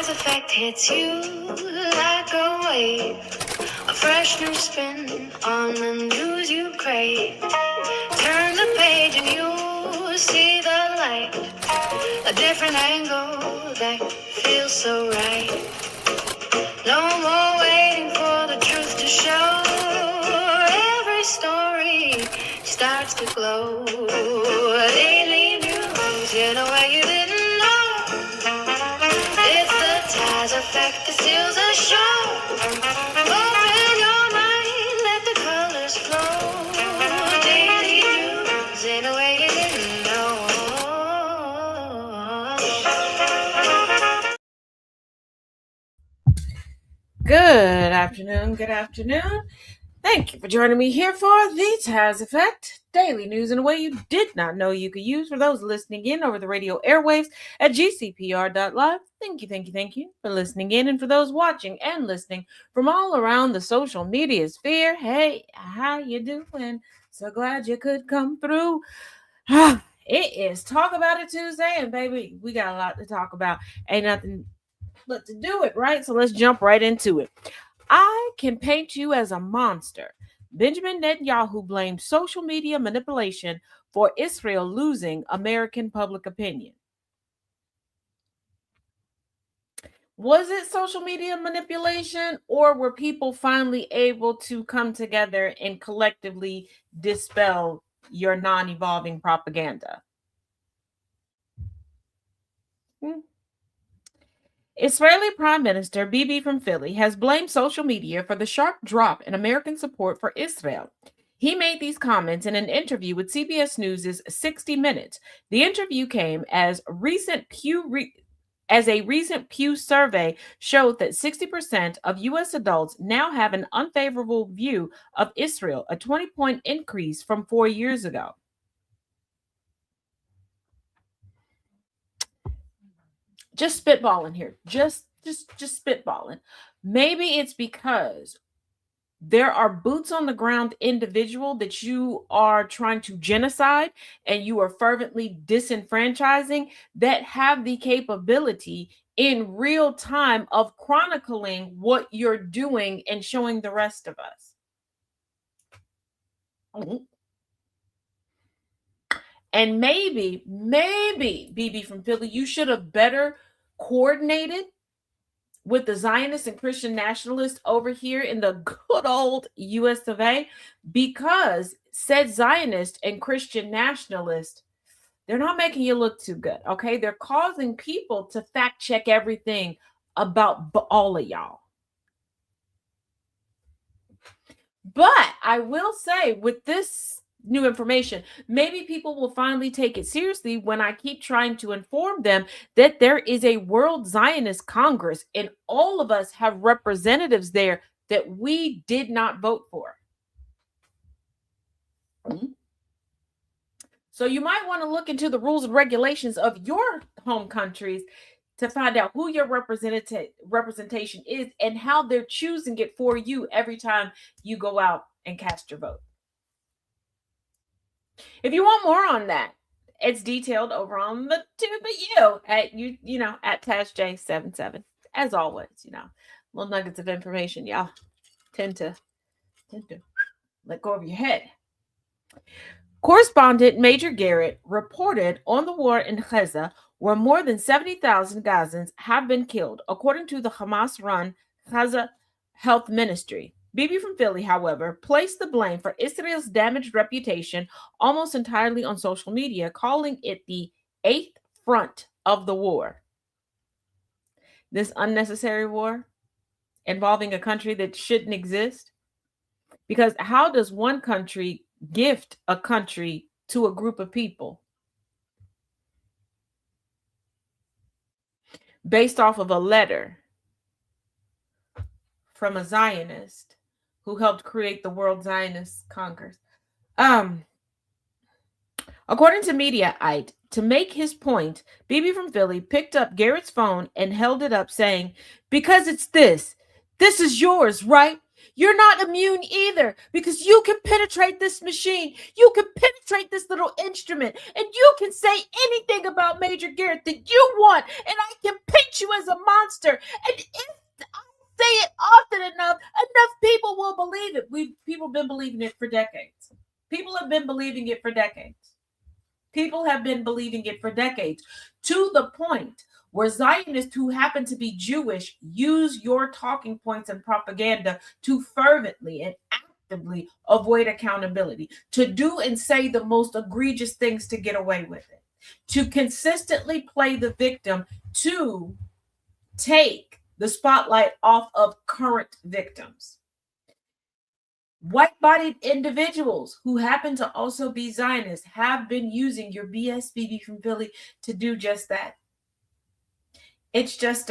time's effect hits you like a wave, a fresh new spin on the news you crave. Turn the page and you see the light, a different angle that feels so right. No more waiting for the truth to show. Every story starts to glow. Daily news in a way you didn't know. It's the Taz effect that steals the show. Open your mind, let the colors flow. Daily news in a way you didn't know. Good afternoon. Thank you for joining me here for the Taz Effect, daily news in a way you did not know you could use. For those listening in over the radio airwaves at GCPR.Live, thank you for listening in. And for those watching and listening from all around the social media sphere, hey, how you doing? So glad you could come through. It is Talk About It Tuesday, and baby, we got a lot to talk about. Ain't nothing but to do it, right? So let's jump right into it. I can paint you as a monster. Benjamin Netanyahu blamed social media manipulation for Israel losing American public opinion. Was it social media manipulation, or were people finally able to come together and collectively dispel your non-evolving propaganda? Israeli Prime Minister Bibi from Philly has blamed social media for the sharp drop in American support for Israel. He made these comments in an interview with CBS News' 60 Minutes. The interview came as a recent Pew survey showed that 60% of U.S. adults now have an unfavorable view of Israel, a 20-point increase from 4 years ago. Just spitballing here. Just spitballing. Maybe it's because there are boots on the ground individual that you are trying to genocide and you are fervently disenfranchising that have the capability in real time of chronicling what you're doing and showing the rest of us. And maybe, Bibi from Philly, you should have better coordinated with the Zionist and Christian nationalists over here in the good old US of A, because said Zionist and Christian nationalists, they're not making you look too good, okay? They're causing people to fact check everything about all of y'all. But I will say, with this new information, maybe people will finally take it seriously when I keep trying to inform them that there is a World Zionist Congress and all of us have representatives there that we did not vote for. So you might want to look into the rules and regulations of your home countries to find out who your representation is and how they're choosing it for you every time you go out and cast your vote. If you want more on that, it's detailed over on the tube at TazJ77. As always, little nuggets of information, y'all tend to let go of your head. Correspondent Major Garrett reported on the war in Gaza, where more than 70,000 Gazans have been killed, according to the Hamas-run Gaza Health Ministry. Bibi from Philly, however, placed the blame for Israel's damaged reputation almost entirely on social media, calling it the eighth front of the war. This unnecessary war involving a country that shouldn't exist? Because how does one country gift a country to a group of people based off of a letter from a Zionist who helped create the World Zionist Congress? According to Mediaite, to make his point, Bibi from Philly picked up Garrett's phone and held it up, saying, "Because it's this. This is yours, right? You're not immune either, because you can penetrate this machine. You can penetrate this little instrument, and you can say anything about Major Garrett that you want, and I can paint paint you as a monster. And if I say it often enough people will believe it. People have been believing it for decades. People have been believing it for decades. People have been believing it for decades, to the point where Zionists who happen to be Jewish use your talking points and propaganda to fervently and actively avoid accountability, to do and say the most egregious things to get away with it, to consistently play the victim, to take the spotlight off of current victims. White-bodied individuals who happen to also be Zionists have been using your BSBB from Philly to do just that. It's just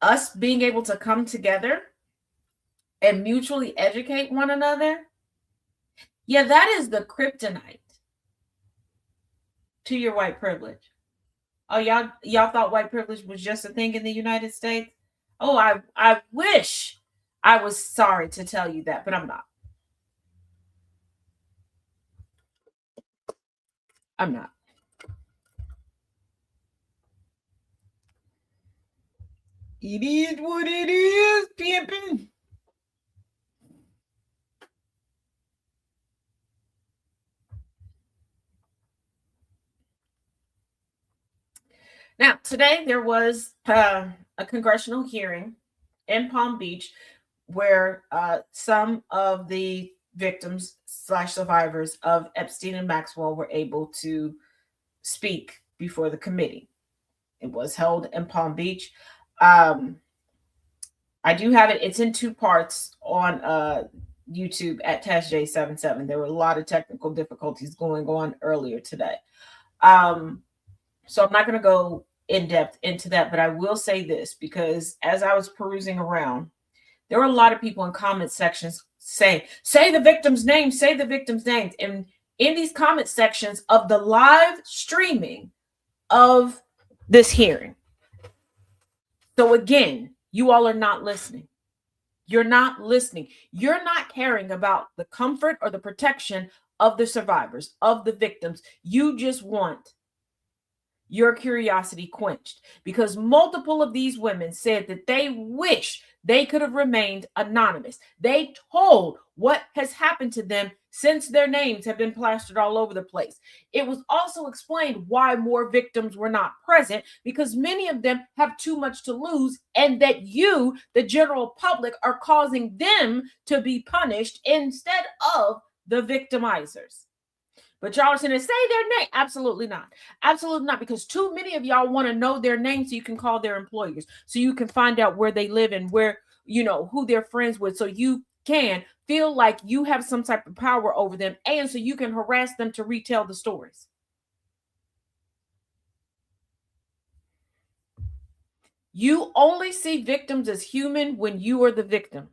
us being able to come together and mutually educate one another. Yeah, that is the kryptonite to your white privilege. Oh, y'all thought white privilege was just a thing in the United States? Oh, I wish I was sorry to tell you that, but I'm not. I'm not. It is what it is, pimpin'. Now, today there was a congressional hearing in Palm Beach where some of the victims / survivors of Epstein and Maxwell were able to speak before the committee. It was held in Palm Beach. I do have it. It's in two parts on YouTube at TashJ77. There were a lot of technical difficulties going on earlier today. So I'm not going to go in depth into that, but I will say this, because as I was perusing around, there were a lot of people in comment sections saying, say the victim's name, say the victim's names. And in these comment sections of the live streaming of this hearing. So again, you all are not listening. You're not listening. You're not caring about the comfort or the protection of the survivors, of the victims. You just want your curiosity quenched, because multiple of these women said that they wish they could have remained anonymous. They told what has happened to them since their names have been plastered all over the place. It was also explained why more victims were not present, because many of them have too much to lose, and that you, the general public, are causing them to be punished instead of the victimizers. But y'all are saying, say their name. Absolutely not. Absolutely not. Because too many of y'all want to know their name so you can call their employers, so you can find out where they live and where, who they're friends with, so you can feel like you have some type of power over them, and so you can harass them to retell the stories. You only see victims as human when you are the victim.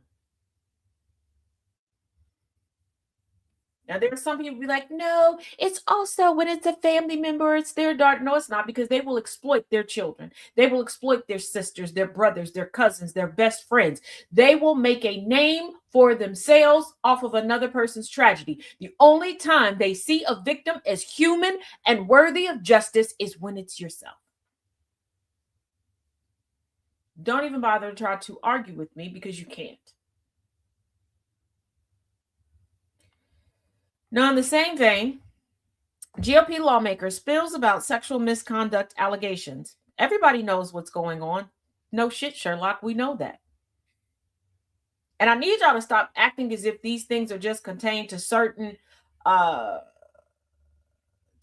Now, there are some people who be like, no, it's also when it's a family member, it's their daughter. No, it's not, because they will exploit their children. They will exploit their sisters, their brothers, their cousins, their best friends. They will make a name for themselves off of another person's tragedy. The only time they see a victim as human and worthy of justice is when it's yourself. Don't even bother to try to argue with me, because you can't. Now, in the same vein, GOP lawmaker spills about sexual misconduct allegations. Everybody knows what's going on. No shit, Sherlock. We know that. And I need y'all to stop acting as if these things are just contained to certain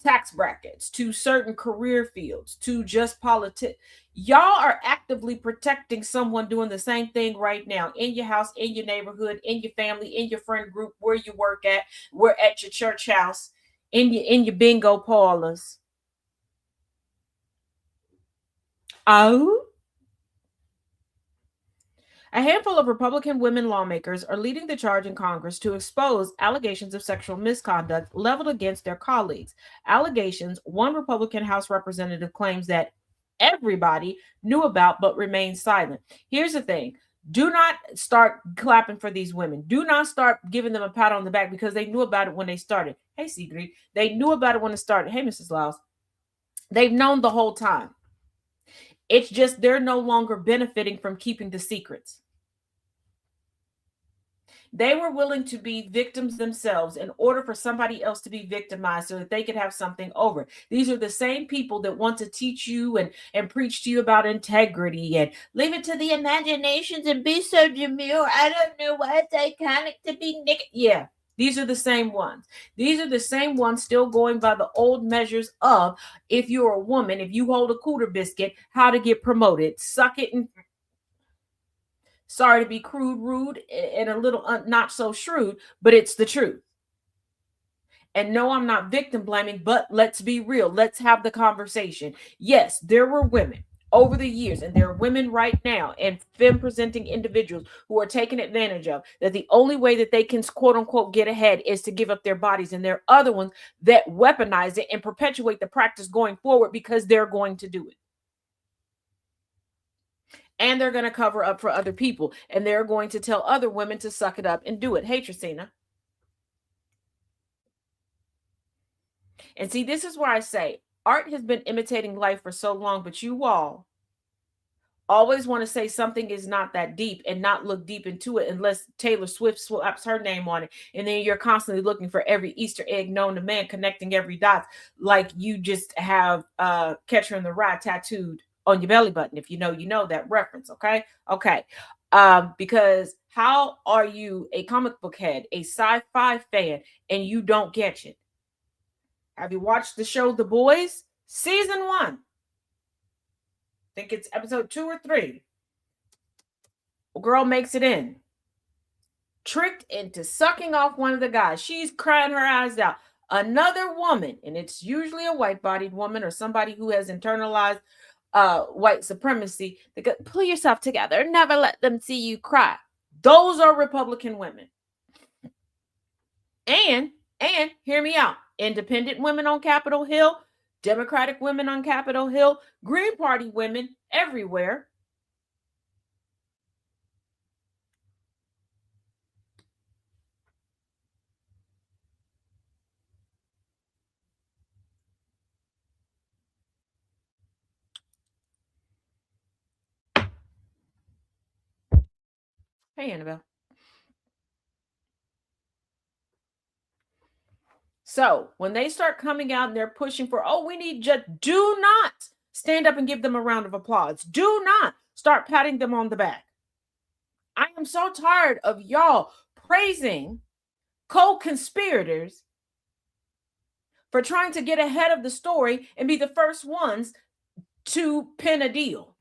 tax brackets, to certain career fields, to just politics. Y'all are actively protecting someone doing the same thing right now in your house, in your neighborhood, in your family, in your friend group, where you work at, where at your church house, in your bingo parlors. Oh. A handful of Republican women lawmakers are leading the charge in Congress to expose allegations of sexual misconduct leveled against their colleagues. Allegations one Republican House representative claims that everybody knew about but remained silent. Here's the thing. Do not start clapping for these women. Do not start giving them a pat on the back because they knew about it when they started. Hey, Sigrid. They knew about it when it started. Hey, Mrs. Laus. They've known the whole time. It's just they're no longer benefiting from keeping the secrets. They were willing to be victims themselves in order for somebody else to be victimized so that they could have something over. These are the same people that want to teach you and preach to you about integrity and leave it to the imaginations and be so demure. I don't know why it's iconic to be naked. Yeah, these are the same ones. These are the same ones still going by the old measures of if you're a woman, if you hold a cooter biscuit, how to get promoted. Suck it and sorry to be crude, rude, and a little not so shrewd, but it's the truth. And no, I'm not victim blaming, but let's be real. Let's have the conversation. Yes, there were women over the years, and there are women right now and femme presenting individuals who are taken advantage of, that the only way that they can quote unquote get ahead is to give up their bodies. And there are other ones that weaponize it and perpetuate the practice going forward because they're going to do it. And they're going to cover up for other people. And they're going to tell other women to suck it up and do it. Hey, Tracina. And see, this is where I say art has been imitating life for so long, but you all always want to say something is not that deep and not look deep into it unless Taylor Swift slaps her name on it. And then you're constantly looking for every Easter egg known to man, connecting every dot, like you just have Catcher in the Rye tattooed on your belly button. If you know that reference. Okay. Because how are you a comic book head, a sci-fi fan, and you don't get it? Have you watched the show The Boys? Season 1. I think it's episode 2 or 3. A girl makes it in. Tricked into sucking off one of the guys. She's crying her eyes out. Another woman, and it's usually a white-bodied woman or somebody who has internalized white supremacy. They go, pull yourself together. Never let them see you cry. Those are Republican women. And hear me out. Independent women on Capitol Hill, Democratic women on Capitol Hill, Green Party women everywhere. Hey, Annabelle. So when they start coming out and they're pushing for, oh, we need just do not stand up and give them a round of applause. Do not start patting them on the back. I am so tired of y'all praising co-conspirators for trying to get ahead of the story and be the first ones to pin a deal.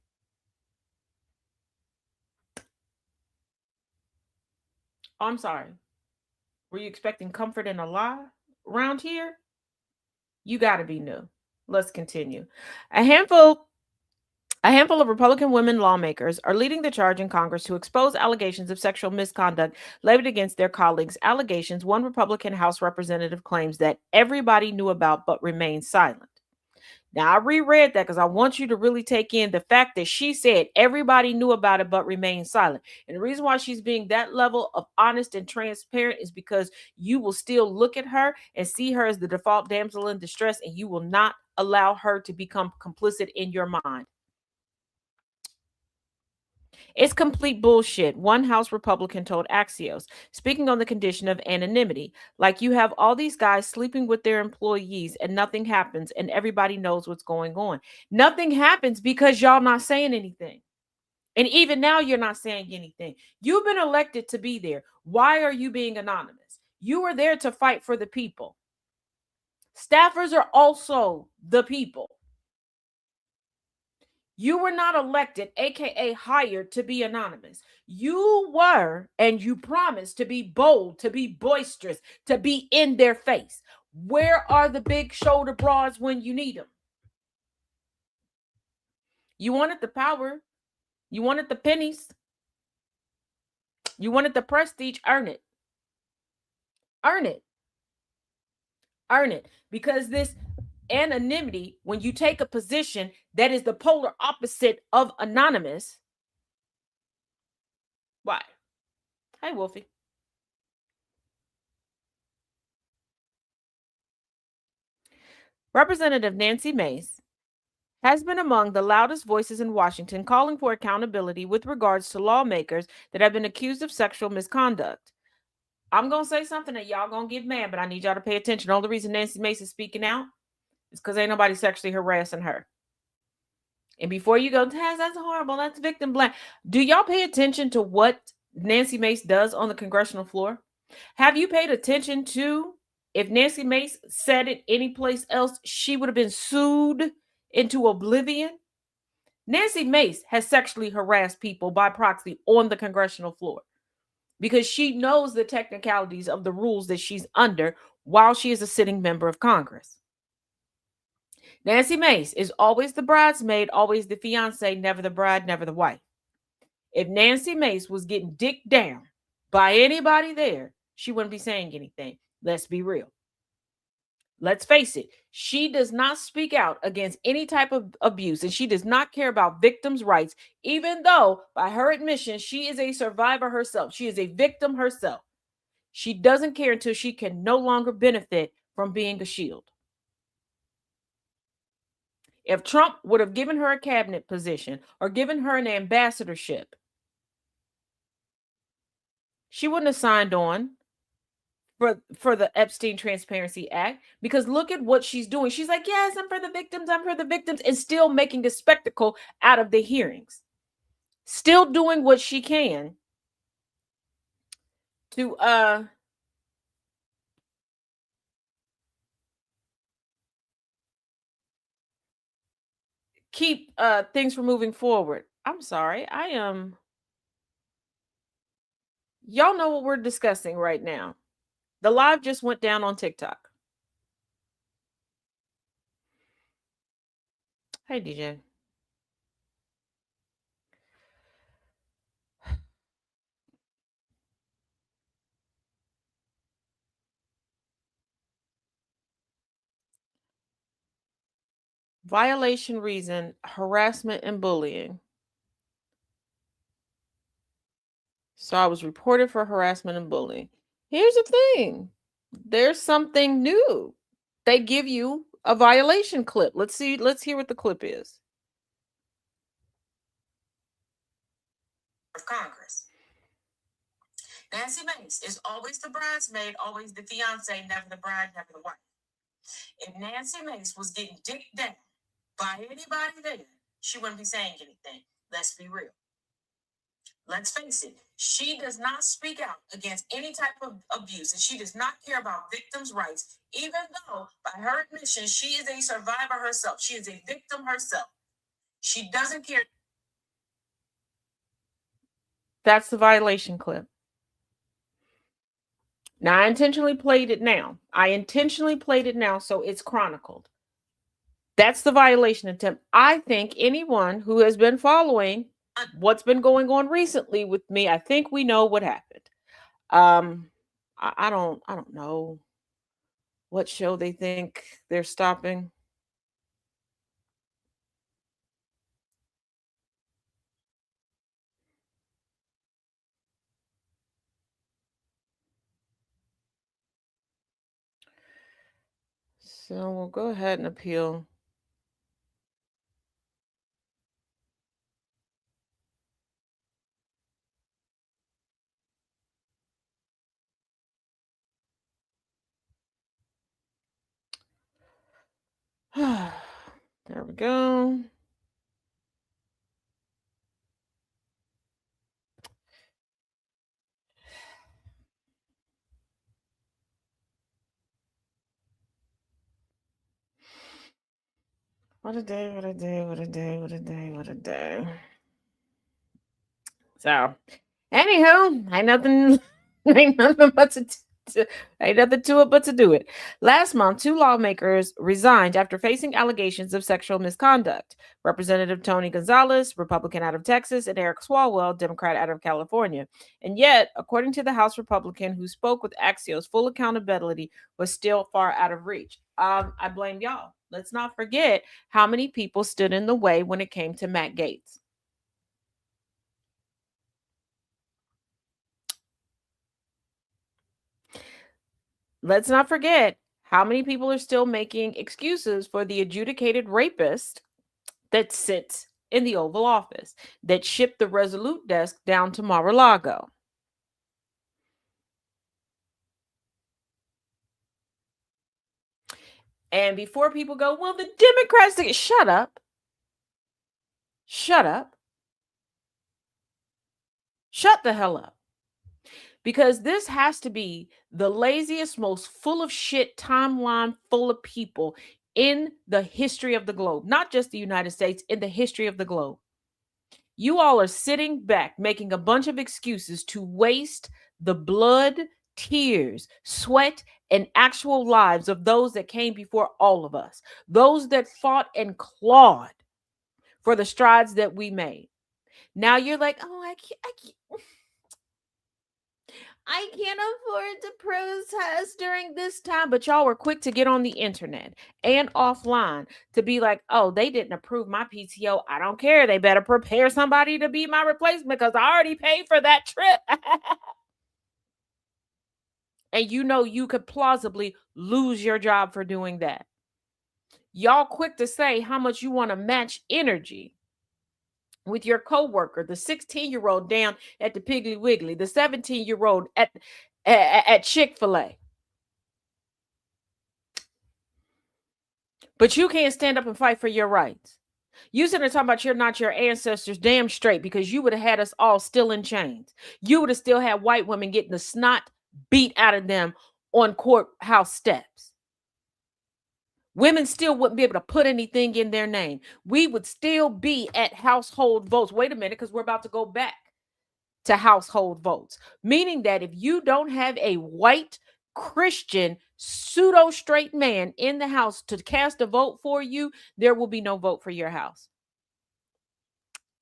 Oh, I'm sorry. Were you expecting comfort in a lie around here? You got to be new. Let's continue. A handful of Republican women lawmakers are leading the charge in Congress to expose allegations of sexual misconduct levied against their colleagues. Allegations one Republican House representative claims that everybody knew about but remained silent. Now, I reread that because I want you to really take in the fact that she said everybody knew about it but remained silent. And the reason why she's being that level of honest and transparent is because you will still look at her and see her as the default damsel in distress, and you will not allow her to become complicit in your mind. It's complete bullshit, one House Republican told Axios, speaking on the condition of anonymity. Like you have all these guys sleeping with their employees and nothing happens and everybody knows what's going on. Nothing happens because y'all not saying anything. And even now, you're not saying anything. You've been elected to be there. Why are you being anonymous? You were there to fight for the people. Staffers are also the people. You were not elected, aka hired, to be anonymous. You were, and you promised to be bold, to be boisterous, to be in their face. Where are the big shoulder broads when you need them? You wanted the power. You wanted the pennies. You wanted the prestige. Earn it. Earn it. Earn it. Because this anonymity, when you take a position that is the polar opposite of anonymous, why? Hi, Wolfie. Representative Nancy Mace has been among the loudest voices in Washington calling for accountability with regards to lawmakers that have been accused of sexual misconduct. I'm going to say something that y'all going to get mad, but I need y'all to pay attention. The only reason Nancy Mace is speaking out is because ain't nobody sexually harassing her. And before you go, Taz, that's horrible. That's victim blame. Do y'all pay attention to what Nancy Mace does on the congressional floor? Have you paid attention to if Nancy Mace said it anyplace else, she would have been sued into oblivion? Nancy Mace has sexually harassed people by proxy on the congressional floor because she knows the technicalities of the rules that she's under while she is a sitting member of Congress. Nancy Mace is always the bridesmaid, always the fiance, never the bride, never the wife. If Nancy Mace was getting dicked down by anybody there, she wouldn't be saying anything. Let's be real. Let's face it, she does not speak out against any type of abuse and she does not care about victims' rights, even though, by her admission, she is a survivor herself. She is a victim herself. She doesn't care until she can no longer benefit from being a shield. If Trump would have given her a cabinet position or given her an ambassadorship, she wouldn't have signed on for the Epstein Transparency Act, because look at what she's doing. She's like, yes, I'm for the victims, and still making a spectacle out of the hearings. Still doing what she can to keep things from moving forward. I'm sorry. Y'all know what we're discussing right now. The live just went down on TikTok. Hey, DJ. Violation reason, harassment and bullying. So I was reported for harassment and bullying. Here's the thing. There's something new. They give you a violation clip. Let's hear what the clip is. Of Congress. Nancy Mace is always the bridesmaid, always the fiance, never the bride, never the wife. If Nancy Mace was getting dicked down by anybody there, she wouldn't be saying anything. Let's be real. Let's face it, she does not speak out against any type of abuse, and she does not care about victims' rights, even though, by her admission, she is a survivor herself. She is a victim herself. She doesn't care. That's the violation clip. Now, I intentionally played it now. So it's chronicled. That's the violation attempt. I think anyone who has been following what's been going on recently with me, I think we know what happened. I don't know what show they think they're stopping. So we'll go ahead and appeal. There we go. What a day, what a day, what a day, what a day, what a day. So, anywho, ain't nothing but ain't nothing to it but to do it. Last month, 2 lawmakers resigned after facing allegations of sexual misconduct. Representative Tony Gonzalez, Republican out of Texas, and Eric Swalwell, Democrat out of California. And yet, according to the House Republican who spoke with Axios, full accountability was still far out of reach. I blame y'all. Let's not forget how many people stood in the way when it came to Matt Gaetz. Let's not forget how many people are still making excuses for the adjudicated rapist that sits in the Oval Office that shipped the Resolute desk down to Mar-a-Lago. And before people go, well, the Democrats, shut up. Shut up. Shut the hell up. Because this has to be the laziest, most full of shit timeline full of people in the history of the globe. Not just the United States, in the history of the globe. You all are sitting back making a bunch of excuses to waste the blood, tears, sweat, and actual lives of those that came before all of us. Those that fought and clawed for the strides that we made. Now you're like, oh, I can't afford to protest during this time. But y'all were quick to get on the internet and offline to be like, oh, they didn't approve my PTO. I don't care. They better prepare somebody to be my replacement because I already paid for that trip. And you know you could plausibly lose your job for doing that. Y'all quick to say how much you want to match energy with your coworker, the 16-year-old down at the Piggly Wiggly, the 17-year-old at Chick-fil-A. But you can't stand up and fight for your rights. You sitting there talking about you're not your ancestors damn straight, because you would have had us all still in chains. You would have still had white women getting the snot beat out of them on courthouse steps. Women still wouldn't be able to put anything in their name. We would still be at household votes. Wait a minute, because we're about to go back to household votes. Meaning that if you don't have a white Christian pseudo straight man in the house to cast a vote for you, there will be no vote for your house.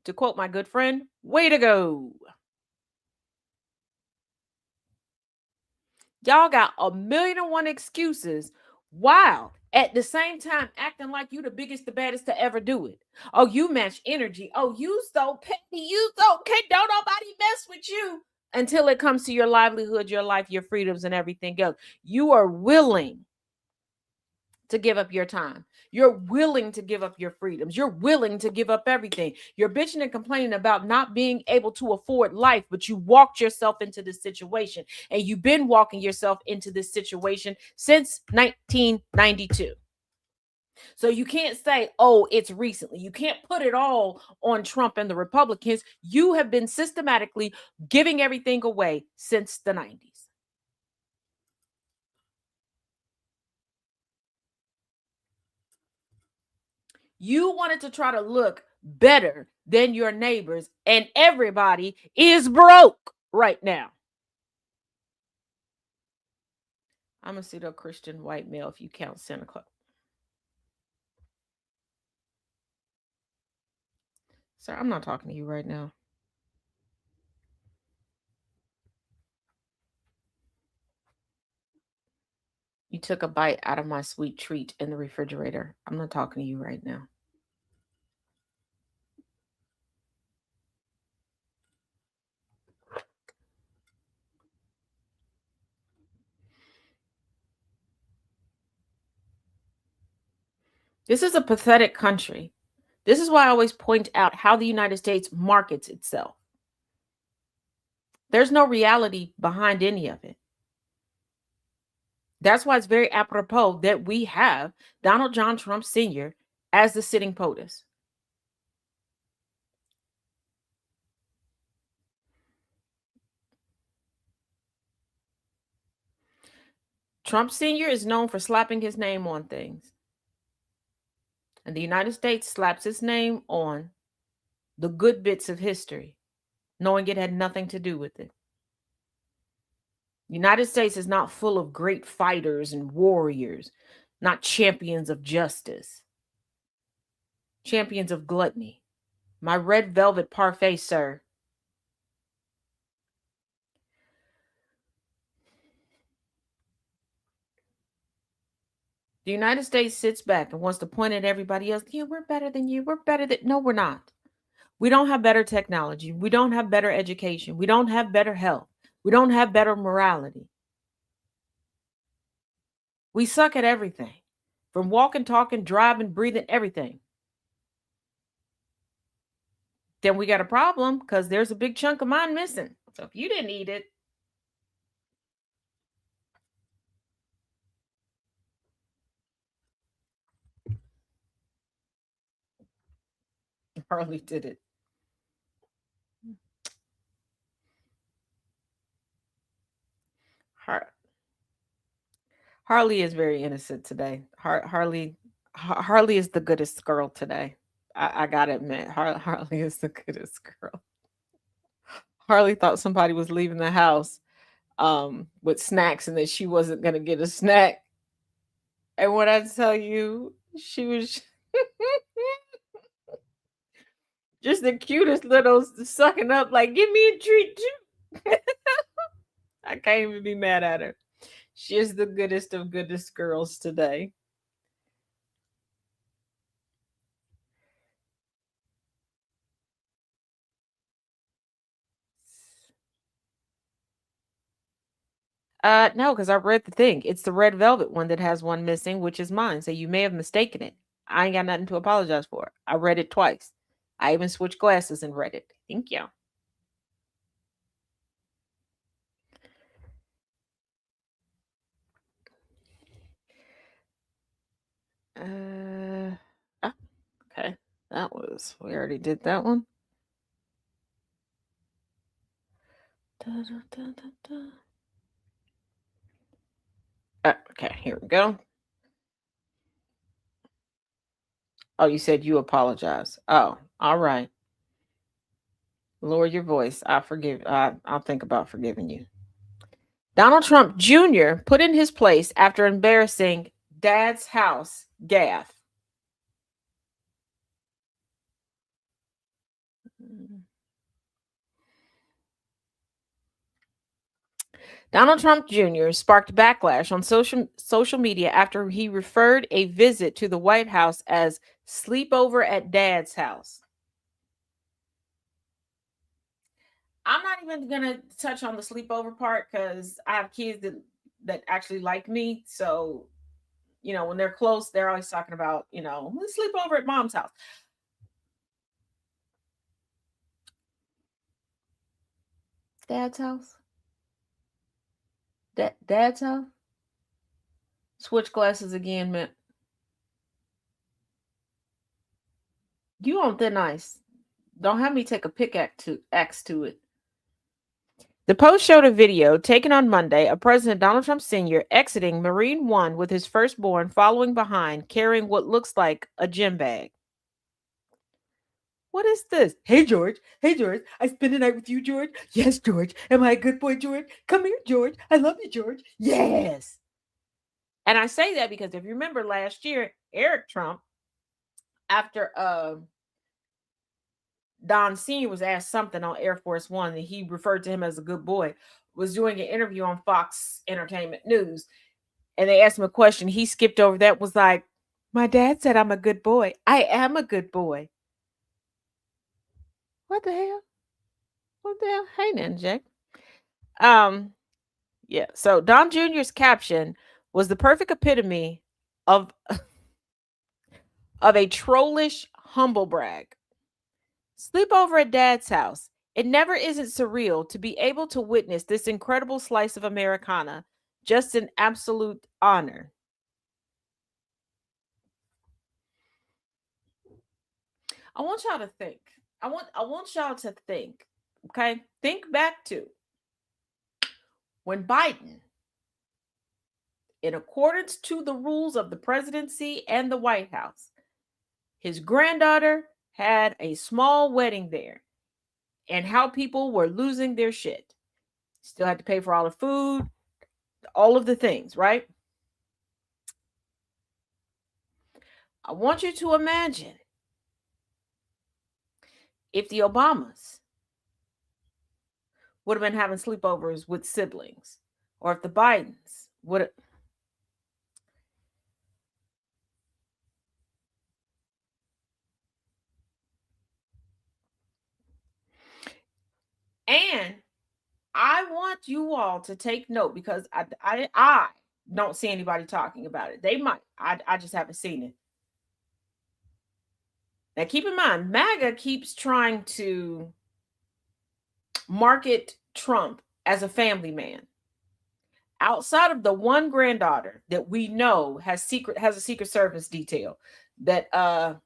To quote my good friend, way to go. Y'all got 1,000,001 excuses. Wow. At the same time, acting like you the biggest, the baddest to ever do it. Oh, you match energy. Oh, you so petty. You so okay. Don't nobody mess with you until it comes to your livelihood, your life, your freedoms, and everything else. You are willing to give up your time. You're willing to give up your freedoms. You're willing to give up everything. You're bitching and complaining about not being able to afford life, but you walked yourself into this situation, and you've been walking yourself into this situation since 1992. So you can't say, oh, it's recently. You can't put it all on Trump and the Republicans. You have been systematically giving everything away since the 90s. You wanted to try to look better than your neighbors, and everybody is broke right now. I'm a pseudo-Christian white male if you count Santa Claus. Sir, I'm not talking to you right now. You took a bite out of my sweet treat in the refrigerator. I'm not talking to you right now. This is a pathetic country. This is why I always point out how the United States markets itself. There's no reality behind any of it. That's why it's very apropos that we have Donald John Trump Sr. as the sitting POTUS. Trump Sr. is known for slapping his name on things. And the United States slaps its name on the good bits of history, knowing it had nothing to do with it. The United States is not full of great fighters and warriors, not champions of justice, champions of gluttony. My red velvet parfait, sir. The United States sits back and wants to point at everybody else. Yeah, we're better than you. We're better than... No, we're not. We don't have better technology. We don't have better education. We don't have better health. We don't have better morality. We suck at everything. From walking, talking, driving, breathing, everything. then we got a problem because there's a big chunk of mine missing. So if you didn't eat it, Harley did it. Harley is very innocent today. Harley is the goodest girl today. I gotta admit, Harley is the goodest girl. Harley thought somebody was leaving the house with snacks and that she wasn't gonna get a snack. And when I tell you, she was just the cutest little sucking up, like, give me a treat too. I can't even be mad at her. She is the goodest of goodest girls today. No, because I read the thing. It's the red velvet one that has one missing, which is mine. So you may have mistaken it. I ain't got nothing to apologize for. I read it twice. I even switched glasses and read it. Thank you. Uh, ah, okay. That was, we already did that one. Da, da, da, da, da. Okay, here we go. Oh, you said you apologize. Oh, all right. Lower your voice. I'll think about forgiving you. Donald Trump Jr. put in his place after embarrassing dad's house gaffe. Donald Trump Jr. sparked backlash on social media after he referred a visit to the White House as sleepover at dad's house. I'm not even gonna touch on the sleepover part because I have kids that actually like me. So, when they're close, they're always talking about, let's sleep over at mom's house. Dad's house? Dad's house? Switch glasses again, man. You on thin ice. Don't have me take a pickaxe to it. The Post showed a video taken on Monday of President Donald Trump Sr. exiting Marine One with his firstborn following behind, carrying what looks like a gym bag. What is this? Hey, George. Hey, George. I spend the night with you, George. Yes, George. Am I a good boy, George? Come here, George. I love you, George. Yes. And I say that because if you remember last year, Eric Trump, after Don Sr. was asked something on Air Force One that he referred to him as a good boy, was doing an interview on Fox Entertainment News. And they asked him a question. He skipped over that, was like, my dad said I'm a good boy. I am a good boy. What the hell? What the hell? Hey, Ninja. Yeah. So Don Jr.'s caption was the perfect epitome of a trollish humble brag. Sleep over at dad's house. It never isn't surreal to be able to witness this incredible slice of Americana. Just an absolute honor. I want y'all to think. I want y'all to think. Okay? Think back to when Biden, in accordance to the rules of the presidency and the White House, his granddaughter had a small wedding there and how people were losing their shit. Still had to pay for all the food, all of the things, right? I want you to imagine if the Obamas would have been having sleepovers with siblings, or if the Bidens would have. And I want you all to take note because I don't see anybody talking about it. They might. I just haven't seen it. Now, keep in mind, MAGA keeps trying to market Trump as a family man. Outside of the one granddaughter that we know has a Secret Service detail that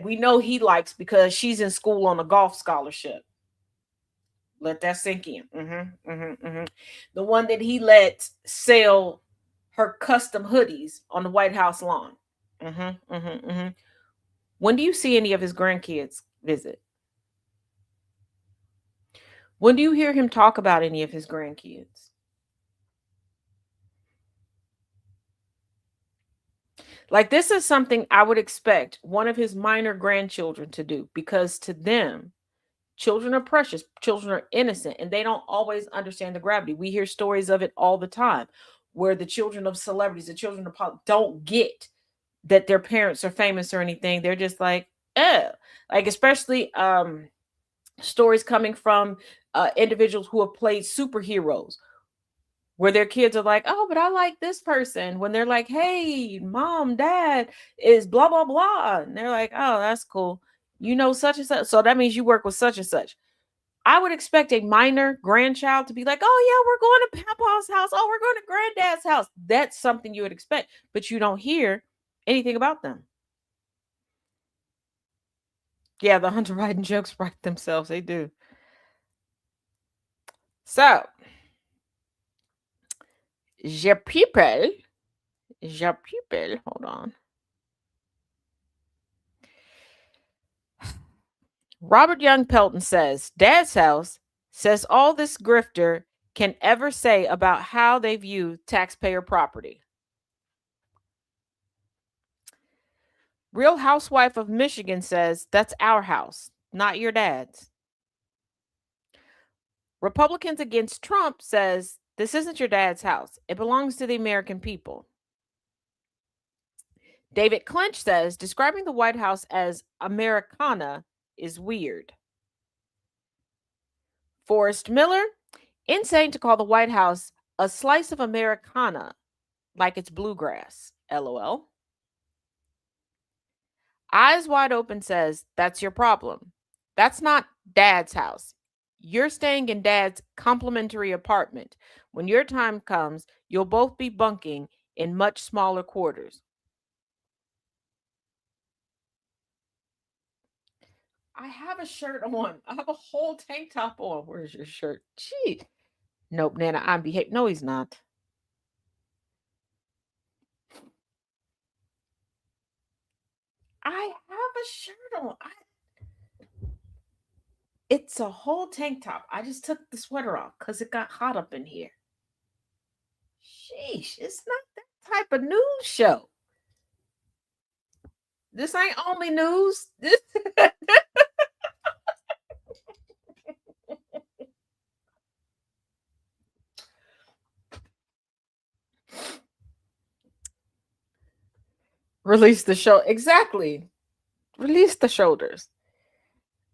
we know he likes because she's in school on a golf scholarship. Let that sink in. The one that he let sell her custom hoodies on the White House lawn. When do you see any of his grandkids visit? When do you hear him talk about any of his grandkids? Like, this is something I would expect one of his minor grandchildren to do, because to them, children are precious, children are innocent, and they don't always understand the gravity. We hear stories of it all the time where the children of celebrities, the children of don't get that their parents are famous or anything. They're just like, like, especially stories coming from individuals who have played superheroes, where their kids are like, oh, but I like this person. When they're like, hey, mom, dad is blah, blah, blah. And they're like, oh, that's cool. You know, such and such. So that means you work with such and such. I would expect a minor grandchild to be like, oh, yeah, we're going to Papa's house. Oh, we're going to Granddad's house. That's something you would expect, but you don't hear anything about them. Yeah, the Hunter Biden jokes write themselves. They do. So, hold on. Robert Young Pelton says, Dad's house says all this grifter can ever say about how they view taxpayer property. Real Housewife of Michigan says, that's our house, not your dad's. Republicans Against Trump says, this isn't your dad's house. It belongs to the American people. David Clinch says, describing the White House as Americana is weird. Forrest Miller, insane to call the White House a slice of Americana like it's bluegrass. LOL. Eyes Wide Open says, that's your problem. That's not Dad's house. You're staying in Dad's complimentary apartment. When your time comes, you'll both be bunking in much smaller quarters. I have a shirt on. I have a whole tank top on. Where's your shirt? Gee. Nope, Nana, I'm behaving. No, he's not. I have a shirt on. It's a whole tank top. I just took the sweater off because it got hot up in here. Sheesh, it's not that type of news show. This ain't only news. Release the show. Exactly. Release the shoulders.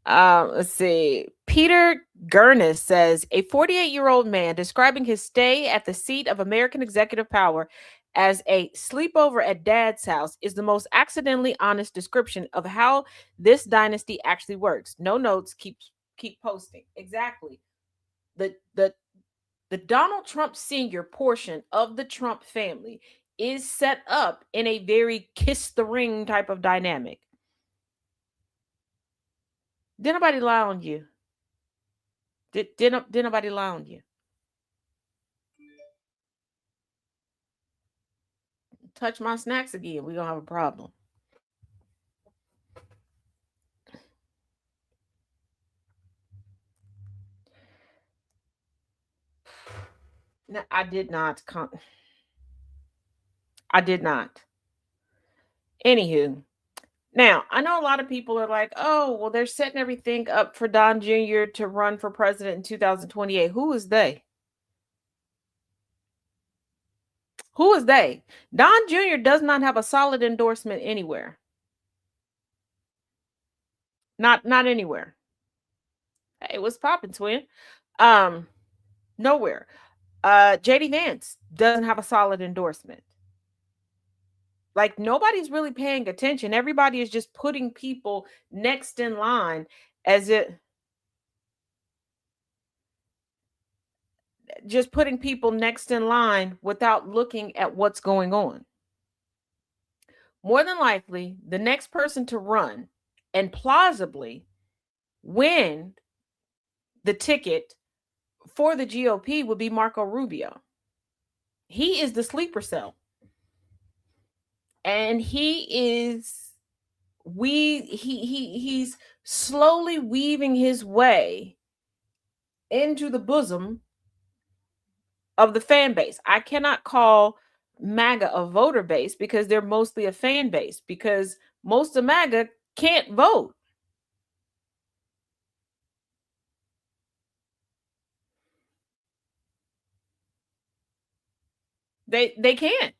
Let's see. Peter Gurnis says a 48-year-old man describing his stay at the seat of American executive power as a sleepover at Dad's house is the most accidentally honest description of how this dynasty actually works. No notes. Keep posting. Exactly. The Donald Trump Sr. portion of the Trump family is set up in a very kiss the ring type of dynamic. Did nobody lie on you? Did nobody lie on you? Touch my snacks again, we're gonna have a problem. No, I did not. I did not. Anywho, now I know a lot of people are like, "Oh, well, they're setting everything up for Don Jr. to run for president in 2028." Who is they? Who is they? Don Jr. does not have a solid endorsement anywhere. Not anywhere. Hey, what's poppin', twin? Nowhere. JD Vance doesn't have a solid endorsement. Like nobody's really paying attention. Everybody is just putting people next in line as it just putting people next in line without looking at what's going on. More than likely, the next person to run and plausibly win the ticket for the GOP would be Marco Rubio. He is the sleeper cell. And he's slowly weaving his way into the bosom of the fan base. I cannot call MAGA a voter base because they're mostly a fan base because most of MAGA can't vote. They can't.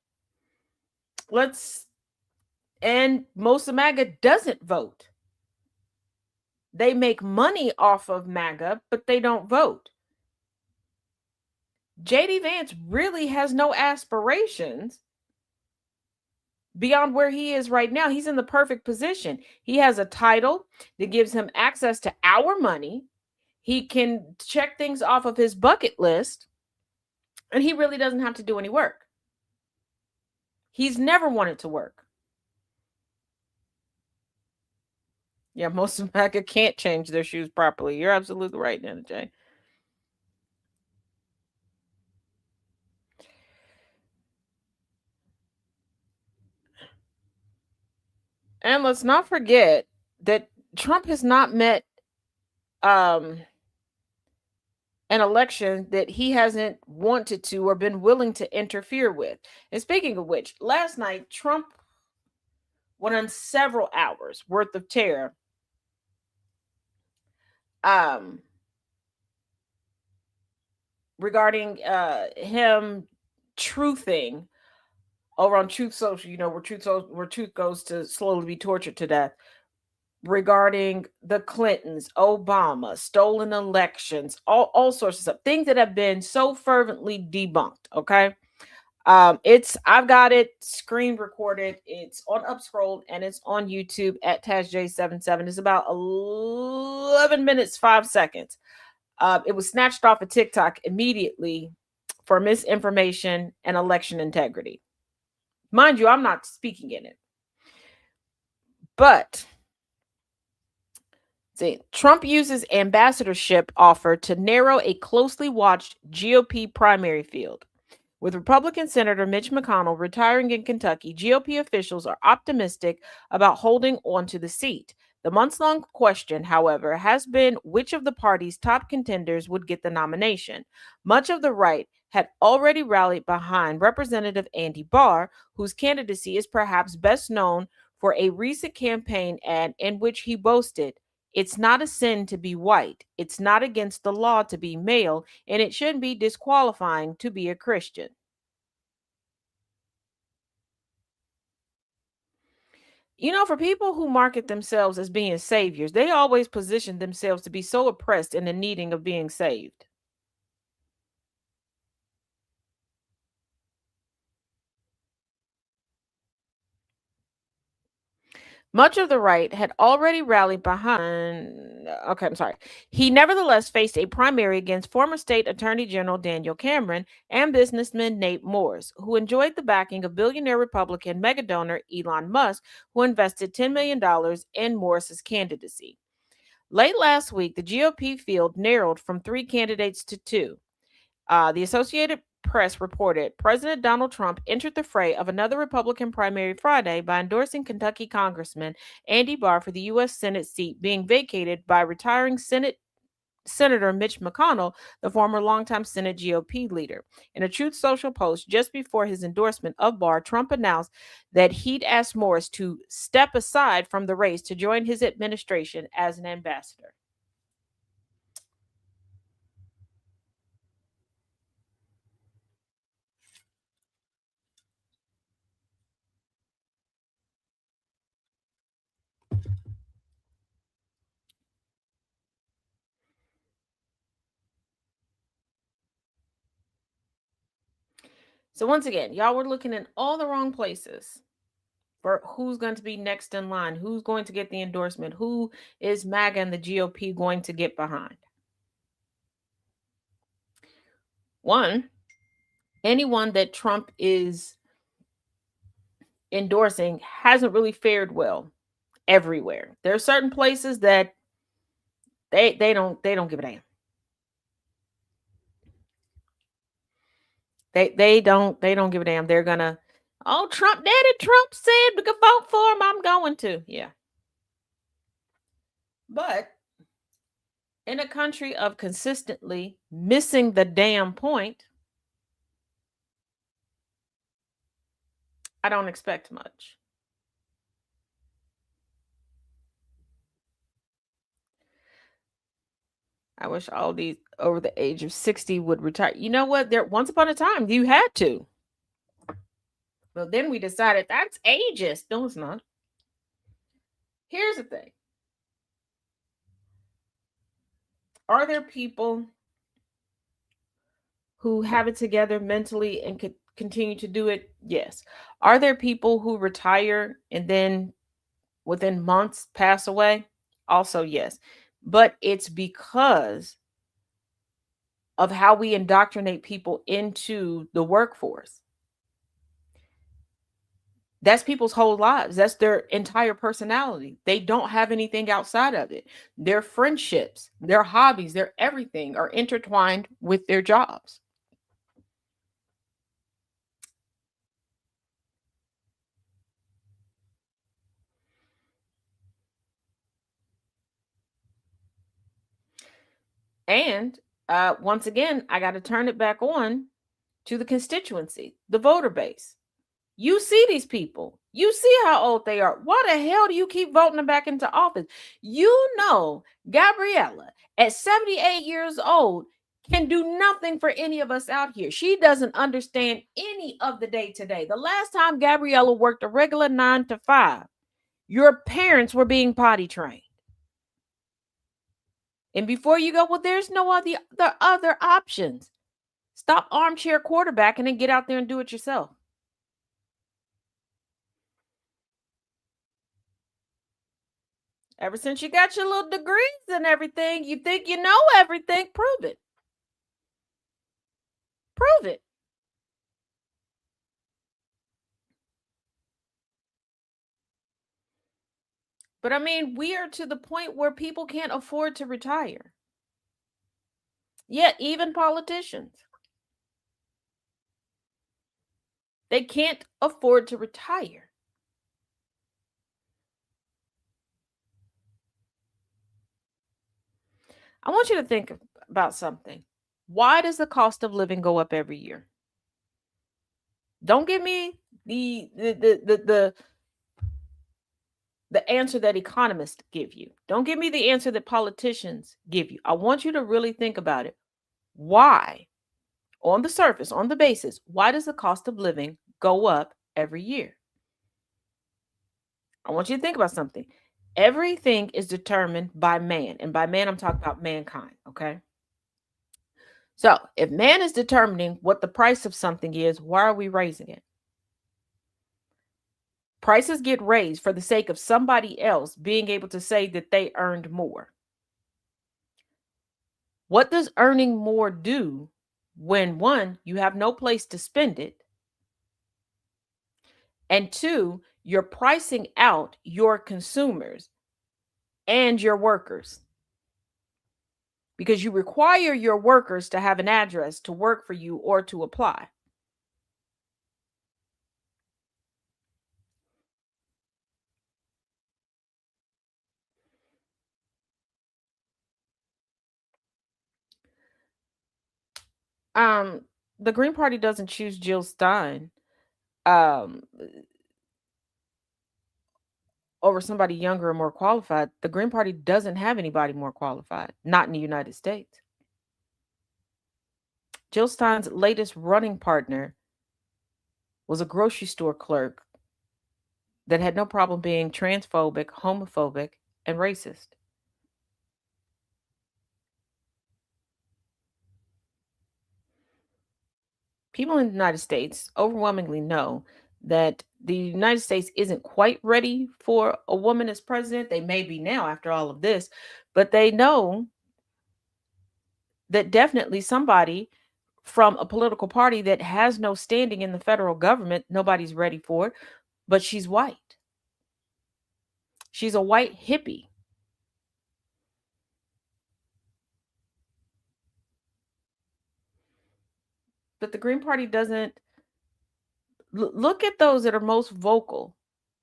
And most of MAGA doesn't vote. They make money off of MAGA, but they don't vote. JD Vance really has no aspirations beyond where he is right now. He's in the perfect position. He has a title that gives him access to our money. He can check things off of his bucket list, and he really doesn't have to do any work. He's never wanted to work. Yeah, most of America can't change their shoes properly. You're absolutely right, Nana Jay. And let's not forget that Trump has not met an election that he hasn't wanted to or been willing to interfere with. And speaking of which, last night Trump went on several hours worth of terror regarding him truthing over on Truth Social, where truth goes to slowly be tortured to death, regarding the Clintons, Obama, stolen elections, all sorts of stuff, things that have been so fervently debunked. Okay. I've got it screen recorded. It's on Upscroll and it's on YouTube at TazJ77. It's about 11 minutes, 5 seconds. It was snatched off of TikTok immediately for misinformation and election integrity. Mind you, I'm not speaking in it. But see, Trump uses ambassadorship offer to narrow a closely watched GOP primary field. With Republican Senator Mitch McConnell retiring in Kentucky, GOP officials are optimistic about holding on to the seat. The months-long question, however, has been which of the party's top contenders would get the nomination. Much of the right had already rallied behind Representative Andy Barr, whose candidacy is perhaps best known for a recent campaign ad in which he boasted, "It's not a sin to be white. It's not against the law to be male, and it shouldn't be disqualifying to be a Christian." For people who market themselves as being saviors, they always position themselves to be so oppressed and in needing of being saved. Much of the right had already rallied behind. Okay, I'm sorry. He nevertheless faced a primary against former state attorney general Daniel Cameron and businessman Nate Morse, who enjoyed the backing of billionaire Republican megadonor Elon Musk, who invested $10 million in Morse's candidacy. Late last week, the GOP field narrowed from 3 candidates to 2. The Associated Press reported President Donald Trump entered the fray of another Republican primary Friday by endorsing Kentucky Congressman Andy Barr for the U.S. Senate seat being vacated by retiring Senator Mitch McConnell, the former longtime Senate GOP leader. In a Truth Social post just before his endorsement of Barr, Trump announced that he'd asked Morris to step aside from the race to join his administration as an ambassador. So once again, y'all were looking in all the wrong places. for who's going to be next in line, who's going to get the endorsement, who is MAGA and the GOP going to get behind. One, anyone that Trump is endorsing hasn't really fared well everywhere. There are certain places that they don't give a damn. They don't give a damn. They're gonna, oh, Trump did it. Trump said we could vote for him. I'm going to. Yeah. But in a country of consistently missing the damn point, I don't expect much. I wish all these over the age of 60 would retire. You know what? There once upon a time you had to. Well, then we decided that's ageist. No, it's not. Here's the thing. Are there people who have it together mentally and could continue to do it? Yes. Are there people who retire and then within months pass away? Also, yes. But it's because of how we indoctrinate people into the workforce. That's people's whole lives. That's their entire personality. They don't have anything outside of it. Their friendships, their hobbies, their everything are intertwined with their jobs. And once again, I got to turn it back on to the constituency, the voter base. You see these people. You see how old they are. Why the hell do you keep voting them back into office? You know, Gabriella, at 78 years old, can do nothing for any of us out here. She doesn't understand any of the day to day. The last time Gabriella worked a regular 9 to 5, your parents were being potty trained. And before you go, well, there's no other options. Stop armchair quarterbacking and get out there and do it yourself. Ever since you got your little degrees and everything, you think you know everything. Prove it. Prove it. But I mean, we are to the point where people can't afford to retire. Yet, even politicians, they can't afford to retire. I want you to think about something. Why does the cost of living go up every year? Don't give me the answer that economists give you. Don't give me the answer that politicians give you. I want you to really think about it. Why, on the surface, on the basis, why does the cost of living go up every year? I want you to think about something. Everything is determined by man. And by man, I'm talking about mankind. Okay. So if man is determining what the price of something is, why are we raising it? Prices get raised for the sake of somebody else being able to say that they earned more. What does earning more do when, one, you have no place to spend it, and two, you're pricing out your consumers and your workers? Because you require your workers to have an address to work for you or to apply. The Green Party doesn't choose Jill Stein over somebody younger or more qualified. The Green Party doesn't have anybody more qualified, not in the United States. Jill Stein's latest running partner was a grocery store clerk that had no problem being transphobic, homophobic, and racist. People in the United States overwhelmingly know that the United States isn't quite ready for a woman as president. They may be now after all of this, but they know that definitely somebody from a political party that has no standing in the federal government, nobody's ready for it, but she's white. She's a white hippie. But the Green Party doesn't look at those that are most vocal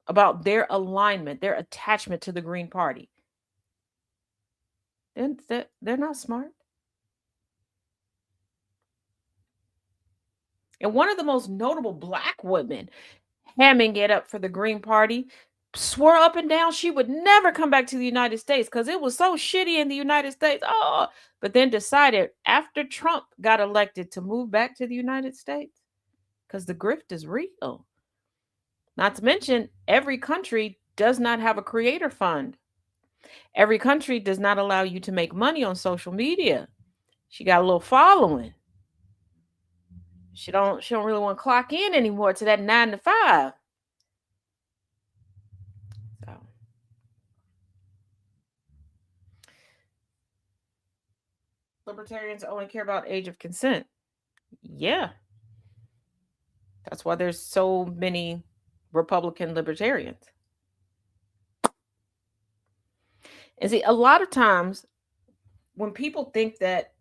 about their alignment, their attachment to the Green Party. They're not smart. And one of the most notable black women hamming it up for the Green Party swore up and down she would never come back to the United States because it was so shitty in the United States. Oh, but then decided after Trump got elected to move back to the United States because the grift is real. Not to mention, every country does not have a creator fund. Every country does not allow you to make money on social media. She got a little following. She don't really want to clock in anymore to that 9 to 5. So libertarians only care about age of consent. Yeah. That's why there's so many Republican libertarians. And see, a lot of times when people think that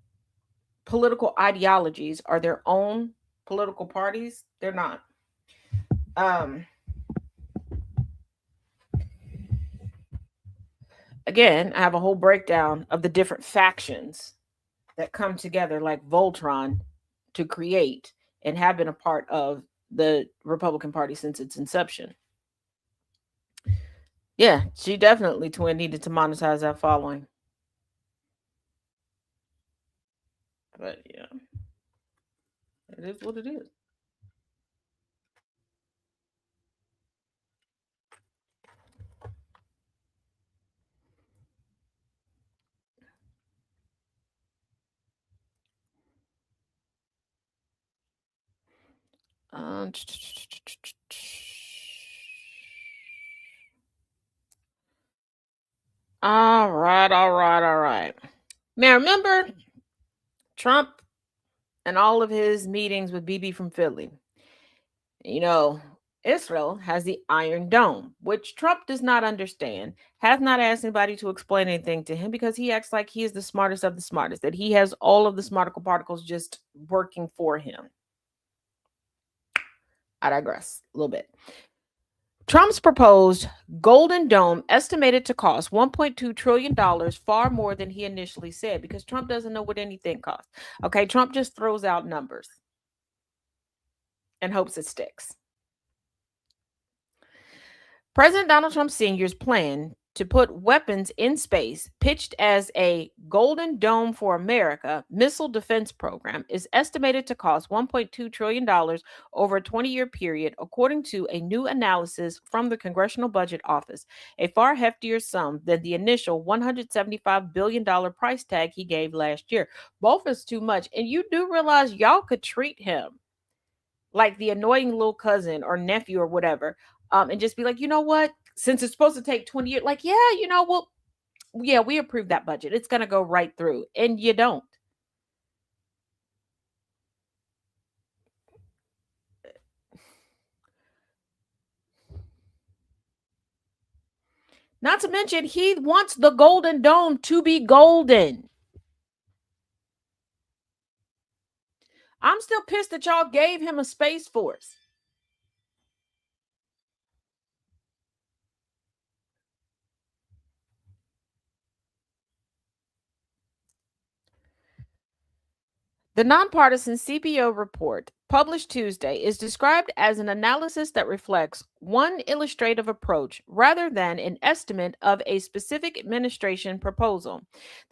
political ideologies are their own political parties, they're not. Again, I have a whole breakdown of the different factions that come together like Voltron to create and have been a part of the Republican Party since its inception. Yeah, she definitely, twin, needed to monetize that following. But yeah, it is what it is. Um, all right. Now remember Trump and all of his meetings with BB from Philly. You know, Israel has the Iron Dome, which Trump does not understand, has not asked anybody to explain anything to him because he acts like he is the smartest of the smartest, that he has all of the smarticle particles just working for him. I digress a little bit. Trump's proposed Golden Dome estimated to cost $1.2 trillion, far more than he initially said, because Trump doesn't know what anything costs. Okay, Trump just throws out numbers and hopes it sticks. President Donald Trump Sr.'s plan to put weapons in space, pitched as a Golden Dome for America missile defense program, is estimated to cost $1.2 trillion over a 20-year period, according to a new analysis from the Congressional Budget Office, a far heftier sum than the initial $175 billion price tag he gave last year. Both is too much. And you do realize y'all could treat him like the annoying little cousin or nephew or whatever, and just be like, you know what? Since it's supposed to take 20 years, like, yeah, well, yeah, we approved that budget. It's going to go right through. And you don't. Not to mention, he wants the Golden Dome to be golden. I'm still pissed that y'all gave him a Space Force. The nonpartisan CBO report, published Tuesday, is described as an analysis that reflects one illustrative approach rather than an estimate of a specific administration proposal.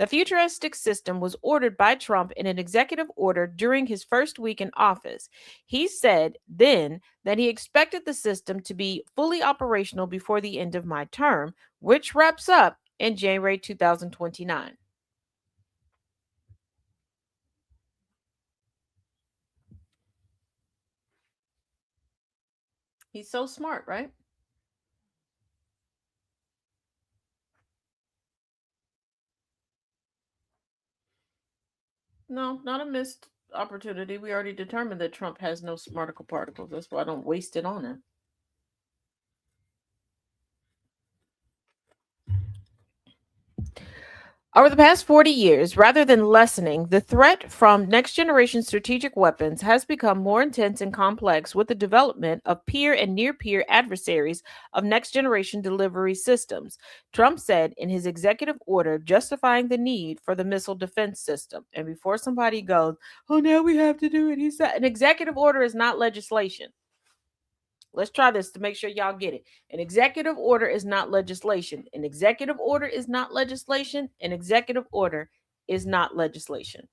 The futuristic system was ordered by Trump in an executive order during his first week in office. He said then that he expected the system to be fully operational before the end of my term, which wraps up in January 2029. He's so smart, right? No, not a missed opportunity. We already determined that Trump has no particle particles. That's why I don't waste it on him. Over the past 40 years, rather than lessening, the threat from next generation strategic weapons has become more intense and complex with the development of peer and near peer adversaries of next generation delivery systems, Trump said in his executive order justifying the need for the missile defense system. And before somebody goes, oh, now we have to do it, he said, an executive order is not legislation. Let's try this to make sure y'all get it. An executive order is not legislation. An executive order is not legislation. An executive order is not legislation.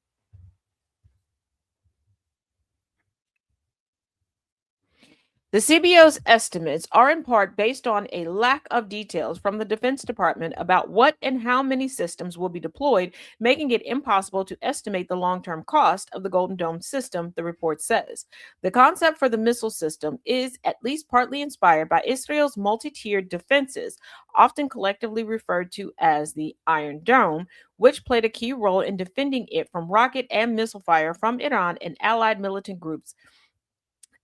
The CBO's estimates are in part based on a lack of details from the Defense Department about what and how many systems will be deployed, making it impossible to estimate the long term cost of the Golden Dome system, the report says. The concept for the missile system is at least partly inspired by Israel's multi tiered defenses, often collectively referred to as the Iron Dome, which played a key role in defending it from rocket and missile fire from Iran and allied militant groups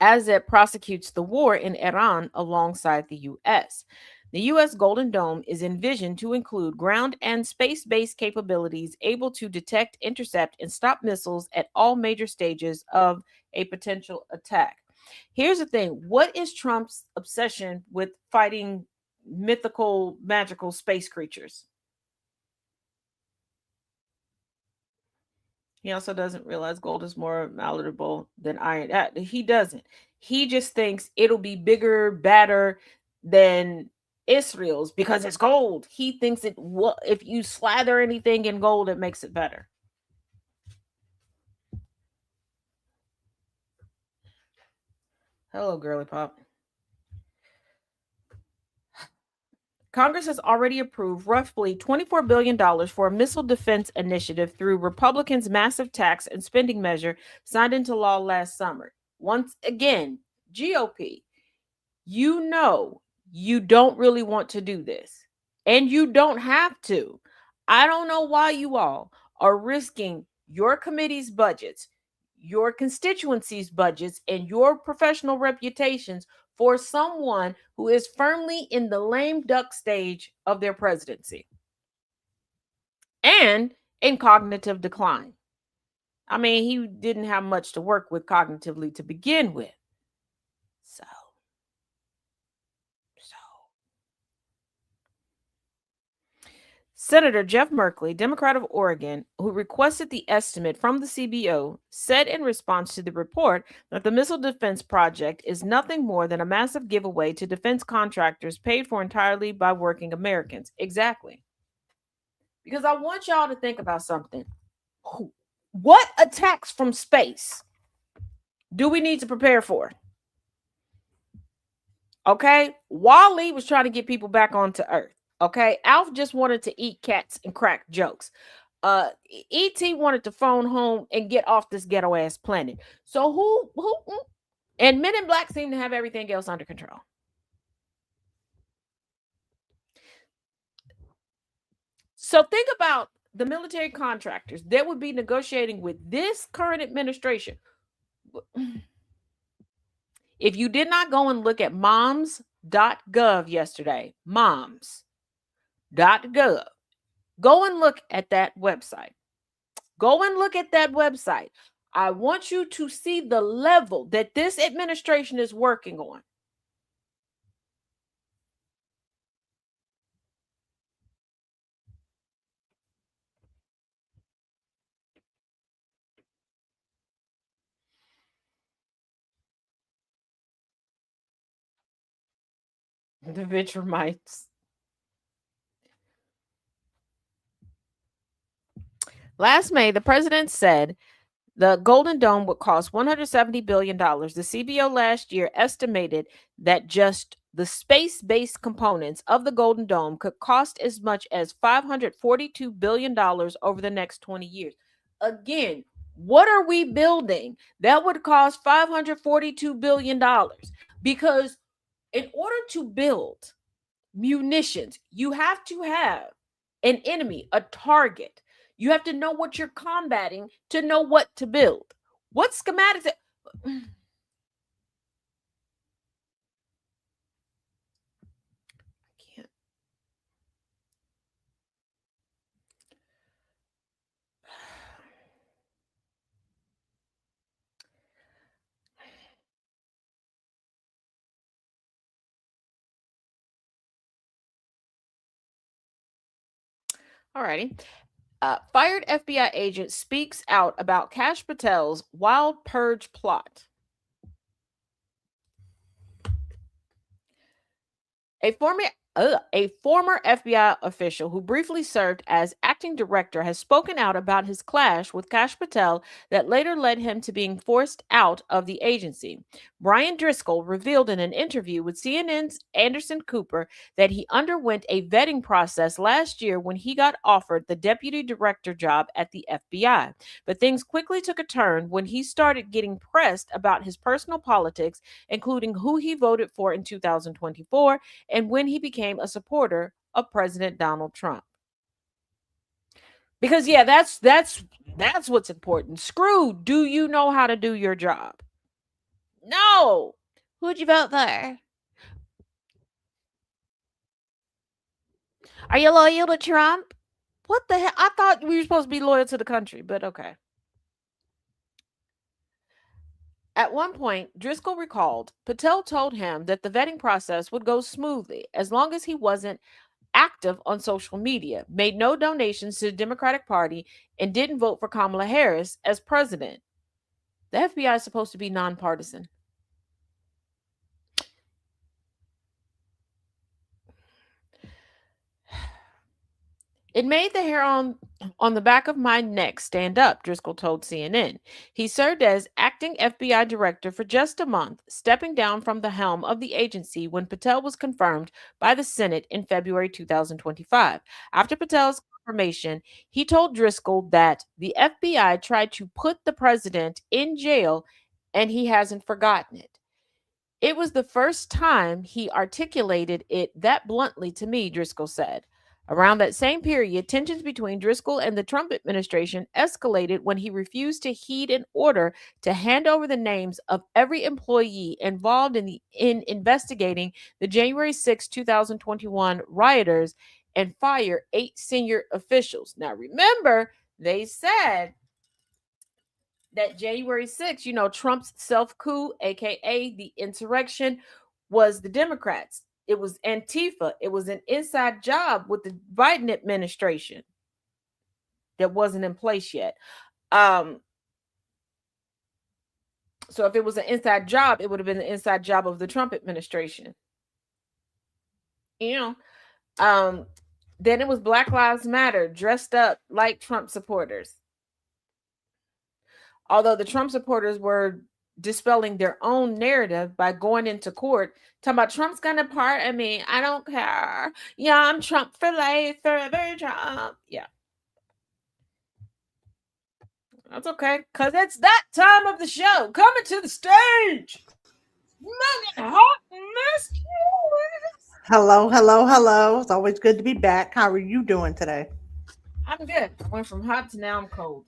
as it prosecutes the war in Iran alongside the U.S. The U.S. Golden Dome is envisioned to include ground and space based capabilities able to detect, intercept, and stop missiles at all major stages of a potential attack. Here's the thing, what is Trump's obsession with fighting mythical, magical space creatures? He also doesn't realize gold is more malleable than iron. He doesn't. He just thinks it'll be bigger, badder than Israel's because it's gold. He thinks if you slather anything in gold, it makes it better. Hello, girly pop. Congress has already approved roughly $24 billion for a missile defense initiative through Republicans' massive tax and spending measure signed into law last summer. Once again, GOP, you know you don't really want to do this, and you don't have to. I don't know why you all are risking your committee's budgets, your constituencies' budgets, and your professional reputations for someone who is firmly in the lame duck stage of their presidency and in cognitive decline. I mean, he didn't have much to work with cognitively to begin with. So Senator Jeff Merkley, Democrat of Oregon, who requested the estimate from the CBO, said in response to the report that the missile defense project is nothing more than a massive giveaway to defense contractors paid for entirely by working Americans. Exactly. Because I want y'all to think about something. What attacks from space do we need to prepare for? Okay? Wally was trying to get people back onto Earth. Okay? Alf just wanted to eat cats and crack jokes. ET wanted to phone home and get off this ghetto ass planet. So who and Men in Black seem to have everything else under control. So think about the military contractors that would be negotiating with this current administration. If you did not go and look at moms.gov yesterday, moms.gov, go and look at that website. Go and look at that website. I want you to see the level that this administration is working on. The Vitramites. Last May, the president said the Golden Dome would cost $170 billion. The CBO last year estimated that just the space based components of the Golden Dome could cost as much as $542 billion over the next 20 years. Again, what are we building that would cost $542 billion? Because In order to build munitions, you have to have an enemy, a target. You have to know what you're combating to know what to build. What schematics? I can't. Alrighty. Fired FBI agent speaks out about Kash Patel's wild purge plot. A former FBI official who briefly served as acting director has spoken out about his clash with Kash Patel that later led him to being forced out of the agency. Brian Driscoll revealed in an interview with CNN's Anderson Cooper that he underwent a vetting process last year when he got offered the deputy director job at the FBI. But things quickly took a turn when he started getting pressed about his personal politics, including who he voted for in 2024 and when he became a supporter of President Donald Trump. Because yeah, that's what's important. Screw, do you know how to do your job? No. Who'd you vote for? Are you loyal to Trump? What the hell? I thought we were supposed to be loyal to the country, but okay. At one point, Driscoll recalled Patel told him that the vetting process would go smoothly as long as he wasn't active on social media, made no donations to the Democratic Party, and didn't vote for Kamala Harris as president. The FBI is supposed to be nonpartisan. It made the hair on the back of my neck stand up, Driscoll told CNN. He served as acting FBI director for just a month, stepping down from the helm of the agency when Patel was confirmed by the Senate in February 2025. After Patel's confirmation, he told Driscoll that the FBI tried to put the president in jail and he hasn't forgotten it. It was the first time he articulated it that bluntly to me, Driscoll said. Around that same period, tensions between Driscoll and the Trump administration escalated when he refused to heed an order to hand over the names of every employee involved in investigating the January 6, 2021 rioters and fire 8 senior officials. Now remember, they said that January 6th, Trump's self coup, aka the insurrection, was the Democrats. It was Antifa. It was an inside job with the Biden administration that wasn't in place yet. So if it was an inside job, it would have been the inside job of the Trump administration. Then it was Black Lives Matter dressed up like Trump supporters. Although the Trump supporters were dispelling their own narrative by going into court, talking about Trump's gonna pardon me. I don't care. Yeah, I'm Trump for life, forever Trump. Yeah. That's okay, because it's that time of the show. Coming to the stage. Hello, hello, hello. It's always good to be back. How are you doing today? I'm good. I went from hot to now I'm cold.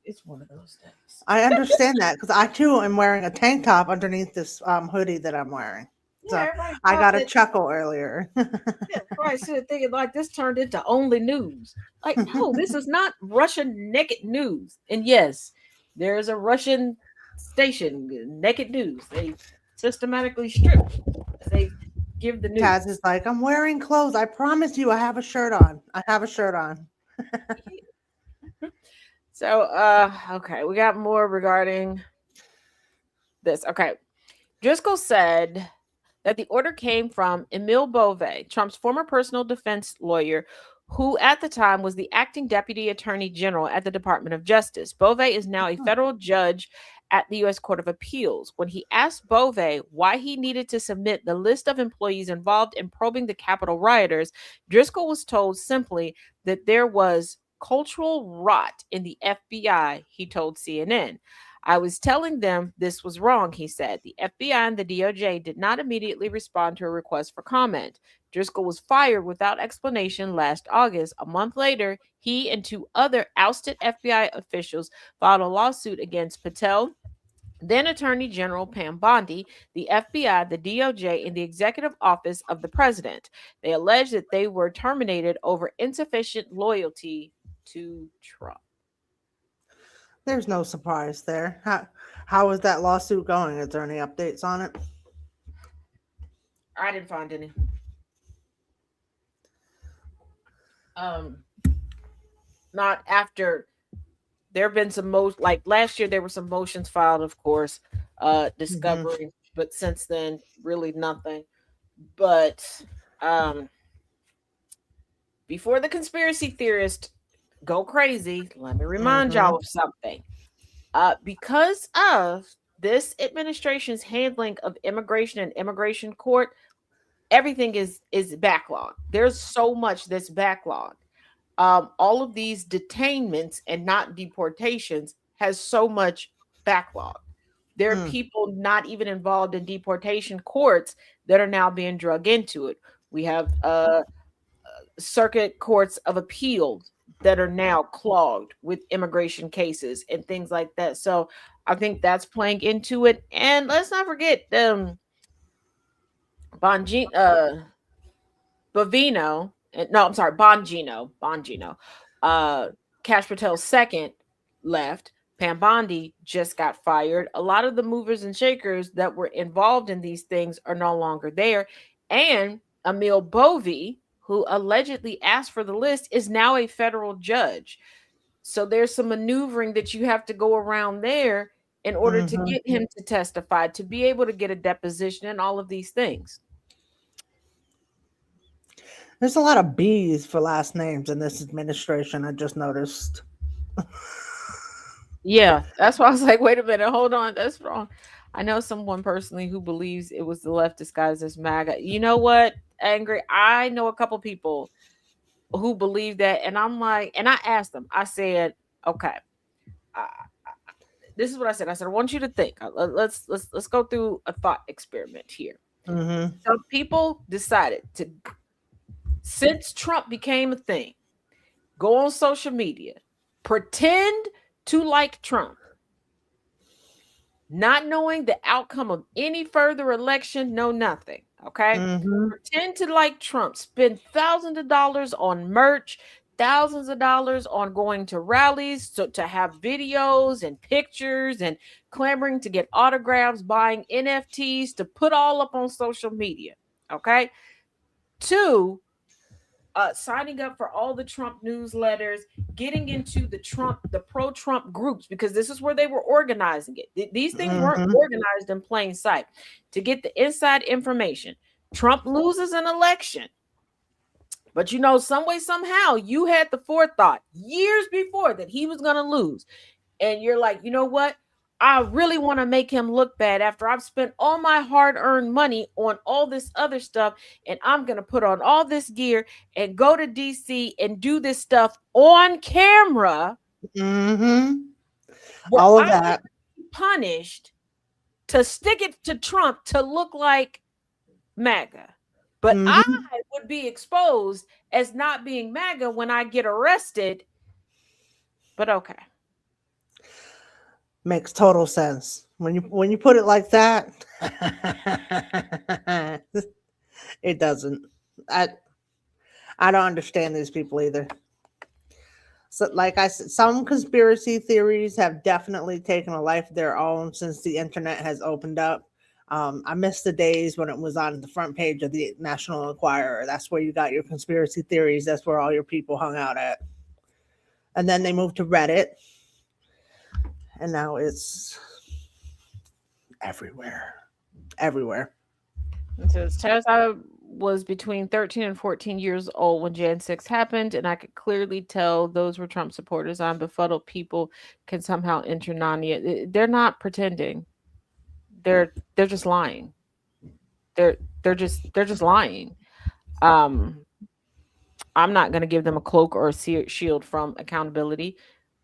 It's one of those days. I understand that because I too am wearing a tank top underneath this hoodie that I'm wearing. So I got a chuckle earlier. Yeah, probably should thinking like this turned into only news. Like, no, this is not Russian naked news. And yes, there is a Russian station, Naked News. They systematically strip. They give the news. Taz is like, I'm wearing clothes. I promise you, I have a shirt on. I have a shirt on. So, okay, we got more regarding this. Okay. Driscoll said that the order came from Emil Bove, Trump's former personal defense lawyer, who at the time was the acting deputy attorney general at the Department of Justice. Bove is now a federal judge at the U.S. Court of Appeals. When he asked Bove why he needed to submit the list of employees involved in probing the Capitol rioters, Driscoll was told simply that there was cultural rot in the FBI, he told CNN. I was telling them this was wrong, he said. The FBI and the DOJ did not immediately respond to a request for comment. Driscoll was fired without explanation last August. A month later, he and two other ousted FBI officials filed a lawsuit against Patel, then Attorney General Pam Bondi, the FBI, the DOJ, and the Executive Office of the President. They alleged that they were terminated over insufficient loyalty to Trump. There's no surprise there. How is that lawsuit going? Is there any updates on it? I didn't find any. Not after there have been some like last year there were some motions filed, of course, discovery, but since then really nothing. But before the conspiracy theorists go crazy, let me remind y'all of something. Because of this administration's handling of immigration and immigration court, everything is backlogged. There's so much that's backlogged. All of these detainments and not deportations has so much backlog. There are people not even involved in deportation courts that are now being drug into it. We have circuit courts of appeals that are now clogged with immigration cases and things like that. So I think that's playing into it. And let's not forget Bongino. Cash Patel's second left. Pam Bondi just got fired. A lot of the movers and shakers that were involved in these things are no longer there. And Emil Bovey, who allegedly asked for the list, is now a federal judge. So there's some maneuvering that you have to go around there in order to get him to testify, to be able to get a deposition and all of these things. There's a lot of B's for last names in this administration, I just noticed. Yeah, that's why I was like, wait a minute, hold on, that's wrong. I know someone personally who believes it was the left disguised as MAGA. You know what, Angry? I know a couple people who believe that, and I'm like, and I asked them, I said, okay, this is what I said. I said, I want you to think. Let's go through a thought experiment here. So people decided to, since Trump became a thing, go on social media, pretend to like Trump, not knowing the outcome of any further election, no nothing. Okay. Pretend to like Trump, spend thousands of dollars on merch, thousands of dollars on going to rallies, to have videos and pictures and clamoring to get autographs, buying NFTs to put all up on social media. Okay. 2, signing up for all the Trump newsletters, getting into the pro-Trump groups, because this is where they were organizing it. These things weren't organized in plain sight. To get the inside information, Trump loses an election, but some way, somehow, you had the forethought years before that he was going to lose, and you're like, you know what? I really want to make him look bad after I've spent all my hard-earned money on all this other stuff, and I'm going to put on all this gear and go to DC and do this stuff on camera. All of that. Punished to stick it to Trump to look like MAGA. But I would be exposed as not being MAGA when I get arrested. But okay. Makes total sense. When you put it like that, it doesn't. I don't understand these people either. So, like I said, some conspiracy theories have definitely taken a life of their own since the internet has opened up. I miss the days when it was on the front page of the National Enquirer. That's where you got your conspiracy theories. That's where all your people hung out at. And then they moved to Reddit. And now it's everywhere. It says, I was between 13 and 14 years old when Jan 6 happened, and I could clearly tell those were Trump supporters. I'm befuddled people can somehow enter Narnia. They're not pretending. They're just lying. They're just lying. I'm not going to give them a cloak or a shield from accountability.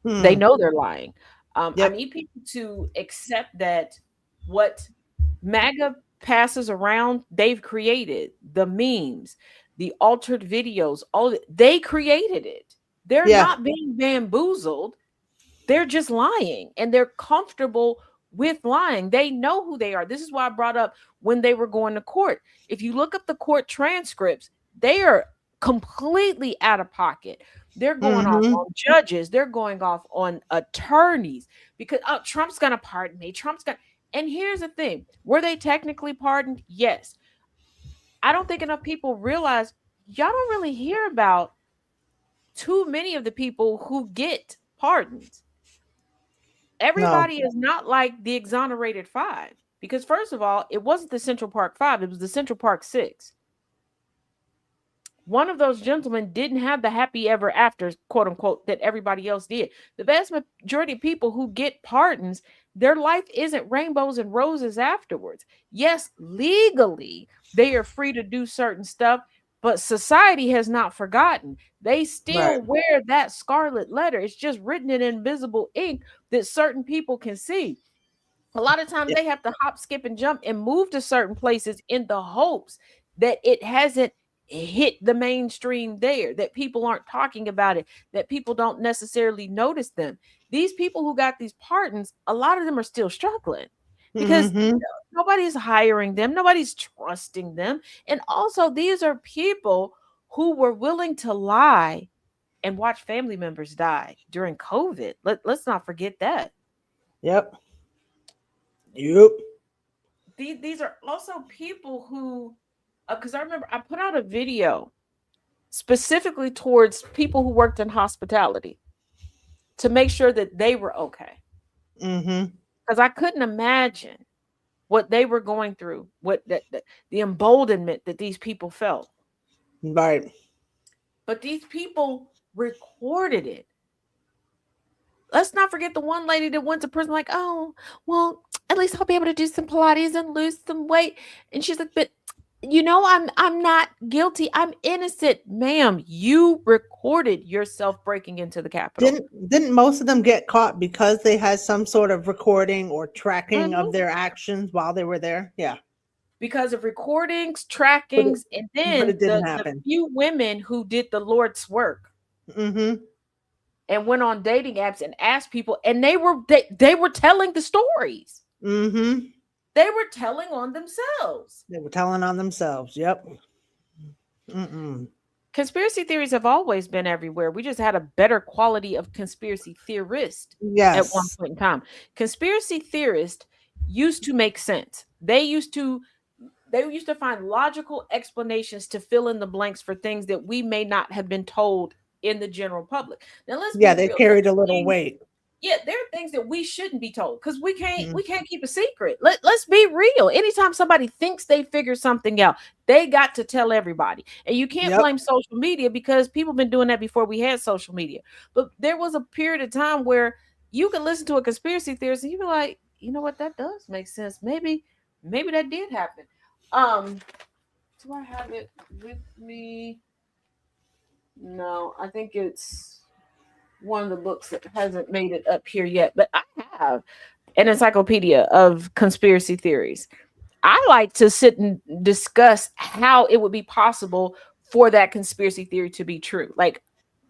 They know they're lying. I Yep. need people to accept that what MAGA passes around, they've created the memes, the altered videos, they created it. They're Yeah. not being bamboozled. They're just lying and they're comfortable with lying. They know who they are. This is why I brought up when they were going to court. If you look up the court transcripts, they are completely out of pocket. They're going off Mm-hmm. on judges, they're going off on attorneys because oh, Trump's going to pardon me. Trump's going to. And here's the thing, were they technically pardoned? Yes. I don't think enough people realize y'all don't really hear about too many of the people who get pardons. No. Everybody is not like the exonerated five because first of all, it wasn't the Central Park Five, it was the Central Park Six. One of those gentlemen didn't have the happy ever afters, quote unquote, that everybody else did. The vast majority of people who get pardons, their life isn't rainbows and roses afterwards. Yes, legally, they are free to do certain stuff, but society has not forgotten. They Right. still wear that scarlet letter. It's just written in invisible ink that certain people can see. A lot of times Yeah. they have to hop, skip, and jump and move to certain places in the hopes that it hasn't hit the mainstream there, that people aren't talking about it, that people don't necessarily notice them. These people who got these pardons, a lot of them are still struggling because Mm-hmm. nobody's hiring them, nobody's trusting them. And also, these are people who were willing to lie and watch family members die during COVID. Let's not forget that. Yep. Yep. These are also people who because I remember I put out a video specifically towards people who worked in hospitality to make sure that they were okay Mm-hmm. because I couldn't imagine what they were going through, what the emboldenment that these people felt. Right. But these people recorded it. Let's not forget the one lady that went to prison, like, oh, well, at least I'll be able to do some Pilates and lose some weight. And she's like, but I'm not guilty. I'm innocent. Ma'am, you recorded yourself breaking into the Capitol. Didn't most of them get caught because they had some sort of recording or tracking of Mhm. their actions while they were there? Yeah. Because of recordings, But it, trackings, and but then it didn't the happen. few women who did the Lord's work Mm-hmm. and went on dating apps and asked people, and they were telling the stories. Mm-hmm. They were telling on themselves. They were telling on themselves. Yep. Mm-mm. Conspiracy theories have always been everywhere. We just had a better quality of conspiracy theorist at one Yes. point in time. Conspiracy theorists used to make sense. They used to find logical explanations to fill in the blanks for things that we may not have been told in the general public. Now let's Yeah, be they real. There carried a are little things weight. yeah, there are things that we shouldn't be told because we can't Mm. we can't keep a secret. Let's be real. Anytime somebody thinks they figure something out, they got to tell everybody. And you can't Yep. blame social media because people been doing that before we had social media. But there was a period of time where you could listen to a conspiracy theorist and you be like, you know what, that does make sense. Maybe that did happen. Um, do I have it with me? No, I think it's one of the books that hasn't made it up here yet, but I have an encyclopedia of conspiracy theories. I like to sit and discuss how it would be possible for that conspiracy theory to be true. Like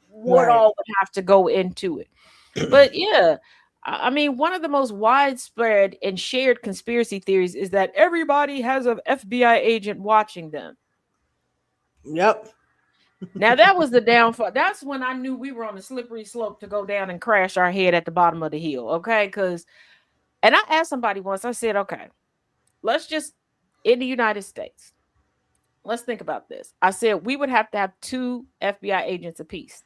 what Right. all would have to go into it. But yeah, I mean, one of the most widespread and shared conspiracy theories is that everybody has an FBI agent watching them. Yep. Now that was the downfall. That's when I knew we were on a slippery slope to go down and crash our head at the bottom of the hill. Okay, because and I asked somebody once. I said, okay, let's just in the United States. Let's think about this. I said we would have to have two FBI agents apiece.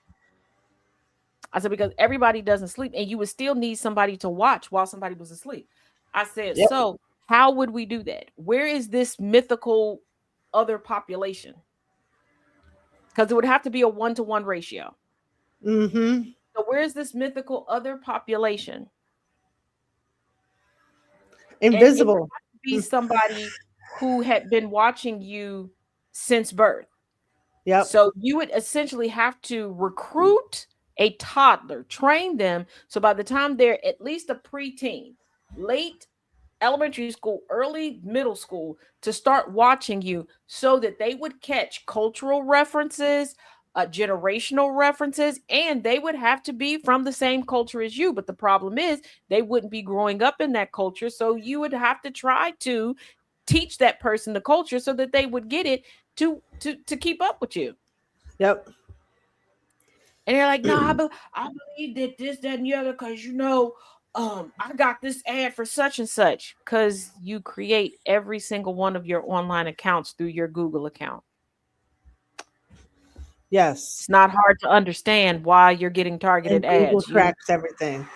I said because everybody doesn't sleep, and you would still need somebody to watch while somebody was asleep. I said, Yep. so how would we do that? Where is this mythical other population? Because it would have to be a 1-to-1 ratio. Mm-hmm. So where's this mythical other population? And it would Invisible. have to be somebody who had been watching you since birth. Yep. So you would essentially have to recruit a toddler, train them so by the time they're at least a preteen, late elementary school, early middle school, to start watching you so that they would catch cultural references, generational references, and they would have to be from the same culture as you. But the problem is they wouldn't be growing up in that culture. So you would have to try to teach that person the culture so that they would get it to keep up with you. Yep. And they're like, no, I believe that this, that, and the other, because I got this ad for such and such. Because you create every single one of your online accounts through your Google account. Yes. It's not hard to understand why you're getting targeted And Google ads. tracks everything.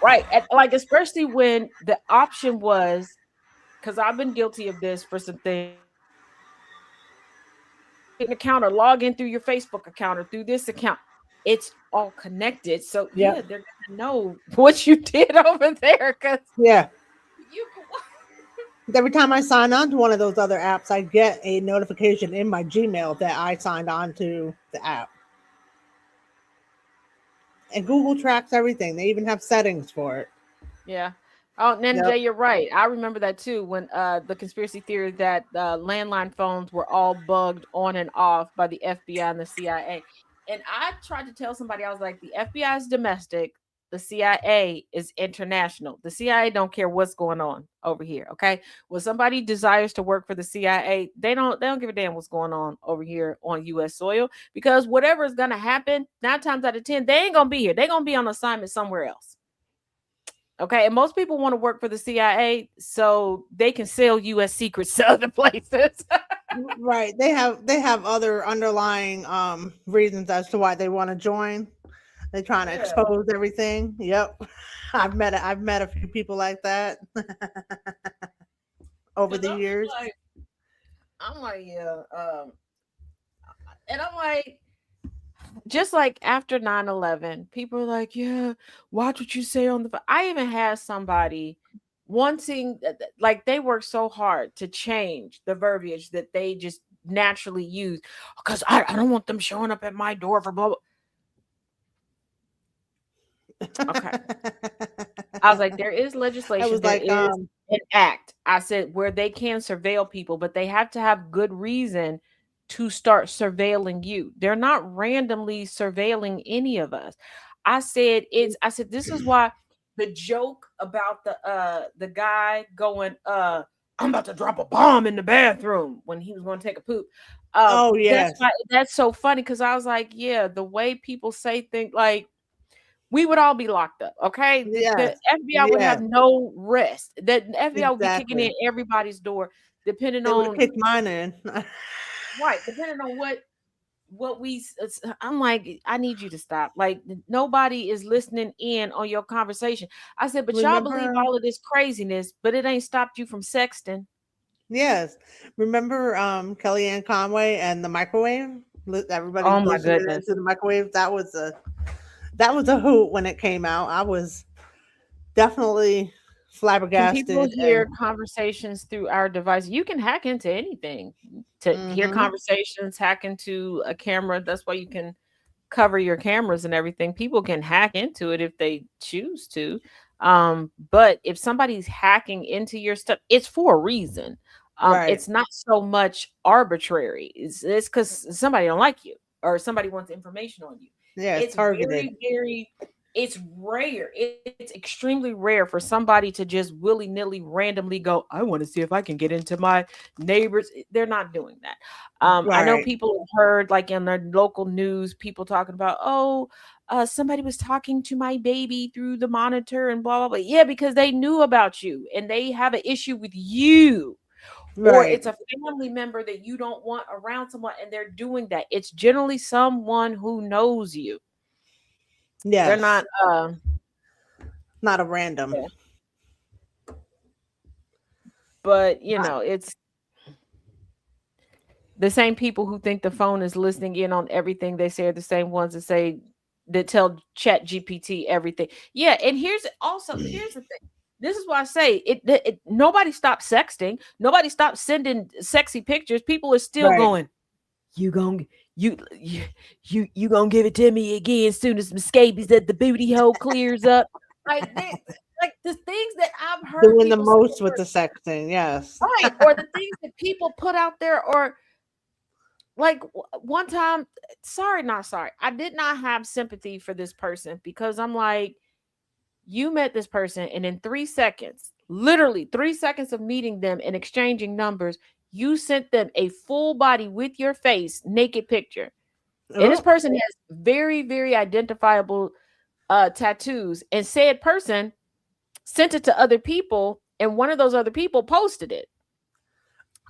Right. And like, especially when the option was, because I've been guilty of this for some things. An account or log in through your Facebook account or through this account. It's all connected. So yeah, Yep. they're gonna know what you did over there because Yeah. you can Every time I sign on to one of those other apps, I get a notification in my Gmail that I signed on to the app. And Google tracks everything. They even have settings for it. yeah. Oh, Yep. Ninja, you're right. I remember that too when the conspiracy theory that landline phones were all bugged on and off by the FBI and the CIA. And I tried to tell somebody, I was like, the FBI is domestic, the CIA is international. The CIA don't care what's going on over here. Okay. When somebody desires to work for the CIA, they don't give a damn what's going on over here on US soil because whatever is gonna happen, 9 times out of 10, they ain't gonna be here. They're gonna be on assignment somewhere else. Okay, and most people want to work for the CIA so they can sell US secrets to other places. Right. They have other underlying reasons as to why they want to join. They're trying to Yeah. expose everything. Yep. I've met a few people like that over 'Cause the years. I'm like, yeah. And I'm like, just like after 9/11, people are like, yeah, watch what you say on the I even had somebody wanting like they work so hard to change the verbiage that they just naturally use because I don't want them showing up at my door for blah blah. Okay. I was like, there is I legislation, was there like, is an act. I said where they can surveil people, but they have to have good reason to start surveilling you. They're not randomly surveilling any of us. I said this is why the joke about the guy going I'm about to drop a bomb in the bathroom when he was going to take a poop. oh That's yes, why that's so funny because I was like, yeah, the way people say things like we would all be locked up. Okay. The yes, FBI would have yes, no rest. The FBI would be kicking in exactly. everybody's door, depending They would have on kicked mine in. right, depending on what I'm like, I need you to stop. Like nobody is listening in on your conversation. I said, but y'all believe Remember? all of this craziness, but it ain't stopped you from sexting. Yes. Remember Kellyanne Conway and the microwave? Everybody Oh my listening goodness. into the microwave. That was a hoot when it came out. I was definitely Can people flabbergasted hear and conversations through our device? You can hack into anything to hear hmm conversations, hack into a camera. That's why you can cover your cameras and everything. People can hack into it if they choose to. But if somebody's hacking into your stuff, it's for a reason. right. It's not so much arbitrary. It's because somebody don't like you or somebody wants information on you. Yeah, it's It's targeted. very it's rare. It's extremely rare for somebody to just willy-nilly randomly go, I want to see if I can get into my neighbors. They're not doing that. I know Right. people have heard like in their local news, people talking about, oh, somebody was talking to my baby through the monitor and blah blah blah. Yeah, because they knew about you and they have an issue with you. Or Right. it's a family member that you don't want around someone and they're doing that. It's generally someone who knows you. They're Yes. not Not a random. yeah. But Not- it's the same people who think the phone is listening in on everything they say are the same ones that tell Chat GPT everything. Yeah, and here's the thing. This is why I say nobody stopped sexting. Nobody stopped sending sexy pictures. People are still Right. going, you gon' you gonna give it to me again as soon as some scabies at the booty hole clears up. Like like the things that I've heard Doing the people say, most with the sexting, yes. right, or the things that people put out there, or like one time, sorry, not sorry, I did not have sympathy for this person because I'm like, you met this person and in 3 seconds, literally 3 seconds of meeting them and exchanging numbers, you sent them a full body with your face naked picture. And this Oh, person has very, very identifiable tattoos, and said person sent it to other people, and one of those other people posted it.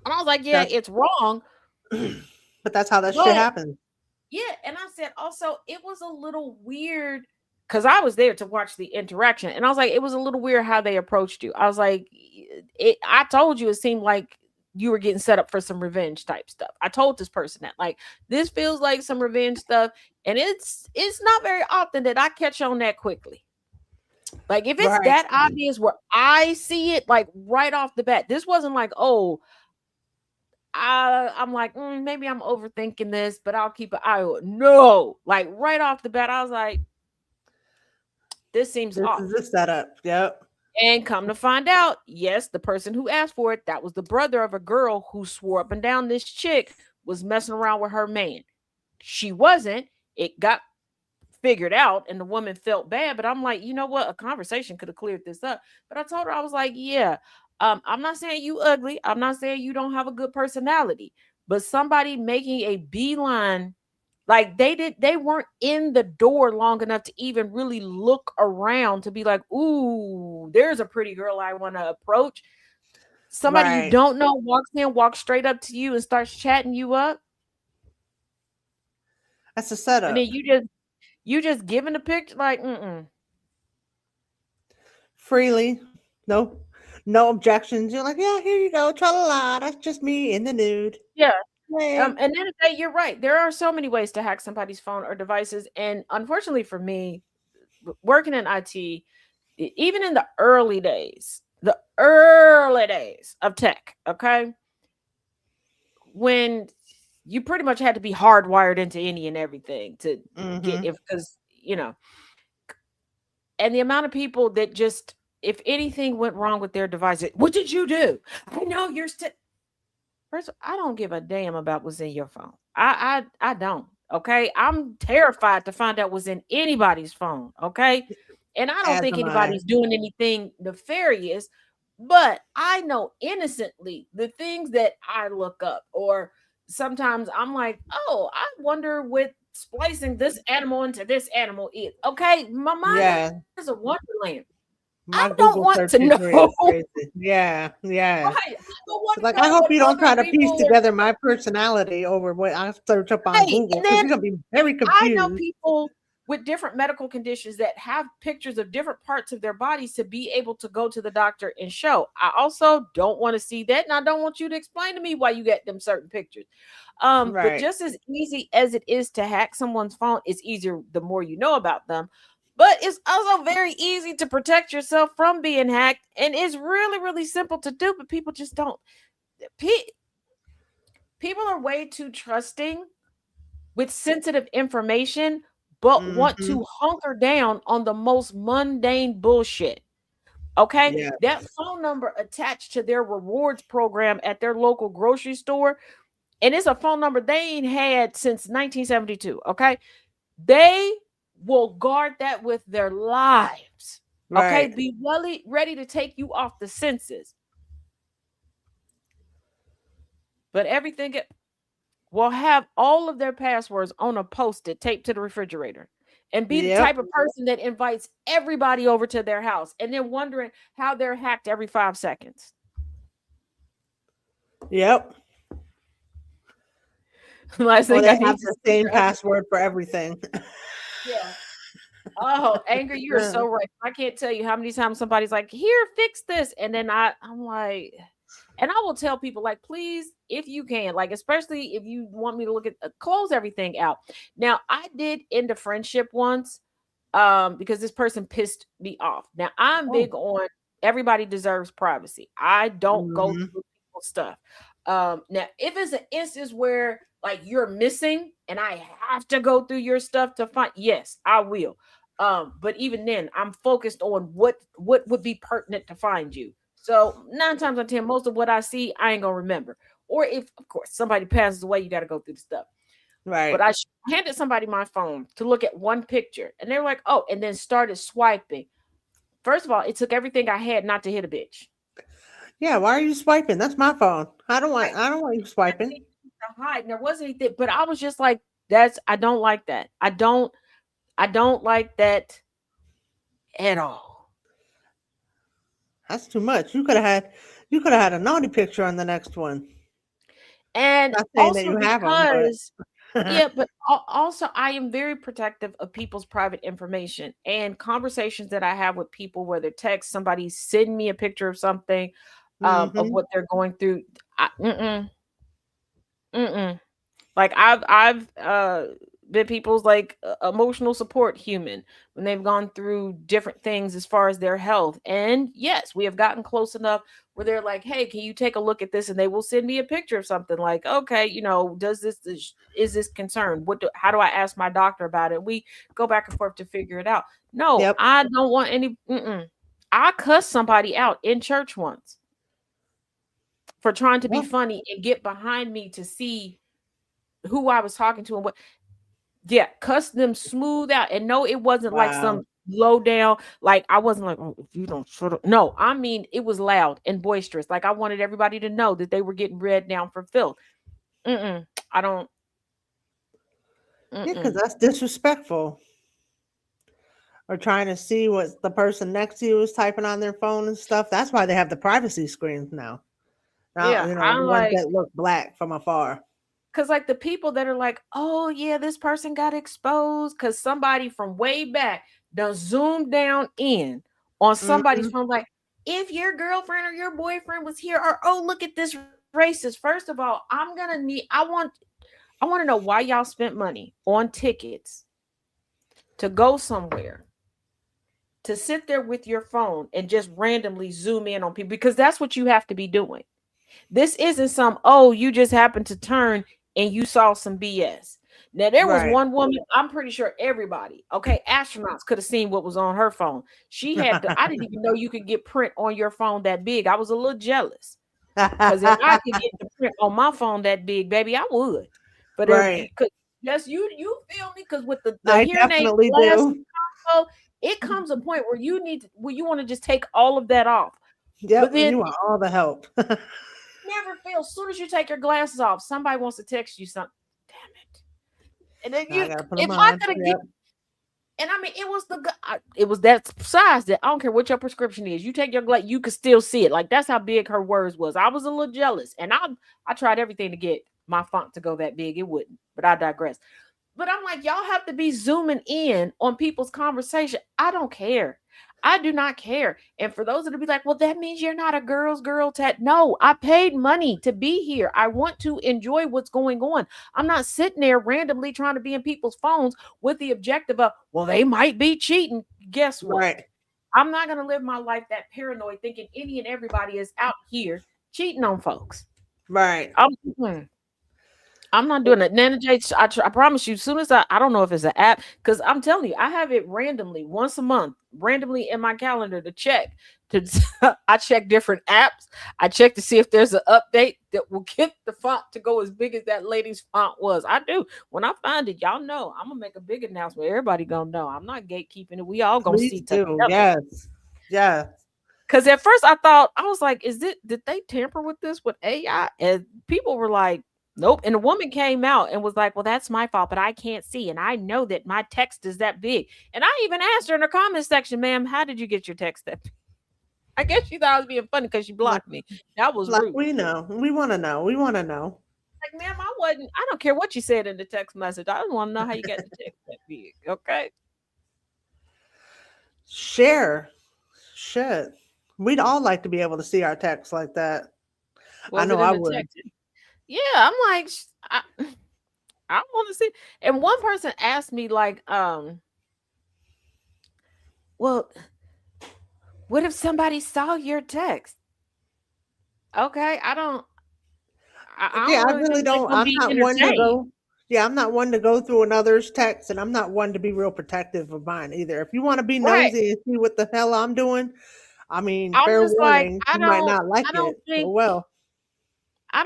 And I was like, yeah, that's it's wrong. but that's how that shit But happens. yeah, and I said also it was a little weird because I was there to watch the interaction, and I was like, it was a little weird how they approached you. I was like, I told you it seemed like you were getting set up for some revenge type stuff. I told this person that like this feels like some revenge stuff, and it's not very often that I catch on that quickly. Like if it's Right. that obvious where I see it like right off the bat, this wasn't like, oh, I'm like, maybe I'm overthinking this, but I'll keep an eye on it. No, like right off the bat, I was like, this seems This off. is the setup. Yep. And come to find out, yes, the person who asked for it, that was the brother of a girl who swore up and down this chick was messing around with her man. She wasn't. It got figured out and the woman felt bad, but I'm like, you know what, a conversation could have cleared this up. But I told her, I was like, yeah, I'm not saying you ugly, I'm not saying you don't have a good personality, but somebody making a beeline, like they weren't in the door long enough to even really look around to be like, ooh, there's a pretty girl I want to approach. Somebody you Right. don't know walks in, walks straight up to you and starts chatting you up, That's a and then setup. you just giving a picture like, Freely. No, no objections. You're like, yeah, here you go. Tra la la. That's just me in the nude. yeah. Hey. And then today, you're right. There are so many ways to hack somebody's phone or devices, and unfortunately for me, working in IT, even in the early days of tech, okay, when you pretty much had to be hardwired into any and everything to get Mm-hmm. if because and the amount of people that just if anything went wrong with their device, what did you do? I know you're still. First, I don't give a damn about what's in your phone. I don't. Okay. I'm terrified to find out what's in anybody's phone. Okay. And I don't As think am I. anybody's doing anything nefarious, but I know innocently the things that I look up, or sometimes I'm like, oh, I wonder what splicing this animal into this animal is. Okay. My mind Yeah. is a wonderland. I My don't Google want search to history know. is crazy. Yeah. Yeah. Right. I don't want It's to like, I know hope what you don't other try to piece people. together my personality over what I search up on Right. Google And because then you're going to be very I know confused. people with different medical conditions that have pictures of different parts of their bodies to be able to go to the doctor and show. I also don't want to see that. And I don't want you to explain to me why you get them certain pictures. But Right. just as easy as it is to hack someone's phone, it's easier the more you know about them. But it's also very easy to protect yourself from being hacked. And it's really, really simple to do, but people just don't. Pe- People are way too trusting with sensitive information, but want Mm-hmm. to hunker down on the most mundane bullshit. Okay. Yeah. That phone number attached to their rewards program at their local grocery store, and it's a phone number they ain't had since 1972. Okay. They will guard that with their lives. Okay. Right. Be really ready to take you off the census. But everything will have all of their passwords on a post-it taped to the refrigerator, and be the Yep. type of person that invites everybody over to their house and then wondering how they're hacked every 5 seconds. Yep. Last Or thing they I need have to the see. same password for everything. Yeah. Oh, anger, you are so right. I can't tell you how many times somebody's like, here, fix this. And then I'm like, and I will tell people, like, please, if you can, like, especially if you want me to look at, close everything out. Now, I did end a friendship once because this person pissed me off. Now, I'm Oh. big on everybody deserves privacy. I don't go Mm-hmm. through people's stuff. Now if it's an instance where like you're missing and I have to go through your stuff to find, yes, I will. But even then, I'm focused on what would be pertinent to find you. So 9 times out of 10, most of what I see, I ain't gonna remember. Or if, of course, somebody passes away, you got to go through the stuff. But Right. I handed somebody my phone to look at one picture, and they were like, "Oh," and then started swiping. First of all, it took everything I had not to hit a bitch. Yeah, why are you swiping? That's my phone. Right. I don't want you swiping. Anything to hide. And there wasn't anything, but I was just like, "That's I don't like that. I don't like that at all." That's too much. You could have had a naughty picture on the next one. And Not saying that also you have them, but because yeah, but also I am very protective of people's private information and conversations that I have with people, whether text somebody send me a picture of something, of hmm what they're going through. Mm-mm, mm-mm. Like I've been people's like emotional support human when they've gone through different things as far as their health. And yes, we have gotten close enough where they're like, "Hey, can you take a look at this?" And they will send me a picture of something like, "Okay, does is this concerned? How do I ask my doctor about it?" We go back and forth to figure it out. No, Yep. I don't want any. Mm-mm. I cussed somebody out in church once for trying to be Yep. funny and get behind me to see who I was talking to and what. Yeah, cuss them smooth out. And no, it wasn't like Wow. some low down, like I wasn't like, "Oh, if you don't shut up." No, I mean it was loud and boisterous. Like I wanted everybody to know that they were getting read down for filth. Mm-mm. I don't. Yeah, because Mm-mm. that's disrespectful. Or trying to see what the person next to you is typing on their phone and stuff. That's why they have the privacy screens now. Now, Yeah, the I'm ones like, that look black from afar. because like the people that are like, "Oh yeah, this person got exposed because somebody from way back done zoomed down in on somebody's hmm phone, like, if your girlfriend or your boyfriend was here, or oh, look at this racist." First of all, I'm gonna need I want to know why y'all spent money on tickets to go somewhere to sit there with your phone and just randomly zoom in on people, because that's what you have to be doing. This isn't some, "Oh, you just happened to turn and you saw some BS." Now there was Right. one woman, I'm pretty sure everybody, okay, astronauts could have seen what was on her phone. I didn't even know you could get print on your phone that big. I was a little jealous. Because if I could get the print on my phone that big, baby, I would. But Right. because yes, you feel me? Because with the I hearing aid definitely glasses do. combo, it comes a point where you want to just take all of that off. But Yep. And then you want all the help. never feel, as soon as you take your glasses off, somebody wants to text you something. Damn it. And then Now I gotta put if them I on. could have Yep. and I mean, it was that size that I don't care what your prescription is. You take your glass, you could still see it. Like that's how big her words was. I was a little jealous, and I tried everything to get my font to go that big. It wouldn't, but I digress. But I'm like, y'all have to be zooming in on people's conversation. I don't care. I do not care. And for those that will be like, "Well, that means you're not a girl's girl tat." No, I paid money to be here. I want to enjoy what's going on. I'm not sitting there randomly trying to be in people's phones with the objective of, "Well, they might be cheating." Guess what? Right. I'm not going to live my life that paranoid thinking any and everybody is out here cheating on folks. Right. I'm, I'm not doing it. Nana J, I promise you, as soon as I don't know if it's an app, because I'm telling you, I have it randomly once a month, randomly in my calendar to check. To I check different apps. I check to see if there's an update that will get the font to go as big as that lady's font was. I do. When I find it, y'all know I'm gonna make a big announcement. Everybody gonna know. I'm not gatekeeping it. We all gonna Please see together. do. Yes. Yes. Because at first I thought, I was like, did they tamper with this with AI? And people were like, nope. And a woman came out and was like, "Well, that's my fault, but I can't see. And I know that my text is that big." And I even asked her in the comment section, "Ma'am, how did you get your text that big?" I guess she thought I was being funny because she Like, blocked me. That was like rude. we know. We want to know. We want to know. Like, ma'am, I don't care what you said in the text message. I just want to know how you got the text that big. Okay. Share. Shit. We'd all like to be able to see our text like that. I Was know it in I the would. text? Yeah, I'm like, I want to see. And one person asked me, like, well, what if somebody saw your text? Okay, I don't. I Yeah, don't I really really think they're don't. gonna I'm be not one to entertained. go. Yeah, I'm not one to go through another's text, and I'm not one to be real protective of mine either. If you want to be Right. nosy and see what the hell I'm doing, I mean, I'm fair just like, warning, you might not like I don't it. Oh think well. I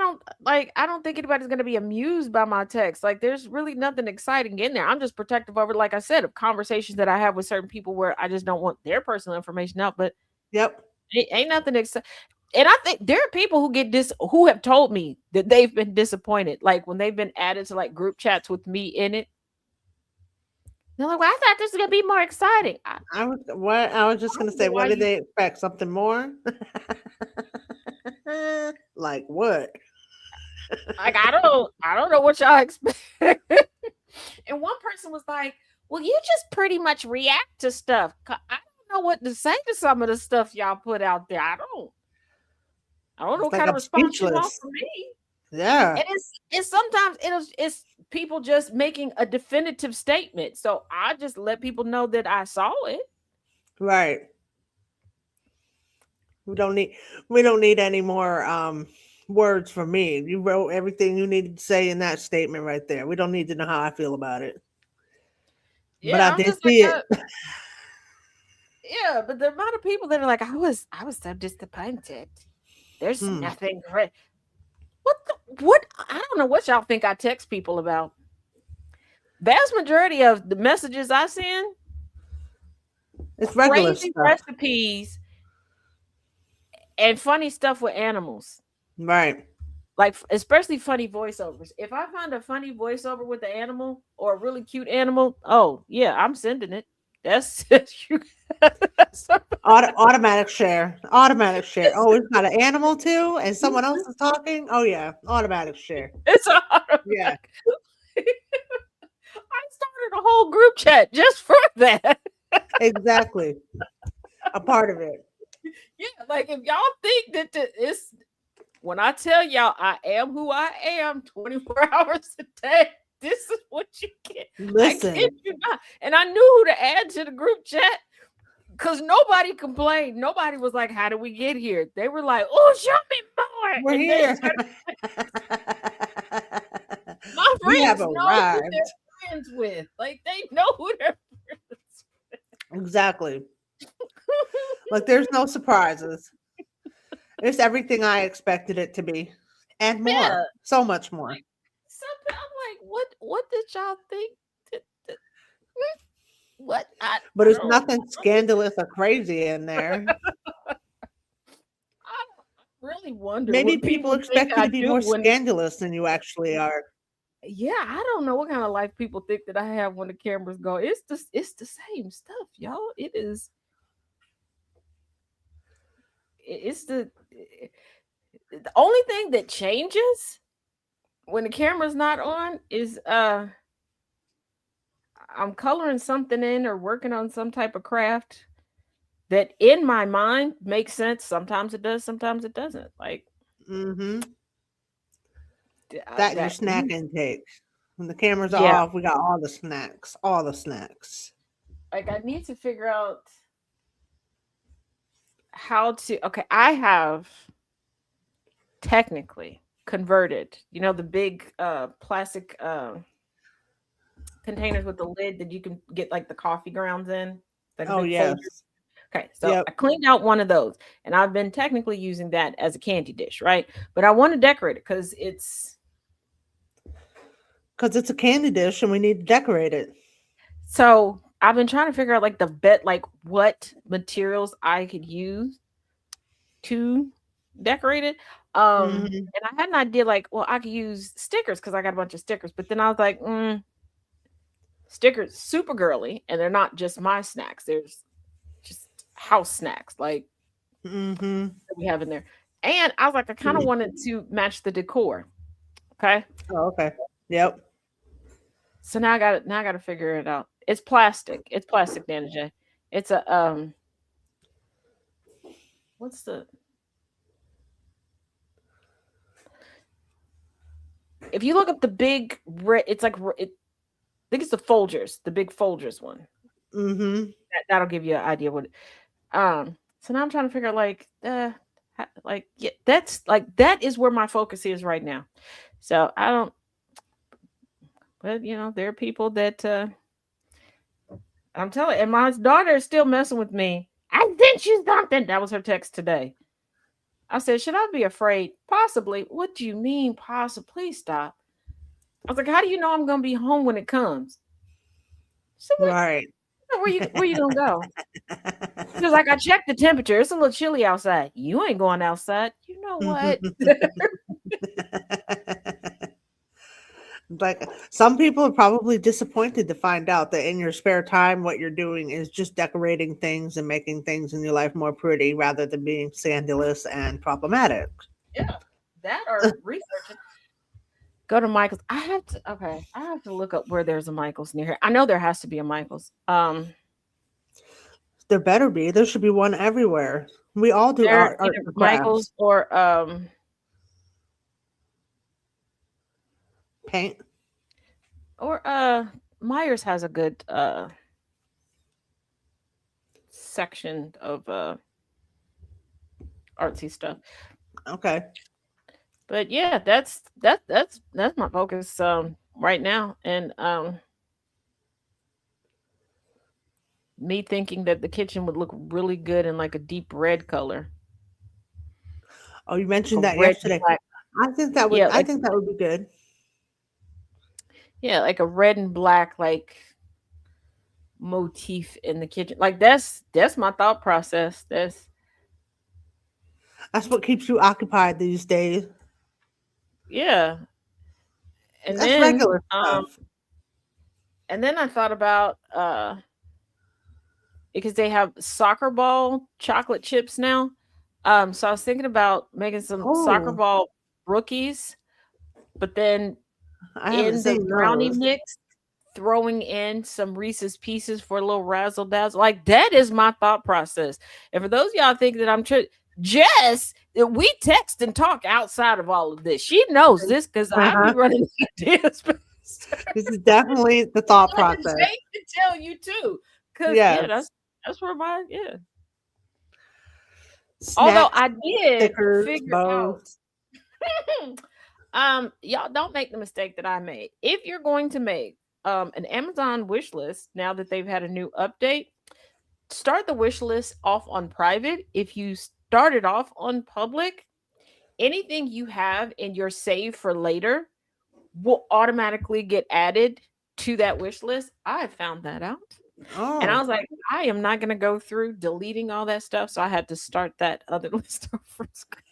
don't think anybody's gonna be amused by my text. Like there's really nothing exciting in there. I'm just protective over, like I said, of conversations that I have with certain people where I just don't want their personal information out. But Yep. it ain't nothing exciting. And I think there are people who get who have told me that they've been disappointed. Like when they've been added to like group chats with me in it. They're like, well, I thought this was gonna be more exciting. I was just I gonna don't know say, why what did you they expect? Something more? Like what? like I don't know what y'all expect. And one person was like, well, you just pretty much react to stuff. I don't know what to say to some of the stuff y'all put out there. I don't know It's what like kind of I'm response you want speechless. from me. Yeah. And it's sometimes it's people just making a definitive statement. So I just let people know that I saw it. Right. We don't need we don't need any more words from me. You wrote everything you needed to say in that statement right there. We don't need to know how I feel about it. But Yeah, I I'm did just like see it. yeah, but the amount of people that are like, I was so disappointed. There's Hmm. nothing great. What I don't know what y'all think I text people about. Vast majority of the messages I send, It's regular crazy stuff. recipes and funny stuff with animals. Right. Like especially funny voiceovers. If I find a funny voiceover with the animal or a really cute animal, oh yeah, I'm sending it. That's you. That's, Automatic share. Automatic share. Oh, it's got an animal too, and someone else is talking. Oh yeah, automatic share. it's a Yeah, I started a whole group chat just for that. exactly. A part of it. Yeah, like if y'all think that it's when I tell y'all I am who I am 24 hours a day, this is what you get. I kid Listen, you not. And I knew who to add to the group chat because nobody complained. Nobody was like, how did we get here? They were like, oh, show me more. we're And they here. started, my We have friends know who they're arrived. friends with. Like they know who they're friends Exactly. Like there's no surprises. It's everything I expected it to be, and yeah. more. So much more. Something I'm like, what did y'all think? That- what But I it's don't nothing scandalous or crazy in there. I really wonder Maybe what people people think expect you I to be do more when the scandalous than you actually are. yeah, I don't know what kind of life people think that I have when the cameras go. It's the same stuff, y'all. It's the only thing that changes when the camera's not on is I'm coloring something in or working on some type of craft that in my mind makes sense. Sometimes it does, sometimes it doesn't. Like Hmm. That and your that snack intake. When the cameras are yeah, off, we got all the snacks. All the snacks. like I need to figure out how to okay, I have technically converted, the big plastic containers with the lid that you can get like the coffee grounds in, like a Oh big folder. yes. Okay, so Yep. I cleaned out one of those and I've been technically using that as a candy dish, right? But I want to decorate it because it's Because it's a candy dish and we need to decorate it. so I've been trying to figure out like the bet like what materials I could use to decorate it. Hmm. And I had an idea like, well, I could use stickers because I got a bunch of stickers, but then I was like, stickers super girly, and they're not just my snacks. There's just house snacks like Hmm. that we have in there. And I was like, I kind of wanted to match the decor. Okay. Oh, okay. Yep. So now I gotta figure it out. It's plastic. It's plastic, Nana J. It's a what's the if you look up the big it's like I think it's the Folgers, the big Folgers one. Hmm. That'll give you an idea what so now I'm trying to figure out like Like, yeah, that's like that is where my focus is right now. So I don't, but there are people that I'm telling, and my daughter is still messing with me. I sent you something. That was her text today. I said, should I be afraid? Possibly. What do you mean, possibly? Please stop. I was like, how do you know I'm gonna be home when it comes? So what? Right. Where you gonna go? She was like, I checked the temperature. It's a little chilly outside. You ain't going outside. You know what? Like some people are probably disappointed to find out that in your spare time, what you're doing is just decorating things and making things in your life more pretty rather than being scandalous and problematic. Yeah, that or researching. Go to Michael's. I have to. Okay, I have to look up where there's a Michael's near here. I know there has to be a Michael's. There better be. There should be one everywhere. We all do There art either and crafts. Michael's Paint. or Myers has a good section of artsy stuff. Okay. But yeah, that's my focus right now, and me thinking that the kitchen would look really good in like a deep red color, Oh, you a mentioned that red and yesterday. black. Yeah, I like think that would be good. yeah, like a red and black like motif in the kitchen. Like that's my thought process. That's what keeps you occupied these days. Yeah. And That's then regular stuff. I thought about because they have soccer ball chocolate chips now. So I was thinking about making some soccer Oh, ball rookies, but then I haven't in the seen brownie those. mix, throwing in some Reese's Pieces for a little razzle dazzle. Like that is my thought process. And for those of y'all think that I'm Jess, we text and talk outside of all of this. She knows this because I be Uh-huh. running ideas. This is definitely the thought And process. Jay can tell you too. Cause yeah, Yes. that's where my yeah. Although Snacks, I did stickers, figure out bows. y'all don't make the mistake that I made. If you're going to make an Amazon wish list now that they've had a new update, start the wish list off on private. If you start it off on public, anything you have in your save for later will automatically get added to that wish list. I found that out. And I Oh, was like, I am not going to go through deleting all that stuff. So I had to start that other list over from scratch.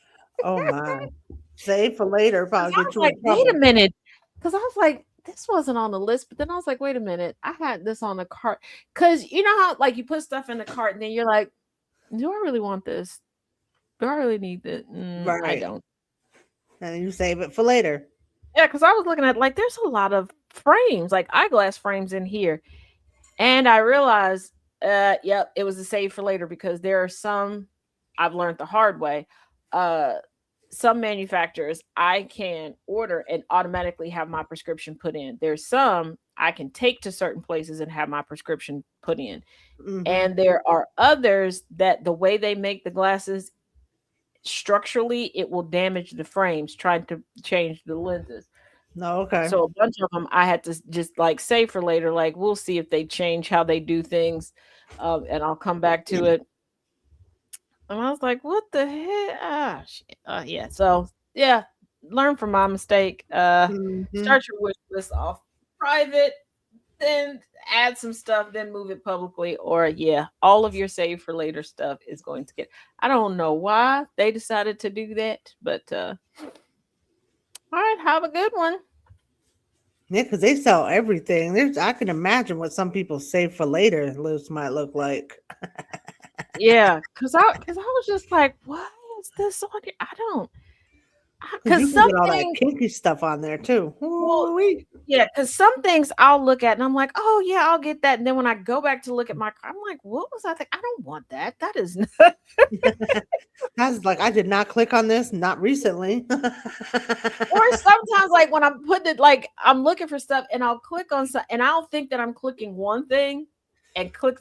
oh my. Save for later, Because probably I get was you like, in wait a trouble. minute. Because I was like, this wasn't on the list. But then I was like, wait a minute. I had this on the cart. Because you know how, like, you put stuff in the cart and then you're like, do I really want this? Do I really need this? I Right. don't. And you save it for later. Yeah, because I was looking at, like, there's a lot of frames, like eyeglass frames in here. And I realized, yep, it was a save for later because there are some I've learned the hard way. Uh, some manufacturers I can order and automatically have my prescription put in. There's some I can take to certain places and have my prescription put in. Hmm. And there are others that the way they make the glasses structurally, it will damage the frames trying to change the lenses. No, okay. So a bunch of them I had to just like save for later. Like we'll see if they change how they do things, and I'll come back to it. And I was like, "What the heck?" Ah, shit. Yeah. So yeah, learn from my mistake. Hmm. Start your wish list off private, then add some stuff, then move it publicly. Or yeah, all of your save for later stuff is going to get. I don't know why they decided to do that, but all right, have a good one. Yeah, because they sell everything. There's, I can imagine what some people save for later lists might look like. Yeah, cause I was just like, "What is this on here?" I don't Because cause you can some get all that things kinky stuff on there too. well, Ooh-wee. yeah, cause some things I'll look at and I'm like, "Oh, yeah, I'll get that," and then when I go back to look at my car, I'm like, "What was I think? I don't want that. That is not." That's like I did not click on this, not recently. Or sometimes, like, when I'm putting it like, I'm looking for stuff and I'll click on some and I'll think that I'm clicking one thing and click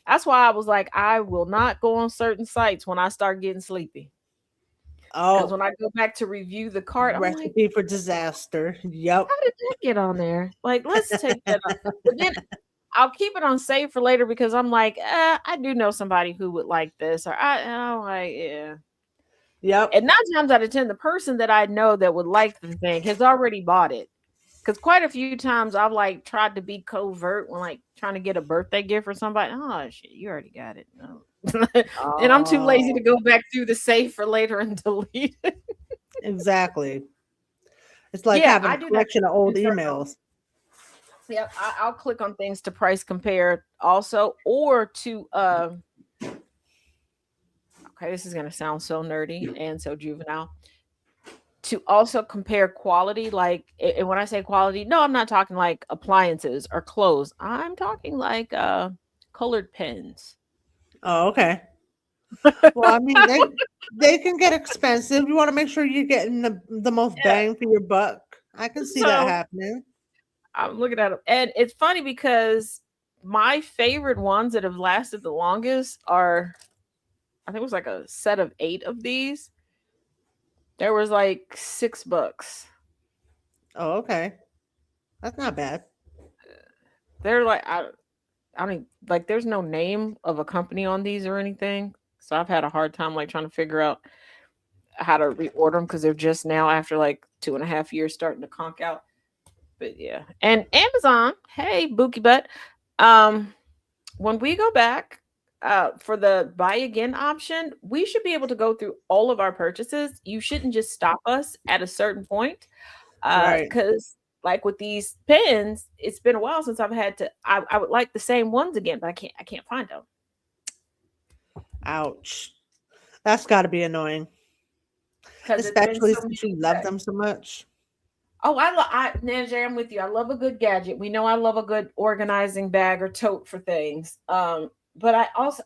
that's why I was like, I will not go on certain sites when I start getting sleepy. Because Oh, when I go back to review the cart, I'm like, recipe for disaster. Yep. how did that get on there? Like, let's take that off. But then I'll keep it on save for later because I'm like, I do know somebody who would like this, or I'm like, yeah. Yep. And 9 times out of 10, the person that I know that would like the thing has already bought it. Because quite a few times I've like tried to be covert when like trying to get a birthday gift for somebody. Oh shit, you already got it. No. And I'm too lazy to Oh, go back through the save for later and delete it. exactly. It's like Yeah, having I a do that collection of old internal. emails. Yep, I'll click on things to price compare also, or to okay, this is gonna sound so nerdy and so juvenile. To also compare quality, like, and when I say quality, no, I'm not talking like appliances or clothes. I'm talking like colored pens. Oh, okay. Well, I mean, they can get expensive. You want to make sure you're getting the most Yeah. bang for your buck. I can see that So happening. I'm looking at them, and it's funny because my favorite ones that have lasted the longest are, I think it was like a set of 8 of these. There was like $6. Oh, okay. That's not bad. They're like I mean, like there's no name of a company on these or anything. So I've had a hard time like trying to figure out how to reorder them because they're just now after like 2.5 years starting to conk out. But yeah. And Amazon, hey, Bookie Butt. Um, when we go back for the buy again option, we should be able to go through all of our purchases. You shouldn't just stop us at a certain point. Right. Because like with these pens, it's been a while since I've had to I would like the same ones again, but I can't find them. Ouch. That's got to be annoying, Because it's been especially so many since you love back. them so much. Oh, Nanjay, I'm with you. I love a good gadget. We know I love a good organizing bag or tote for things. But I also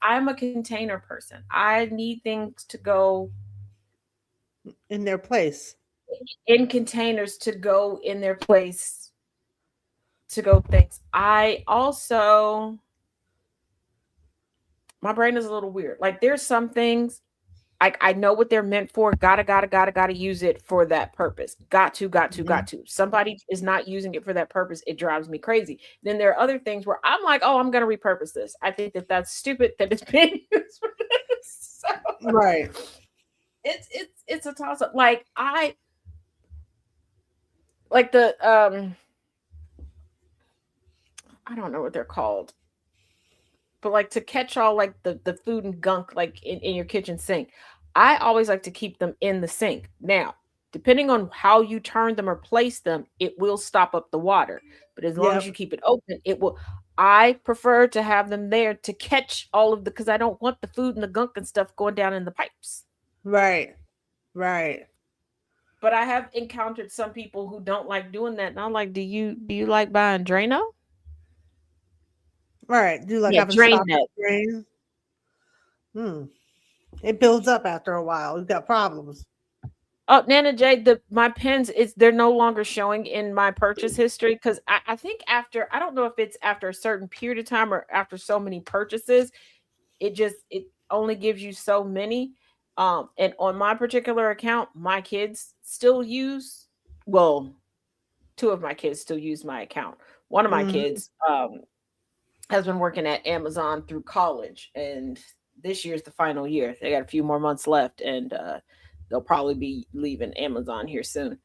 I'm a container person. I need things to go In their place. in containers to go in their place to go things. I also my brain is a little weird. Like there's some things I know what they're meant for. Gotta use it for that purpose. Mhm. Got to. Somebody is not using it for that purpose. It drives me crazy. Then there are other things where I'm like, oh, I'm gonna repurpose this. I think that that's stupid that it's being used for this. So Right. it's a toss up. Like I like the I don't know what they're called, but like to catch all like the food and gunk like in your kitchen sink. I always like to keep them in the sink. Now, depending on how you turn them or place them, it will stop up the water. But as long as you Yep. keep it open, it will. I prefer to have them there to catch all of the because I don't want the food and the gunk and stuff going down in the pipes. Right. Right. But I have encountered some people who don't like doing that. And I'm like, do you like buying Drano? Right. Do you like Yeah, having drain stock that. drain? Hmm. It builds up after a while. You've got problems. Oh, Nana J, my pens is they're no longer showing in my purchase history because I think after I don't know if it's after a certain period of time or after so many purchases, it only gives you so many. And on my particular account, my kids still use well, 2 of my kids still use my account. One of my Mhm. kids has been working at Amazon through college, and this year's the final year. They got a few more months left, and they'll probably be leaving Amazon here soon.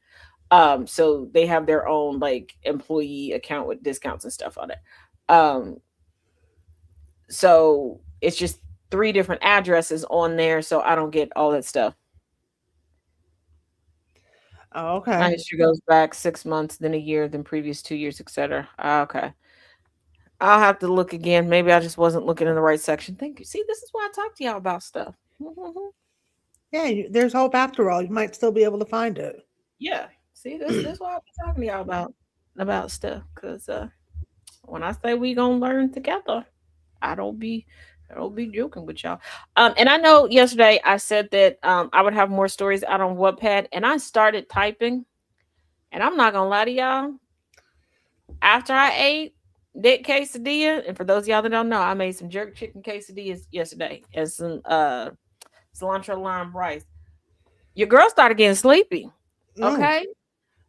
So they have their own like employee account with discounts and stuff on it. Um, so it's just 3 different addresses on there, so I don't get all that stuff. Oh, My okay. history goes back 6 months, then a year, then previous 2 years, etc. Okay. I'll have to look again. Maybe I just wasn't looking in the right section. Thank you. See, this is why I talk to y'all about stuff. Yeah, there's hope after all. You might still be able to find it. Yeah. See, this why I be talking to y'all about stuff. Cause when I say we gonna learn together, I don't be I don't be joking with y'all. And I know yesterday I said that I would have more stories out on Wattpad, and I started typing. And I'm not gonna lie to y'all. After I ate that quesadilla, and for those of y'all that don't know, I made some jerk chicken quesadillas yesterday and cilantro, lime, rice. Your girl started getting sleepy. Okay.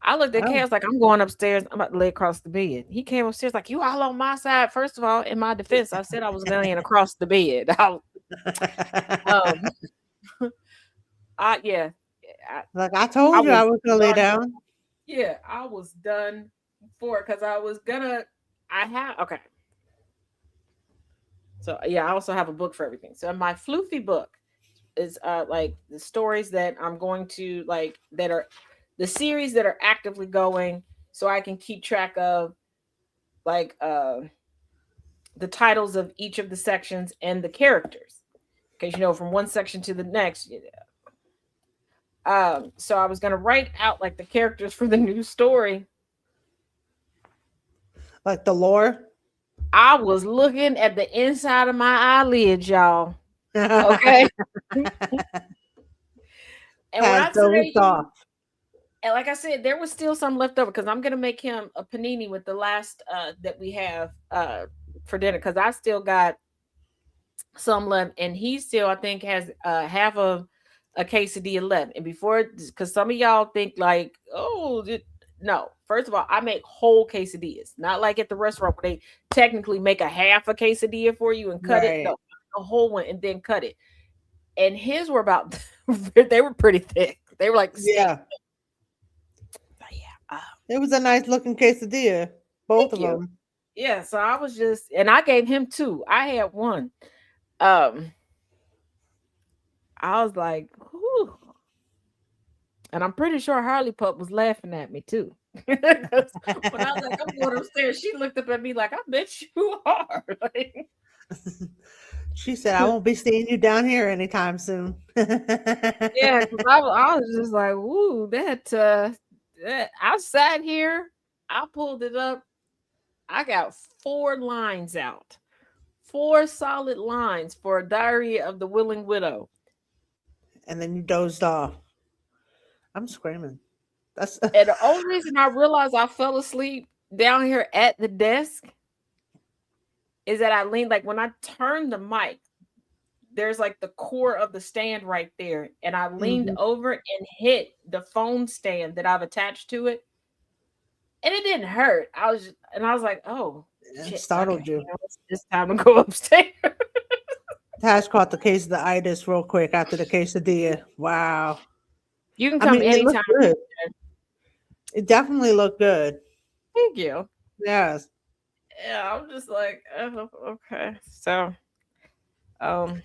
I looked at Oh. Chaos like, I'm going upstairs. I'm about to lay across the bed. He came upstairs like, you all on my side. First of all, in my defense, I said I was laying across the bed. Um, yeah, Like I I told you, was I was gonna lay done. down. Yeah, I was done for it because I was gonna. I have okay. So yeah, I also have a book for everything. So my floofy book is like the stories that I'm going to like that are the series that are actively going, so I can keep track of like the titles of each of the sections and the characters. Because you know, from one section to the next. So I was gonna write out like the characters for the new story. Like the lore. I was looking at the inside of my eyelids, y'all. Okay. And when I Has tell dozed you, off. and like I said, there was still some left over because I'm gonna make him a panini with the last that we have for dinner because I still got some left, and he still I think has half of a quesadilla left. And before, because some of y'all think like, oh, no. First of all, I make whole quesadillas, not like at the restaurant where they technically make a half a quesadilla for you and cut it. Right. No, a whole one and then cut it. And his were about they were pretty thick. They were like steak. Yeah. Yeah. It was a nice looking quesadilla. Both Thank of you. them. Yeah, so I was just, and I gave him two. I had one. I was like, whew. And I'm pretty sure Harley Pup was laughing at me too. 'Cause when I was like, I'm going upstairs, she looked up at me like, I bet you are. Like, She said, I won't be seeing you down here anytime soon. yeah, because I was just like, woo, that I sat here, I pulled it up, I got 4 lines out. 4 solid lines for a Diary of the Willing Widow. And then you dozed off. I'm screaming. That's And the only reason I realized I fell asleep down here at the desk is that I leaned, like when I turned the mic, there's like the core of the stand right there. And I leaned Mhm. over and hit the phone stand that I've attached to it. And it didn't hurt. I was like, oh It shit. startled Okay, you. it's time to go upstairs. Tash caught the case of the itis real quick after the quesadilla. Wow. You can I come mean, it anytime. looked good. It definitely looked good. Thank you. Yes. Yeah, I'm just like, oh, okay. So, um,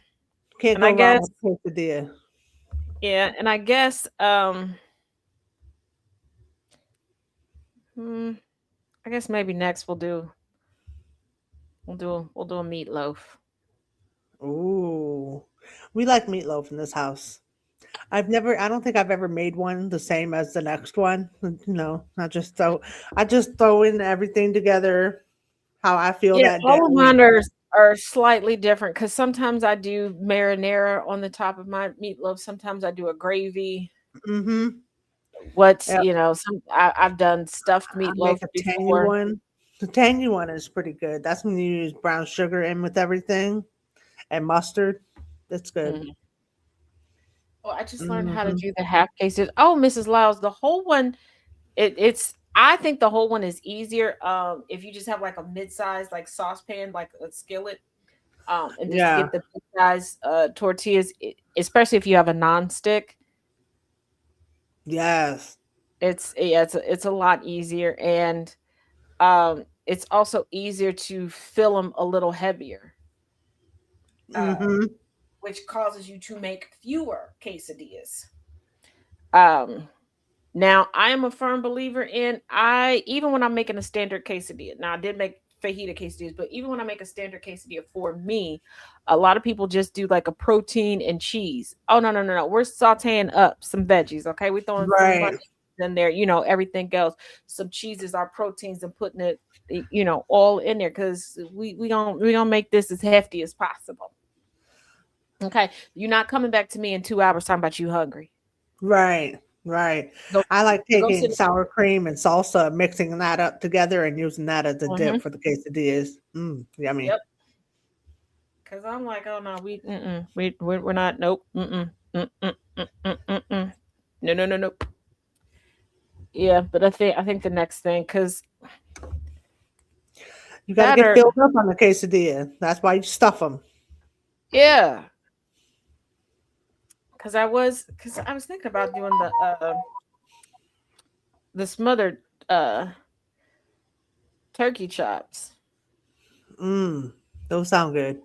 Can't and I go wrong guess, with quesadilla. yeah, and I guess, I guess maybe next we'll do a meatloaf. Ooh. We like meatloaf in this house. I don't think I've ever made one the same as the next one. No, I just throw in everything together how I feel Yeah, that day. all of mine are slightly different because sometimes I do marinara on the top of my meatloaf. Sometimes I do a gravy. Mm-hmm. What's Yep. I've done stuffed I meatloaf make a tangy before. one. The tangy one is pretty good. That's when you use brown sugar in with everything and mustard. That's good. Mhm. Well, I just learned how to Mm-hmm. do the half cases. Oh, Mrs. Lyles, the whole one, it's I think the whole one is easier. If you just have like a mid-size like saucepan, like a skillet, and just Yeah. get the big size tortillas, especially if you have a non-stick. Yes. It's a lot easier, and it's also easier to fill them a little heavier, uh, Mm-hmm. which causes you to make fewer quesadillas. Um, Now, I am a firm believer in I even when I'm making a standard quesadilla. Now, I did make fajita quesadillas, but even when I make a standard quesadilla for me, a lot of people just do like a protein and cheese. Oh no, no, no, no. We're sauteing up some veggies, okay? We're throwing some Right. bunnies in there, everything else. Some cheeses, our proteins, and putting it, all in there because we gonna make this as hefty as possible. Okay, you're not coming back to me in 2 hours talking about you hungry. Right. Right. Go I like go taking sit. sour cream and salsa, mixing that up together and using that as a dip Mhm. for the quesadillas. Yummy. Yep. Because I'm like, oh no, we're not. Nope. No, no, no, nope. Yeah, but I think the next thing, because You got to that get or filled up on the quesadilla. That's why you stuff them. yeah, because I was thinking about doing the smothered uh turkey chops, Mmm. Those sound good.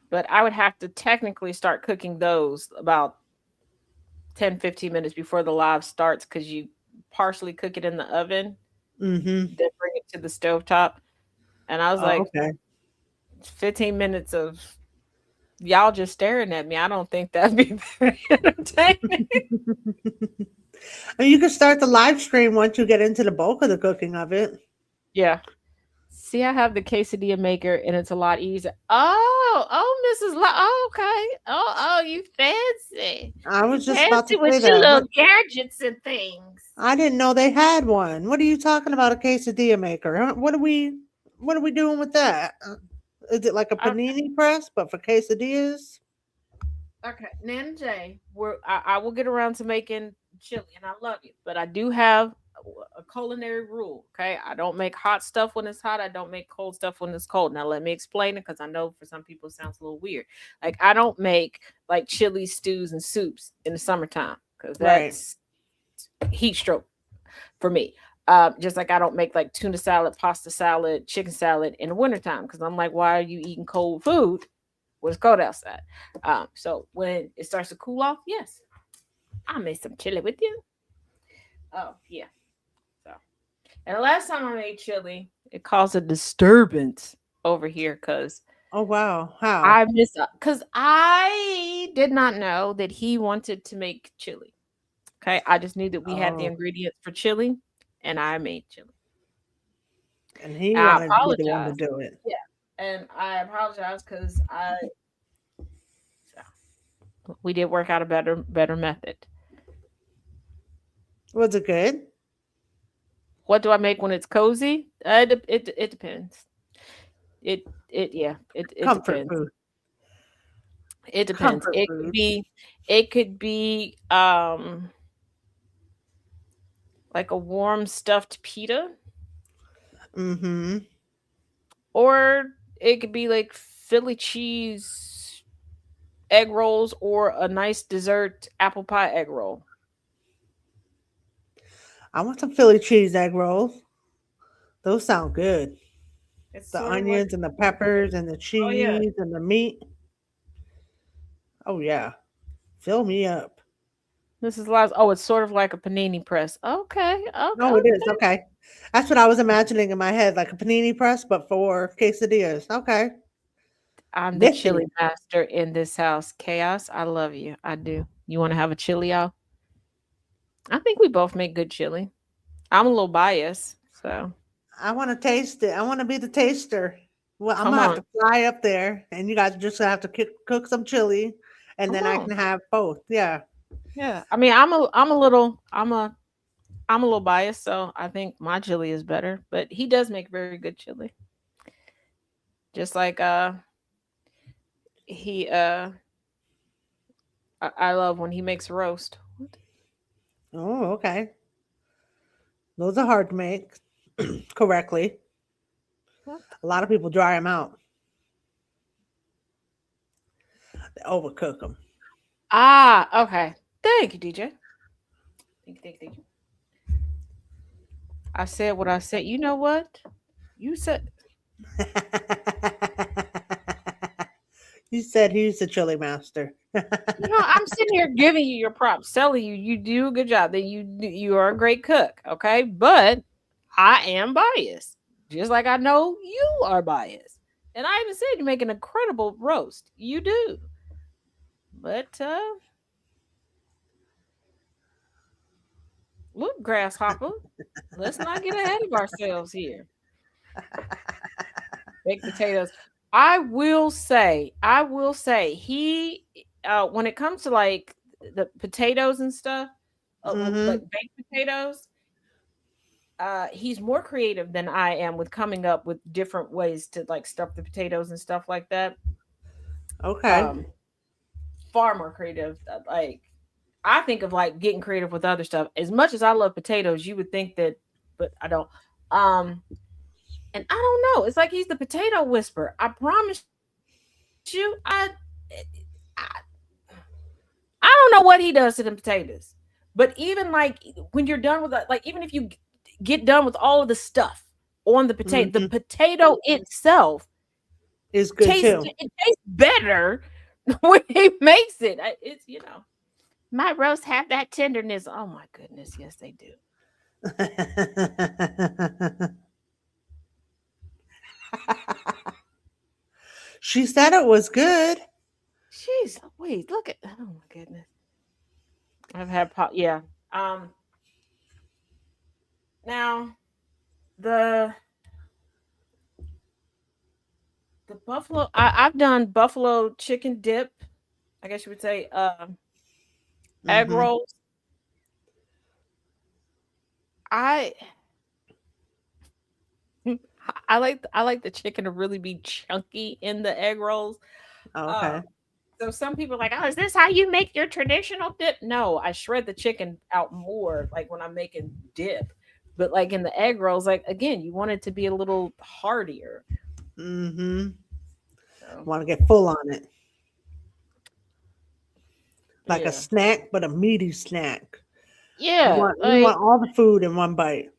but I would have to technically start cooking those about 10-15 minutes before the live starts because you partially cook it in the oven, Mm-hmm. then bring it to the stovetop. And I was Oh, like, okay. 15 minutes of y'all just staring at me. I don't think that'd be very entertaining. And you can start the live stream once you get into the bulk of the cooking of it. Yeah. See, I have the quesadilla maker, and it's a lot easier. Oh, Mrs. Oh, okay. Oh, you fancy. I You was just about fancy to say with your that. little What? gadgets and things. I didn't know they had one. What are you talking about? A quesadilla maker? Huh? What are we doing with that? Is it like a Okay, panini press, but for quesadillas? okay. Nana J, I will get around to making chili, and I love you, but I do have a culinary rule. Okay, I don't make hot stuff when it's hot. I don't make cold stuff when it's cold. Now let me explain it because I know for some people it sounds a little weird. Like I don't make like chili stews and soups in the summertime because Right. that's heat stroke for me. Just like I don't make like tuna salad, pasta salad, chicken salad in the wintertime because I'm like, why are you eating cold food when it's cold outside? So when it starts to cool off, yes, I make some chili with you. Oh yeah. So and the last time I made chili, it caused a disturbance over here Oh wow. How? I miss because I did not know that he wanted to make chili. Okay, I just knew that we had the Oh, ingredients for chili, and I made chili. and he And I wanted to be the one to apologize. do it. Yeah, and I apologize because we did work out a better method. Was it good? What do I make when it's cozy? It depends. It yeah it Comfort depends. food. It depends. Comfort It could food. be it could be like a warm stuffed pita, Mm-hmm. or it could be like Philly cheese egg rolls or a nice dessert apple pie egg roll. I want some Philly cheese egg rolls. Those sound good. It's The sort of like onions and the peppers and the oh yeah, cheese and the meat. Oh yeah. Fill me up. Mrs. Lives. Oh, it's sort of like a panini press. Okay, okay, Oh, it is. okay. Okay. That's what I was imagining in my head, like a panini press, but for quesadillas. Okay. I'm the Nifty. chili master in this house. Chaos, I love you. I do. You want to have a chili, y'all? I think we both make good chili. I'm a little biased, so I want to taste it. I want to be the taster. Well, I'm come gonna have on, to fly up there, and you guys just have to cook some chili, and come then I on. can have both. Yeah. Yeah, I mean, I'm a little biased, so I think my chili is better. But he does make very good chili. Just like he I love when he makes roast. What? Oh, okay. Those are hard to make correctly. What? A lot of people dry them out. They overcook them. Ah, okay. Thank you, DJ. Thank you. I said what I said. You know what? You said You said he's the chili master. I'm sitting here giving you your props, telling you you do a good job. That you are a great cook, okay? But I am biased, just like I know you are biased. And I even said you make an incredible roast. You do, but look, grasshopper, let's not get ahead of ourselves here. Baked potatoes. I will say, he when it comes to like the potatoes and stuff, like Mm-hmm. baked potatoes, he's more creative than I am with coming up with different ways to like stuff the potatoes and stuff like that. Okay. Um, far more creative. Like I think of like getting creative with other stuff. As much as I love potatoes, you would think that, but I don't. Um, and I don't know. It's like he's the potato whisperer. I promise you, I don't know what he does to them potatoes. But even like when you're done with like even if you get done with all of the stuff on the Hmm. potato itself It's good tastes too. it tastes better when he makes it. It's my roast have that tenderness. Oh my goodness, yes they do. She said it was good. Jeez, wait, look at oh my goodness. I've had yeah. Um now the the buffalo I've done buffalo chicken dip, I guess you would say, egg Hmm. rolls. I I like the chicken to really be chunky in the egg rolls. Okay. Um, so some people are like, oh, is this how you make your traditional dip? No, I shred the chicken out more, like when I'm making dip. But like in the egg rolls, like again, you want it to be a little heartier. Hmm. So Want to get full on it, like a yeah, snack, but a meaty snack. You yeah. want you Like want all the food in one bite.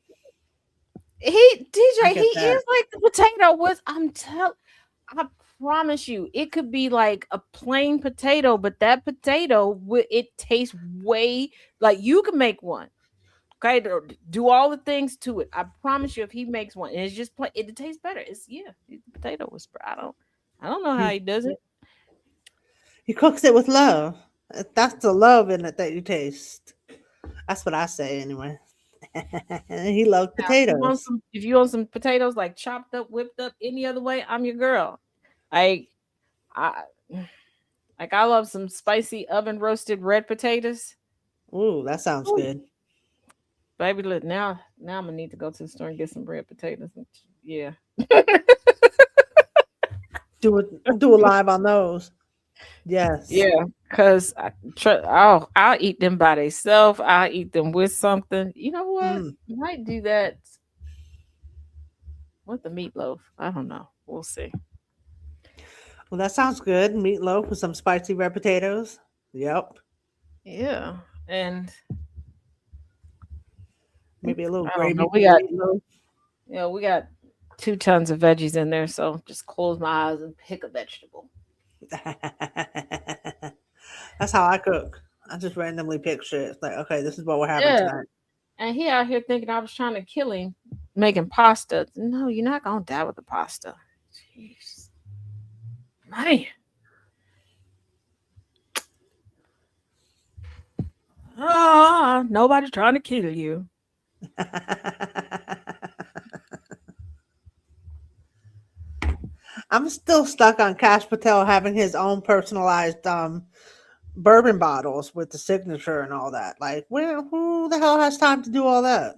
I DJ, he get that. is like the potato was. I promise you, it could be like a plain potato, but that potato it tastes way like you can make one. Okay, do all the things to it. I promise you, if he makes one, and it's just plain, it tastes better. It's yeah, he's the potato whisperer. I don't know how He he does it. he cooks it with love. That's the love in it that you taste. That's what I say anyway. He loves Now, potatoes. if you want some potatoes like chopped up, whipped up, any other way, I'm your girl. I, I like I love some spicy oven roasted red potatoes. Ooh, that sounds Ooh, good. baby, look now I'm gonna need to go to the store and get some red potatoes. Yeah. Do a live on those. Yes. Yeah, cause I'll eat them by themselves. I'll eat them with something. You know what? Mm. Might do that with the meatloaf. I don't know. We'll see. Well, that sounds good. Meatloaf with some spicy red potatoes. Yep. Yeah, and Maybe a little I don't gravy know. with the meatloaf. We got 2 tons of veggies in there, so just close my eyes and pick a vegetable. That's how I cook. I just randomly pick shit. It's like, okay, this is what we're having Yeah, tonight. and he out here thinking I was trying to kill him making pasta. No, you're not gonna die with the pasta. Jeez, man. Ah, nobody trying to kill you. I'm still stuck on Cash Patel having his own personalized bourbon bottles with the signature and all that. Like, where who the hell has time to do all that?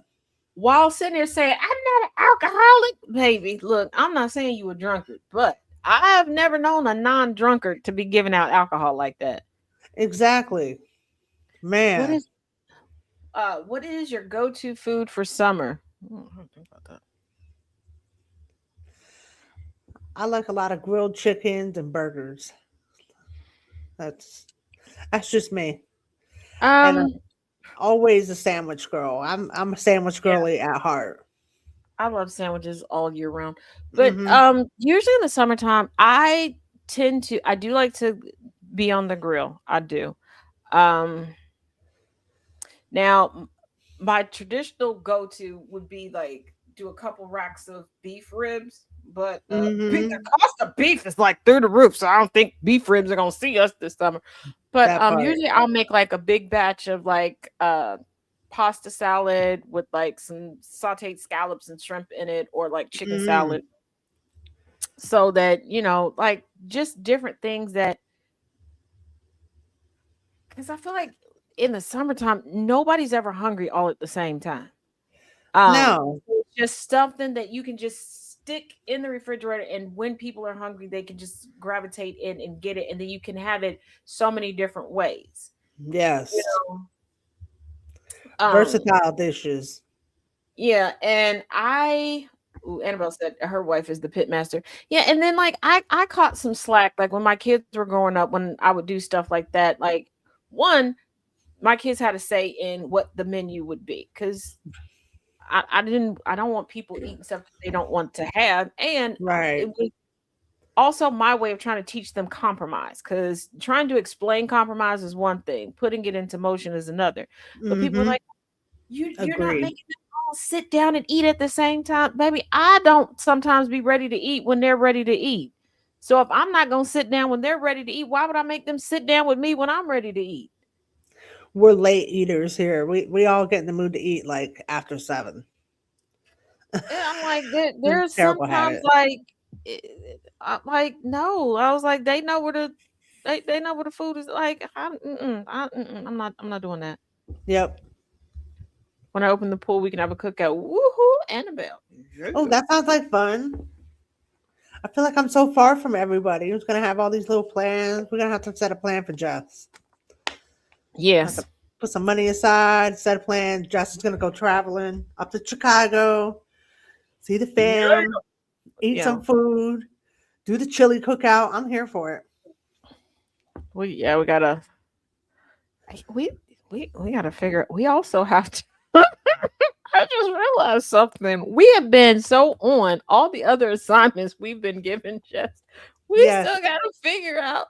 While sitting there saying, I'm not an alcoholic, baby. Look, I'm not saying you a drunkard, but I have never known a non-drunkard to be giving out alcohol like that. Exactly. What Man, is what is your go-to food for summer? I don't think about I like a lot of grilled chickens and burgers. That's that's just me. that. And I'm always a sandwich girl. I'm a sandwich Yeah, girly at heart. I love sandwiches all year round. But Hmm. usually in the summertime, I do like to be on the grill. I do. Um Now, my traditional go-to would be like do a couple racks of beef ribs, but the Hmm. cost of beef is like through the roof, so I don't think beef ribs are gonna see us this summer. But That part. usually I'll make like a big batch of like pasta salad with like some sauteed scallops and shrimp in it, or like chicken Mm. salad, so that like just different things that because I feel like in the summertime nobody's ever hungry all at the same time. No. It's just something that you can just stick in the refrigerator, and when people are hungry, they can just gravitate in and get it, and then you can have it so many different ways. You Yes. know, um, Versatile dishes. yeah, and Annabelle said her wife is the pit master. Yeah, and then like I caught some slack like when my kids were growing up when I would do stuff like that. Like one, my kids had a say in what the menu would be because I don't want people eating stuff that they don't want to have, and it Right. was also my way of trying to teach them compromise because trying to explain compromise is one thing, putting it into motion is another. But people are Mm-hmm. like, you're not Agree. making them all sit down and eat at the same time. Baby, I don't sometimes be ready to eat when they're ready to eat. So if I'm not gonna sit down when they're ready to eat, why would I make them sit down with me when I'm ready to eat? We're late eaters here. We all get in the mood to eat like after 7. And I'm like, there's Terrible sometimes habit. like, I'm like, no. I was like, they know where the food is. Like, I'm not doing that. Yep. When I open the pool, we can have a cookout. Woohoo, Annabelle. Oh, that sounds like fun. I feel like I'm so far from everybody who's gonna have all these little plans. We're gonna have to set a plan for Jess. I have Yes. to put some money aside, set a plan. Jess is gonna go traveling up to Chicago, see the Yeah. fam, eat Yeah. some food, do the chili cookout. I'm here for it. We gotta we we gotta figure. We also have to. I just realized something. We have been so on all the other assignments we've been given. Just we Yes. still gotta figure out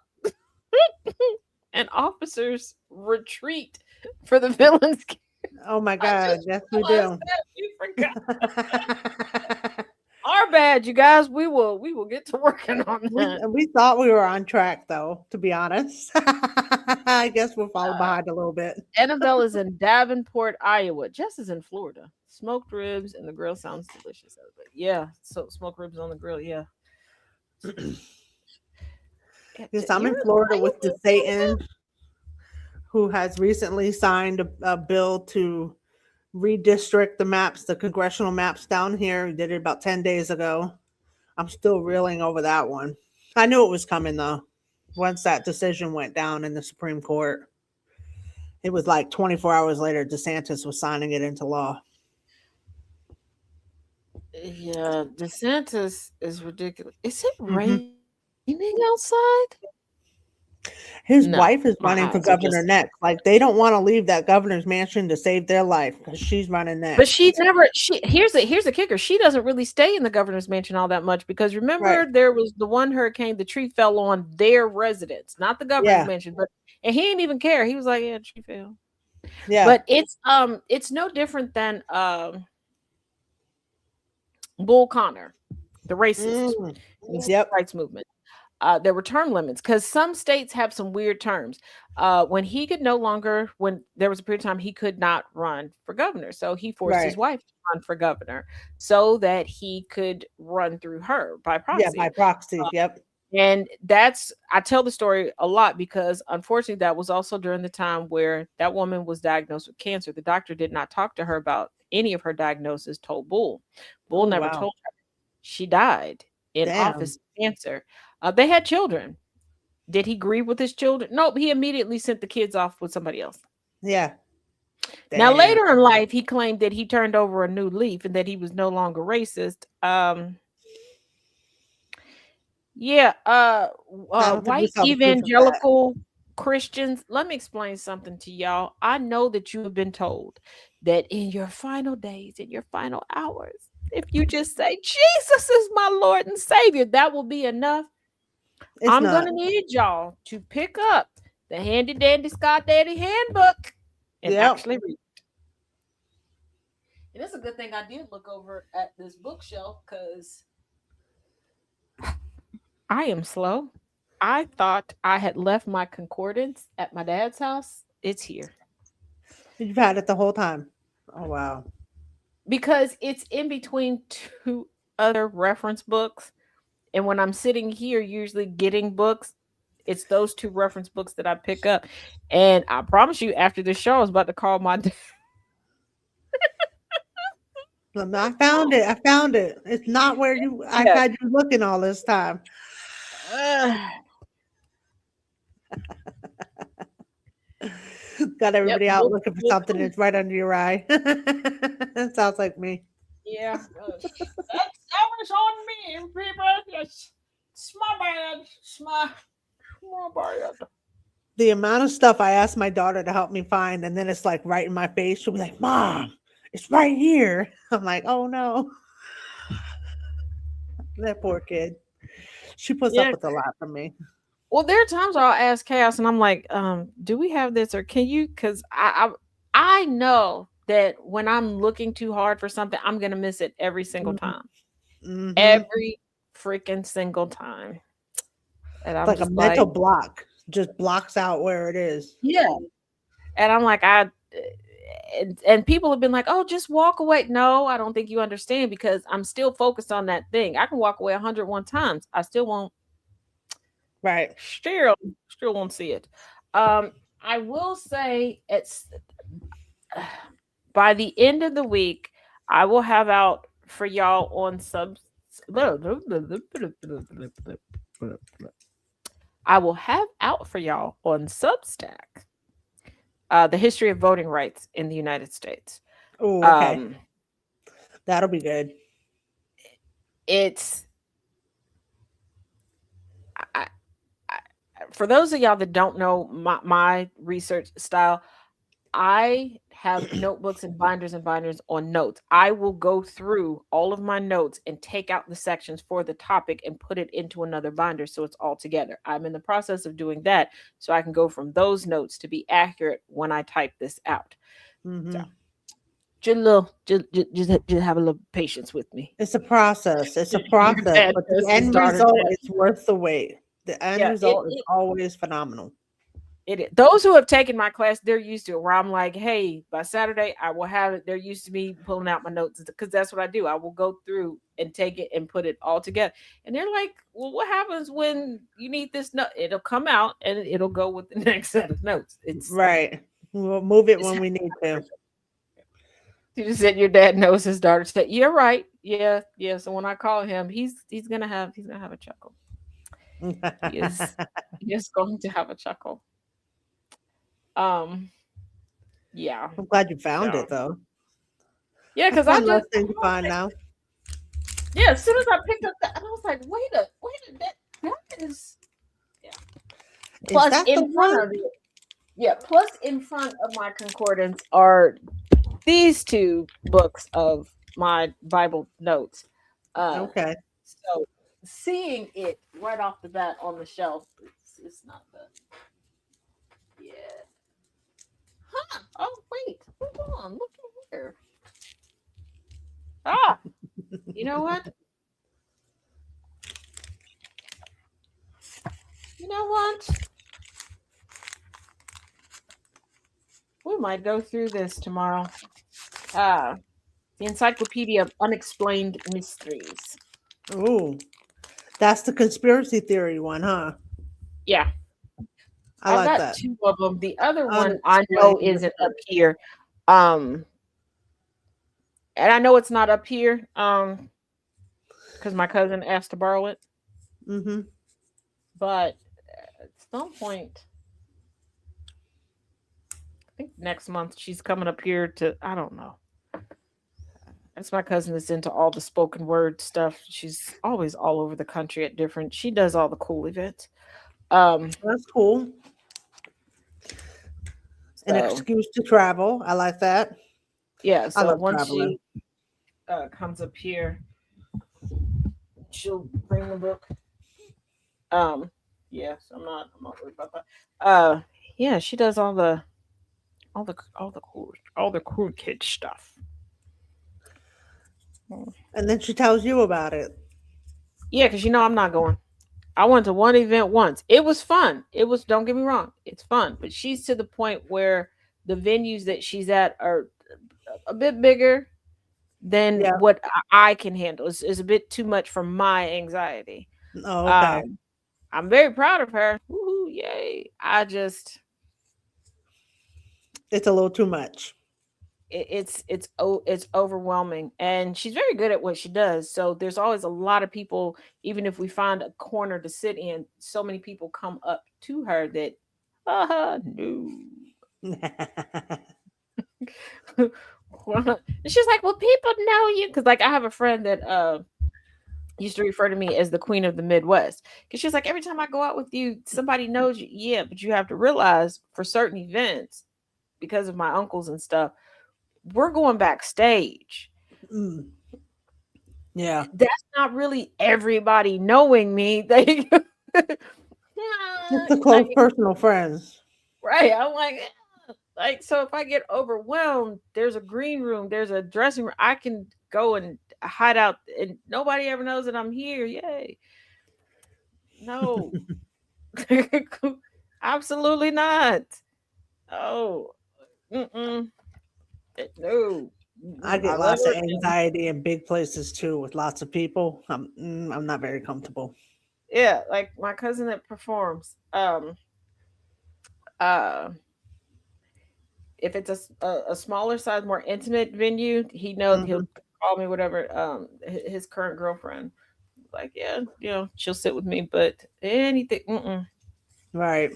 an officer's retreat for the villains. Oh my I God. just Yes, we realized do. that we forgot. Our bad, you guys. We will get to working on that. we thought we were on track though, to be honest. I guess we're falling behind a little bit. Annabelle is in Davenport, Iowa. Jess is in Florida. Smoked ribs and the grill sounds delicious. But yeah, so smoked ribs on the grill. Yeah. Yes, I'm in You're Florida are you with the Satan, who has recently signed a bill to redistrict the maps, the congressional maps down here. He did it about 10 days ago. I'm still reeling over that one. I knew it was coming though. Once that decision went down in the Supreme Court, it was like 24 hours later, DeSantis was signing it into law. Yeah, DeSantis is ridiculous. Is it Hmm. raining outside? His No, wife is my running for eyes are governor just. next. Like they don't want to leave that governor's mansion to save their life because she's running But next. she never. She here's the kicker. She doesn't really stay in the governor's mansion all that much because Right. remember there was the one hurricane. The tree fell on their residence, not the governor's Yeah. mansion. But and he didn't even care. He was like, "Yeah, the tree fell." Yeah. But it's no different than Bull Connor, the racist Mm. in the civil Yep. rights movement. There were term limits because some states have some weird terms. When he could no longer, when there was a period of time he could not run for governor, so he forced his Right. wife to run for governor so that he could run through her by Yeah. By proxy. proxy. Yep. And that's I tell the story a lot because unfortunately that was also during the time where that woman was diagnosed with cancer. The doctor did not talk to her about any of her diagnosis, told Bull. Bull Oh never wow. told her. She died in Damn. office of cancer. They had children. Did he grieve with his children? Nope. He immediately sent the kids off with somebody else. Yeah. Now, Damn. later in life, he claimed that he turned over a new leaf and that he was no longer racist. Yeah, I don't think we white saw the proof of that. evangelical Christians. Let me explain something to y'all. I know that you have been told that in your final days, in your final hours, if you just say Jesus is my Lord and Savior, that will be enough. It's I'm not. gonna need y'all to pick up the handy dandy Scott Daddy handbook and Yep. actually read. And it's a good thing I did look over at this bookshelf because I am slow. I thought I had left my concordance at my dad's house. It's here You've had it the whole time. Oh wow. because it's in between two other reference books. And when I'm sitting here, usually getting books, it's those two reference books that I pick up. And I promise you, after the show, I was about to call my dad. I found it. I found it. It's not where I've Yeah. had you looking all this time. Uh, Got yep. everybody out Look, looking for look. something that's right under your eye. Sounds like me. Yeah. That was on me, people. It's my bad. It's my bad. The amount of stuff I asked my daughter to help me find, and then it's like right in my face. She'll be like, "Mom, it's right here." I'm like, "Oh no." That poor kid. She puts up Yeah. with a lot from me. Well, there are times where I'll ask Chaos, and I'm like, "Do we have this, or can you?" Because I know that when I'm looking too hard for something, I'm gonna miss it every single time, Mm-hmm. every freaking single time, and It's I'm like a just like, mental block. Just blocks out where it is. yeah, and I'm like, and people have been like, "Oh, just walk away." No, I don't think you understand because I'm still focused on that thing. I can walk away 101 times, I still won't Right. still still won't see it. Um, I will say it's by the end of the week, I will have out for y'all on subs. I will have out for y'all on Substack the history of voting rights in the United States. Oh, okay. Um, That'll be good. it's I, I, for those of y'all that don't know my research style, I have notebooks and binders on notes. I will go through all of my notes and take out the sections for the topic and put it into another binder so it's all together. I'm in the process of doing that so I can go from those notes to be accurate when I type this out. So Mm-hmm. just have a little patience with me. It's a process. It's a Your process, dad but the knows his end daughter result dad. is worth the wait. The end Yeah, result is always phenomenal. it is. Those who have taken my class, they're used to it. Where I'm like, hey, by Saturday, I will have it. They're used to me pulling out my notes because that's what I do. I will go through and take it and put it all together. And they're like, well, what happens when you need this note? It'll come out and it'll go with the next set of notes. Right. We'll move it It's when we need to. you just said your dad knows his daughter. Said, you're right. Yeah, yeah. So when I call him, he's gonna have a chuckle. He is he is going to have a chuckle. Um, yeah. I'm glad you found So it though. yeah, That's because I one less just thing to find now. yeah, as soon as I picked up that, and I was like, wait a that is yeah. Is Plus that the in front one? of it, yeah, plus in front of my concordance are these two books of my Bible notes. Okay. So seeing it right off the bat on the shelf, it's not the yeah. Huh. Oh wait, hold on, look at here. Ah, you know what? You know what? We might go through this tomorrow. Uh, the Encyclopedia of Unexplained Mysteries. Ooh. That's the conspiracy theory one, huh? Yeah, I I've like got that. two of them. The other one I Unexplained know isn't up mystery. here. Um, and I know it's not up here. Because my cousin asked to borrow it. Mm-hmm. But at some point, I think next month she's coming up here to. I don't know. That's my cousin that's into all the spoken word stuff. She's always all over the country at different. She does all the cool events. That's cool. An So excuse to travel. I like that. yeah. I So love once traveling. she comes up here, she'll bring the book. Um, yes, I'm not worried about that. Yeah, she does all the cool kid stuff. And then she tells you about it. Yeah, because I'm not going. I went to one event once. It was fun. It was. Don't get me wrong. It's fun, but she's to the point where the venues that she's at are a bit bigger than Yeah. what I can handle. It's a bit too much for my anxiety. Oh, okay. Um, I'm very proud of her. Woohoo, yay. I just, It's a little too much. it's overwhelming, and she's very good at what she does. So there's always a lot of people. Even if we find a corner to sit in, so many people come up to her that, no. And she's like, well, people know you, because like I have a friend that used to refer to me as the queen of the Midwest, because she's like, every time I go out with you, somebody knows you. Yeah, but you have to realize for certain events, because of my uncles and stuff, we're going backstage. Mm, yeah. That's not really everybody knowing me. They Just the close like, personal friends. right. I'm like, so if I get overwhelmed, there's a green room, there's a dressing room. I can go and hide out and nobody ever knows that I'm here. Yay. No. Absolutely not. Oh. Mm-mm. No. I I get love lots of her. anxiety in big places too with lots of people. I'm not very comfortable. Yeah, like my cousin that performs. Uh if it's a smaller size, more intimate venue, he knows Hmm. he'll call me whatever. His current girlfriend, like, yeah, she'll sit with me, but anything, Right.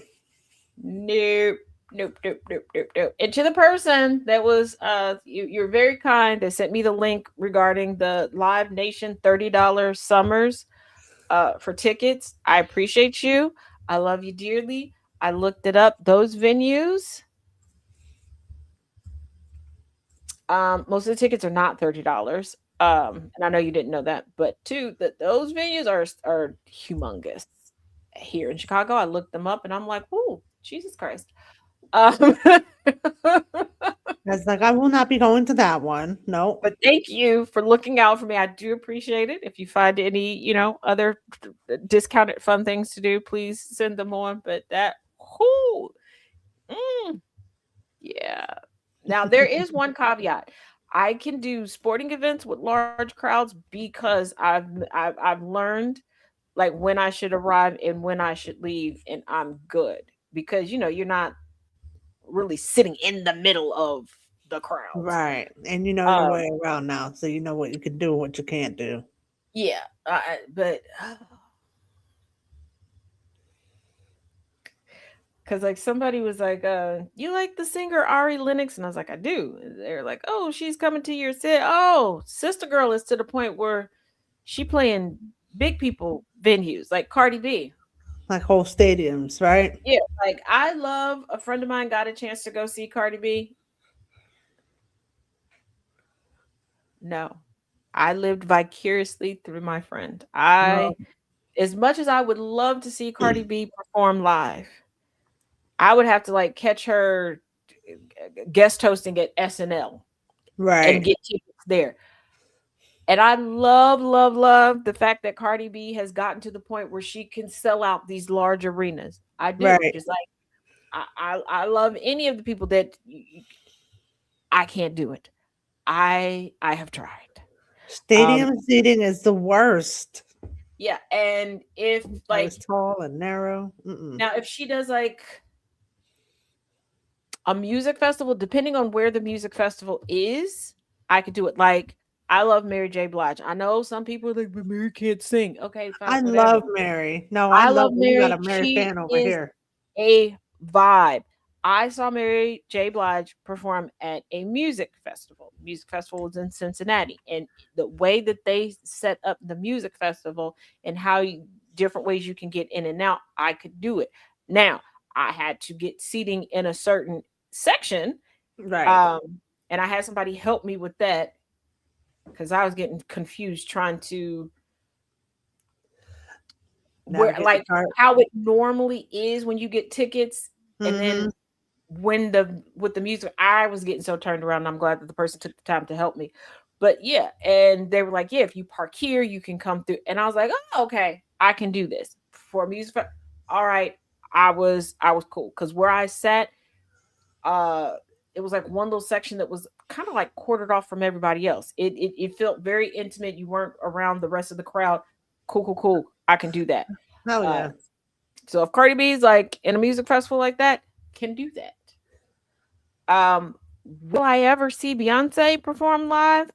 nope, nope, nope, nope, nope, nope. And to the person that was, you're very kind, that sent me the link regarding the Live Nation $30 summers, for tickets. I appreciate you. I love you dearly. I looked it up. Those venues, most of the tickets are not $30. And I know you didn't know that, but two, that those venues are humongous here in Chicago. I looked them up and I'm like, oh, Jesus Christ. Um, That's like I will not be going to that one. No. but thank you for looking out for me. I do appreciate it. If you find any, other discounted fun things to do, please send them on. But that, whoo, mm, yeah. Now there is one caveat. I can do sporting events with large crowds because I've learned like when I should arrive and when I should leave, and I'm good because you're not really sitting in the middle of the crowds. Right. And you know your Um, way around now, so you know what you can do and what you can't do. yeah, but because like somebody was like, you like the singer Ari Lennox? And I was like, I do. And they're like, oh, she's coming to your set. Oh, Sister Girl is to the point where she playing big people venues like Cardi B. Like whole stadiums, right? Yeah, like I love, a friend of mine got a chance to go see Cardi B. No. I lived vicariously through my friend. No. As much as I would love to see Cardi B perform live, I would have to like catch her guest hosting at SNL and Right. get tickets there. And I love, love, love the fact that Cardi B has gotten to the point where she can sell out these large arenas. I do. Right. Just like I love any of the people that I can't do it. I have tried. Um, Stadium seating is the worst. yeah, and if I was like tall and narrow. Mm-mm. now if she does like a music festival, depending on where the music festival is, I could do it. Like I love Mary J. Blige. I know some people are like, but Mary can't sing. Okay, fine, I whatever. love Mary. No, I I love love you got Mary. a Mary She fan over is here. a vibe. I saw Mary J. Blige perform at a music festival. Music festival was in Cincinnati, and the way that they set up the music festival and how different ways you can get in and out, I could do it. Now I had to get seating in a certain section, Right. um, and I had somebody help me with that because I was getting confused trying to where Navigate the like cart. how it normally is when you get tickets, and Mm-hmm. then when the with the music, I was getting so turned around. And I'm glad that the person took the time to help me. But yeah, and they were like, "Yeah, if you park here, you can come through." And I was like, "Oh, okay, I can do this for music." All right, I was cool because where I sat, uh, it was like one little section that was kind of like quartered off from everybody else. It felt very intimate. You weren't around the rest of the crowd. Cool, cool, cool. I can do that. Hell Uh, yeah. so if Cardi B is like in a music festival like that, can do that. Um, will I ever see Beyonce perform live? No.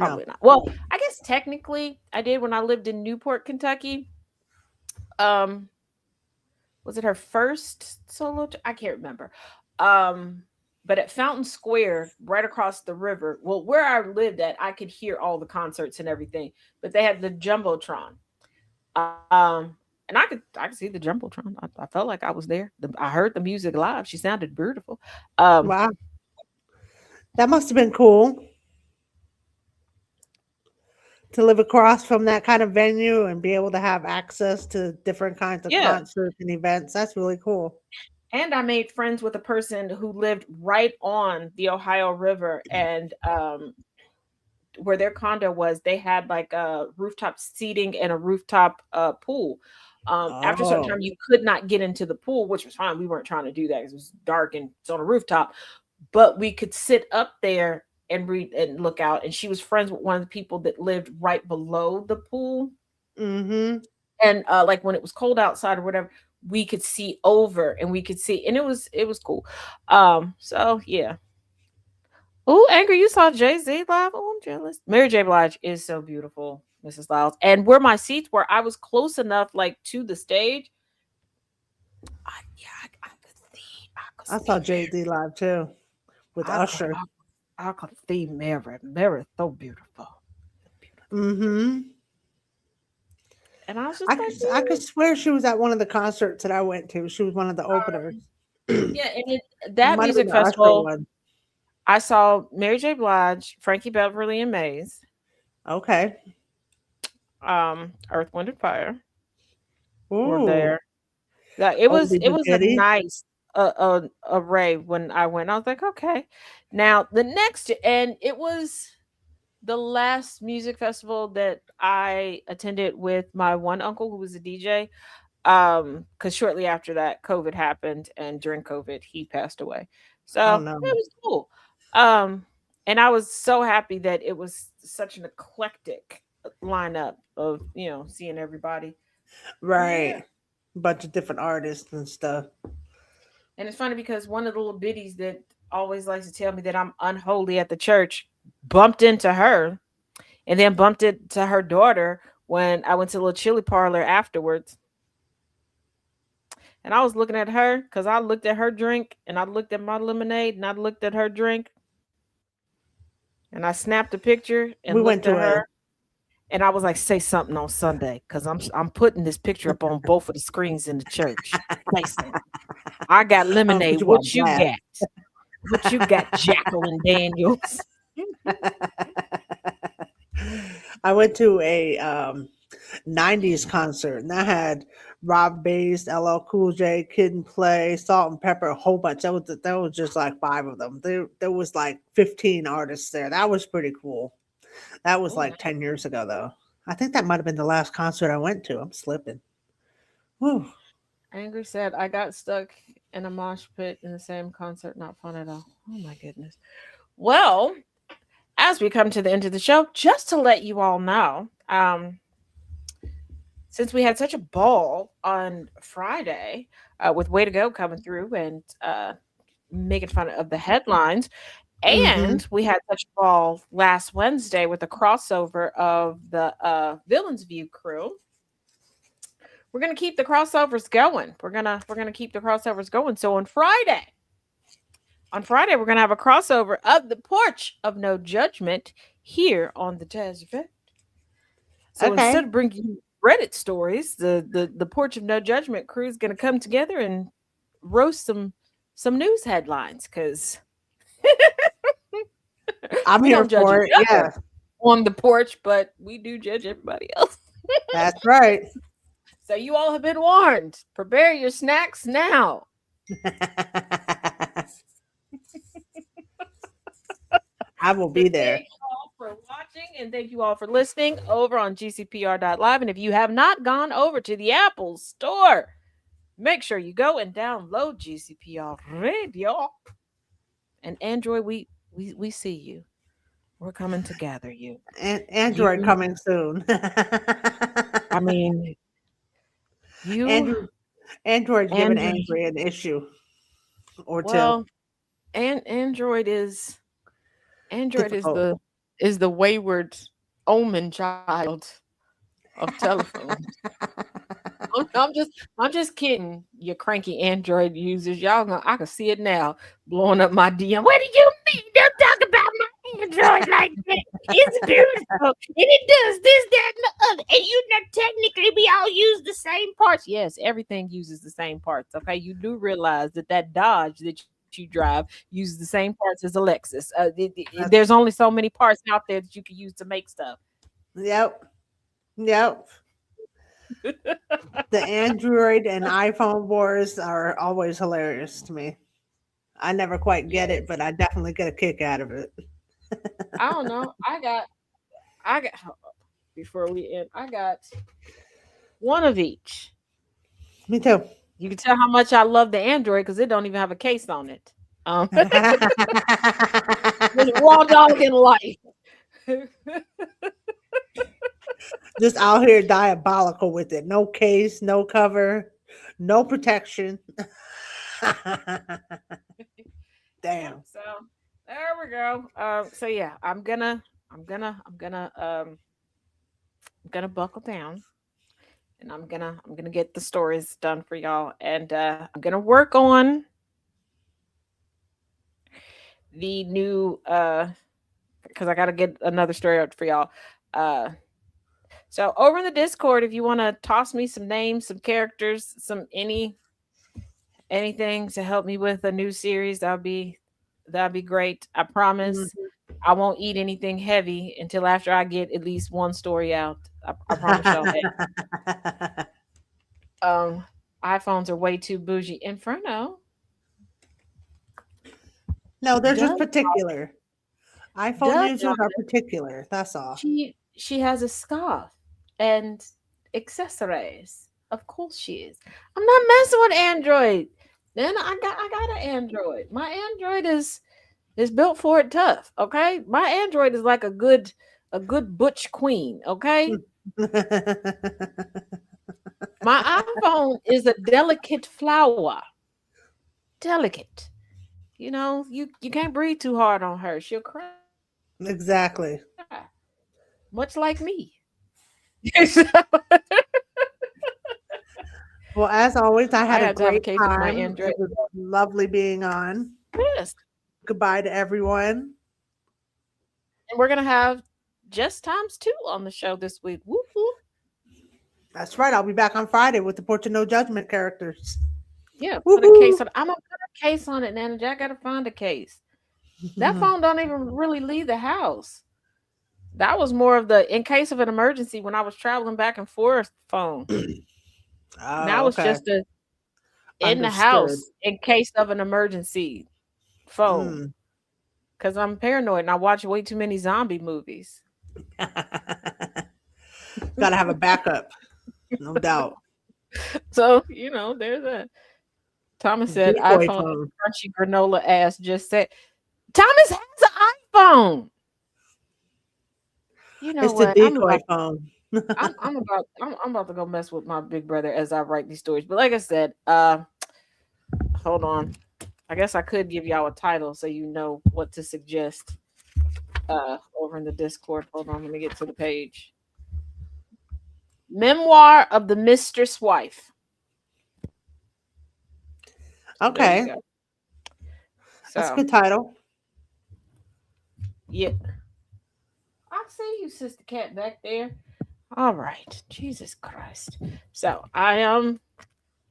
Probably not. Well, I guess technically I did when I lived in Newport, Kentucky. Um, was it her first solo? I can't remember. Um, but at Fountain Square, right across the river, well, where I lived at, I could hear all the concerts and everything. But they had the jumbotron. And I could see the jumbotron. I felt like I was there. I heard the music live. She sounded beautiful. Um, Wow. That must have been cool to live across from that kind of venue and be able to have access to different kinds of yeah, concerts and events. That's really cool. and I made friends with a person who lived right on the Ohio River, and where their condo was, they had like a rooftop seating and a rooftop pool. After a certain Oh. time, you could not get into the pool, which was fine. We weren't trying to do that because it was dark and it's on a rooftop, but we could sit up there and read and look out. And she was friends with one of the people that lived right below the pool. Mm-hmm. And like when it was cold outside or whatever, we could see over and we could see, and it was cool. So yeah. Oh, Angry, you saw Jay-Z live? Oh, I'm jealous. Mary J. Blige is so beautiful, Mrs. Lyles. And where my seats were, I was close enough, like to the stage. I could see, I could I saw see Jay Mary. Z live too with I could, Usher. I, I could see Mary. Mary is so beautiful. Beautiful. Mm-hmm. And I was just like, I could swear she was at one of the concerts that I went to. She was one of the openers. It yeah. And that might have been music the Usher festival, one. I saw Mary J. Blige, Frankie Beverly and Mays, Okay. Earth, Wind and Fire were Ooh. there. Yeah, it was Oldie it but was a goodie. nice array when I went. I was like, okay. Now the next, and it was the last music festival that I attended with my one uncle who was a DJ. Because shortly after that, COVID happened, and during COVID, he passed away. Oh So it no. was cool. Um, and I was so happy that it was such an eclectic lineup of seeing everybody. But yeah. Right. Bunch of different artists and stuff. And it's funny because one of the little biddies that always likes to tell me that I'm unholy at the church bumped into her and then bumped into her daughter when I went to the little chili parlor afterwards. And I was looking at her because I looked at her drink and I looked at my lemonade and I looked at her drink and I snapped a picture We and went looked to at a her and I was like, say something on Sunday because I'm putting this picture up on both of the screens in the church. Say something. I got I'm gonna lemonade. put you What on you blast. got? What you got, Jacqueline Daniels? I went to a 90s concert and that had Rob Bass, LL Cool J, Kid and Play, Salt and Pepper, a whole bunch. That was just like five of them. There was like 15 artists there. That was pretty cool. That was Oh, like 10 years ago though. I think that might have been the last concert I went to. I'm slipping. Whew. Angry said, I got stuck in a mosh pit in the same concert. Not fun at all. Oh my goodness. Well, as we come to the end of the show, just to let you all know, since we had such a ball on Friday with Way to Go coming through and making fun of the headlines, Mm-hmm. and we had such a ball last Wednesday with the crossover of the Villains View crew. We're gonna keep the crossovers going. We're gonna keep the crossovers going. So on Friday, we're gonna have a crossover of the Porch of No Judgment here on the Taz Effect. So Okay. instead of bringing you Reddit stories, the Porch of No Judgment crew is gonna come together and roast some news headlines because I'm we here don't judge for each it. other Yeah, on the porch, but we do judge everybody else. that's right. So you all have been warned. Prepare your snacks now. I will But be there. thank you all for watching and thank you all for listening over on GCPR.Live. And if you have not gone over to the Apple Store, make sure you go and download GCPR Radio. And Android, we see you. We're coming to gather you. Android You, coming soon. I mean, you Android, Android giving Android. Angry an issue or two. Well, And Android is Difficult. the wayward omen child of telephone. I'm just kidding, you cranky Android users. Y'all know I can see it now blowing up my DM. What do you mean? Don't talk about my Android like that. It's beautiful. And it does this, that, and the other. And you know, technically we all use the same parts. Yes, everything uses the same parts. Okay. You do realize that Dodge that you drive uses the same parts as a Lexus. There's only so many parts out there that you can use to make stuff. Yep. Yep. The Android and iPhone wars are always hilarious to me. I never quite get Yes. it, but I definitely get a kick out of it. I don't know. I got before we end, I got one of each. Me too. You can tell how much I love the Android because it don't even have a case on it. Just raw dog in life. Just out here diabolical with it. No case, no cover, no protection. Damn. So there we go. So yeah, I'm gonna buckle down and I'm gonna get the stories done for y'all, and I'm gonna work on the new because I gotta get another story out for y'all. Uh, so over in the Discord, if you want to toss me some names, some characters, anything to help me with a new series, that'd be great. I promise Mhm. I won't eat anything heavy until after I get at least one story out. I promise y'all that. Um, iPhones are way too bougie. Inferno No, they're just does particular. iPhone does users are particular. That's all. she has a scarf and accessories. Of course she is. I'm not messing with Android. Then I got an Android. My Android is built for it tough. Okay, my Android is like a good butch queen. Okay, my iPhone is a delicate flower. Delicate. You know, you can't breathe too hard on her. She'll cry, Exactly. much like me. Well, as always, I I had a had to have a great case of my time. Android. It was lovely being on. Yes. Goodbye to everyone. And we're gonna have just times two on the show this week. Whoop whoop. That's right. I'll be back on Friday with the Portrait No Judgment characters. Yeah, put a Woohoo! case on. I'm gonna put a case on it, Nana. I gotta find a case. That phone don't even really leave the house. That was more of the in case of an emergency when I was traveling back and forth phone. Oh, Now it's okay. just a in the Understood. house in case of an emergency phone. Mm. Because I'm paranoid and I watch way too many zombie movies. Gotta have a backup, no doubt. So, you know, there's that. Thomas said Decoy iPhone phone. crunchy granola ass just said Thomas has an iPhone. You know It's the what? decoy phone. I'm about to go mess with my big brother as I write these stories. But like I said, hold on. I guess I could give y'all a title so you know what to suggest over in the Discord. Hold on, let me get to the page. Memoir of the Mistress Wife. So there you Okay, go. that's a So good title. yeah. I see you, Sister Cat, back there. All right. Jesus Christ. So I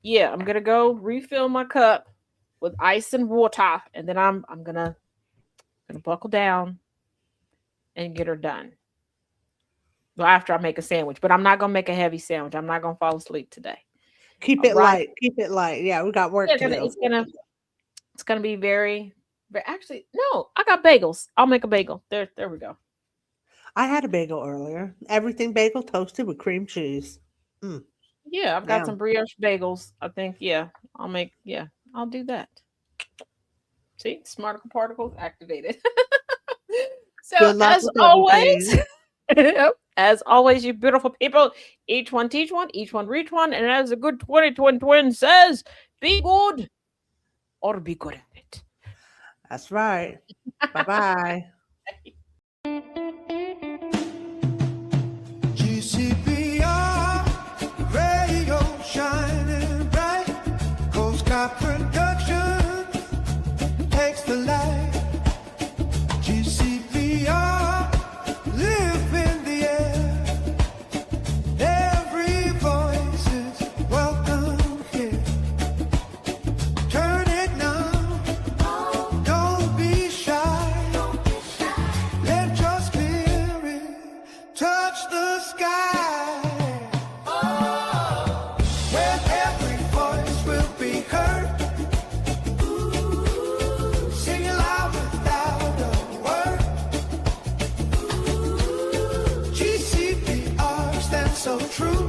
yeah, I'm gonna go refill my cup with ice and water, and then I'm gonna buckle down and get her done. Well, after I make a sandwich, but I'm not gonna make a heavy sandwich. I'm not gonna fall asleep today. Keep All it right. light. Keep it light. Yeah, we got work Yeah, to do. it's gonna be very actually no, I got bagels. I'll make a bagel. There we go. I had a bagel earlier. Everything bagel toasted with cream cheese. Mm, Yeah, I've got yeah. some brioche bagels. I think, yeah, I'll do that. See, smarticle particles activated. So Good luck with everything. as always, you beautiful people, each one teach one, each one reach one, and as a good 20 twin says, be good or be good at it. That's right. Bye-bye. GCPR, radio shining bright. Coast Guard Production takes the light. GCPR, live in the air. Every voice is welcome here. Turn it now, don't be shy. Let your spirit touch the sky. Where every voice will be heard. Sing aloud without a word. GCPR stands so true.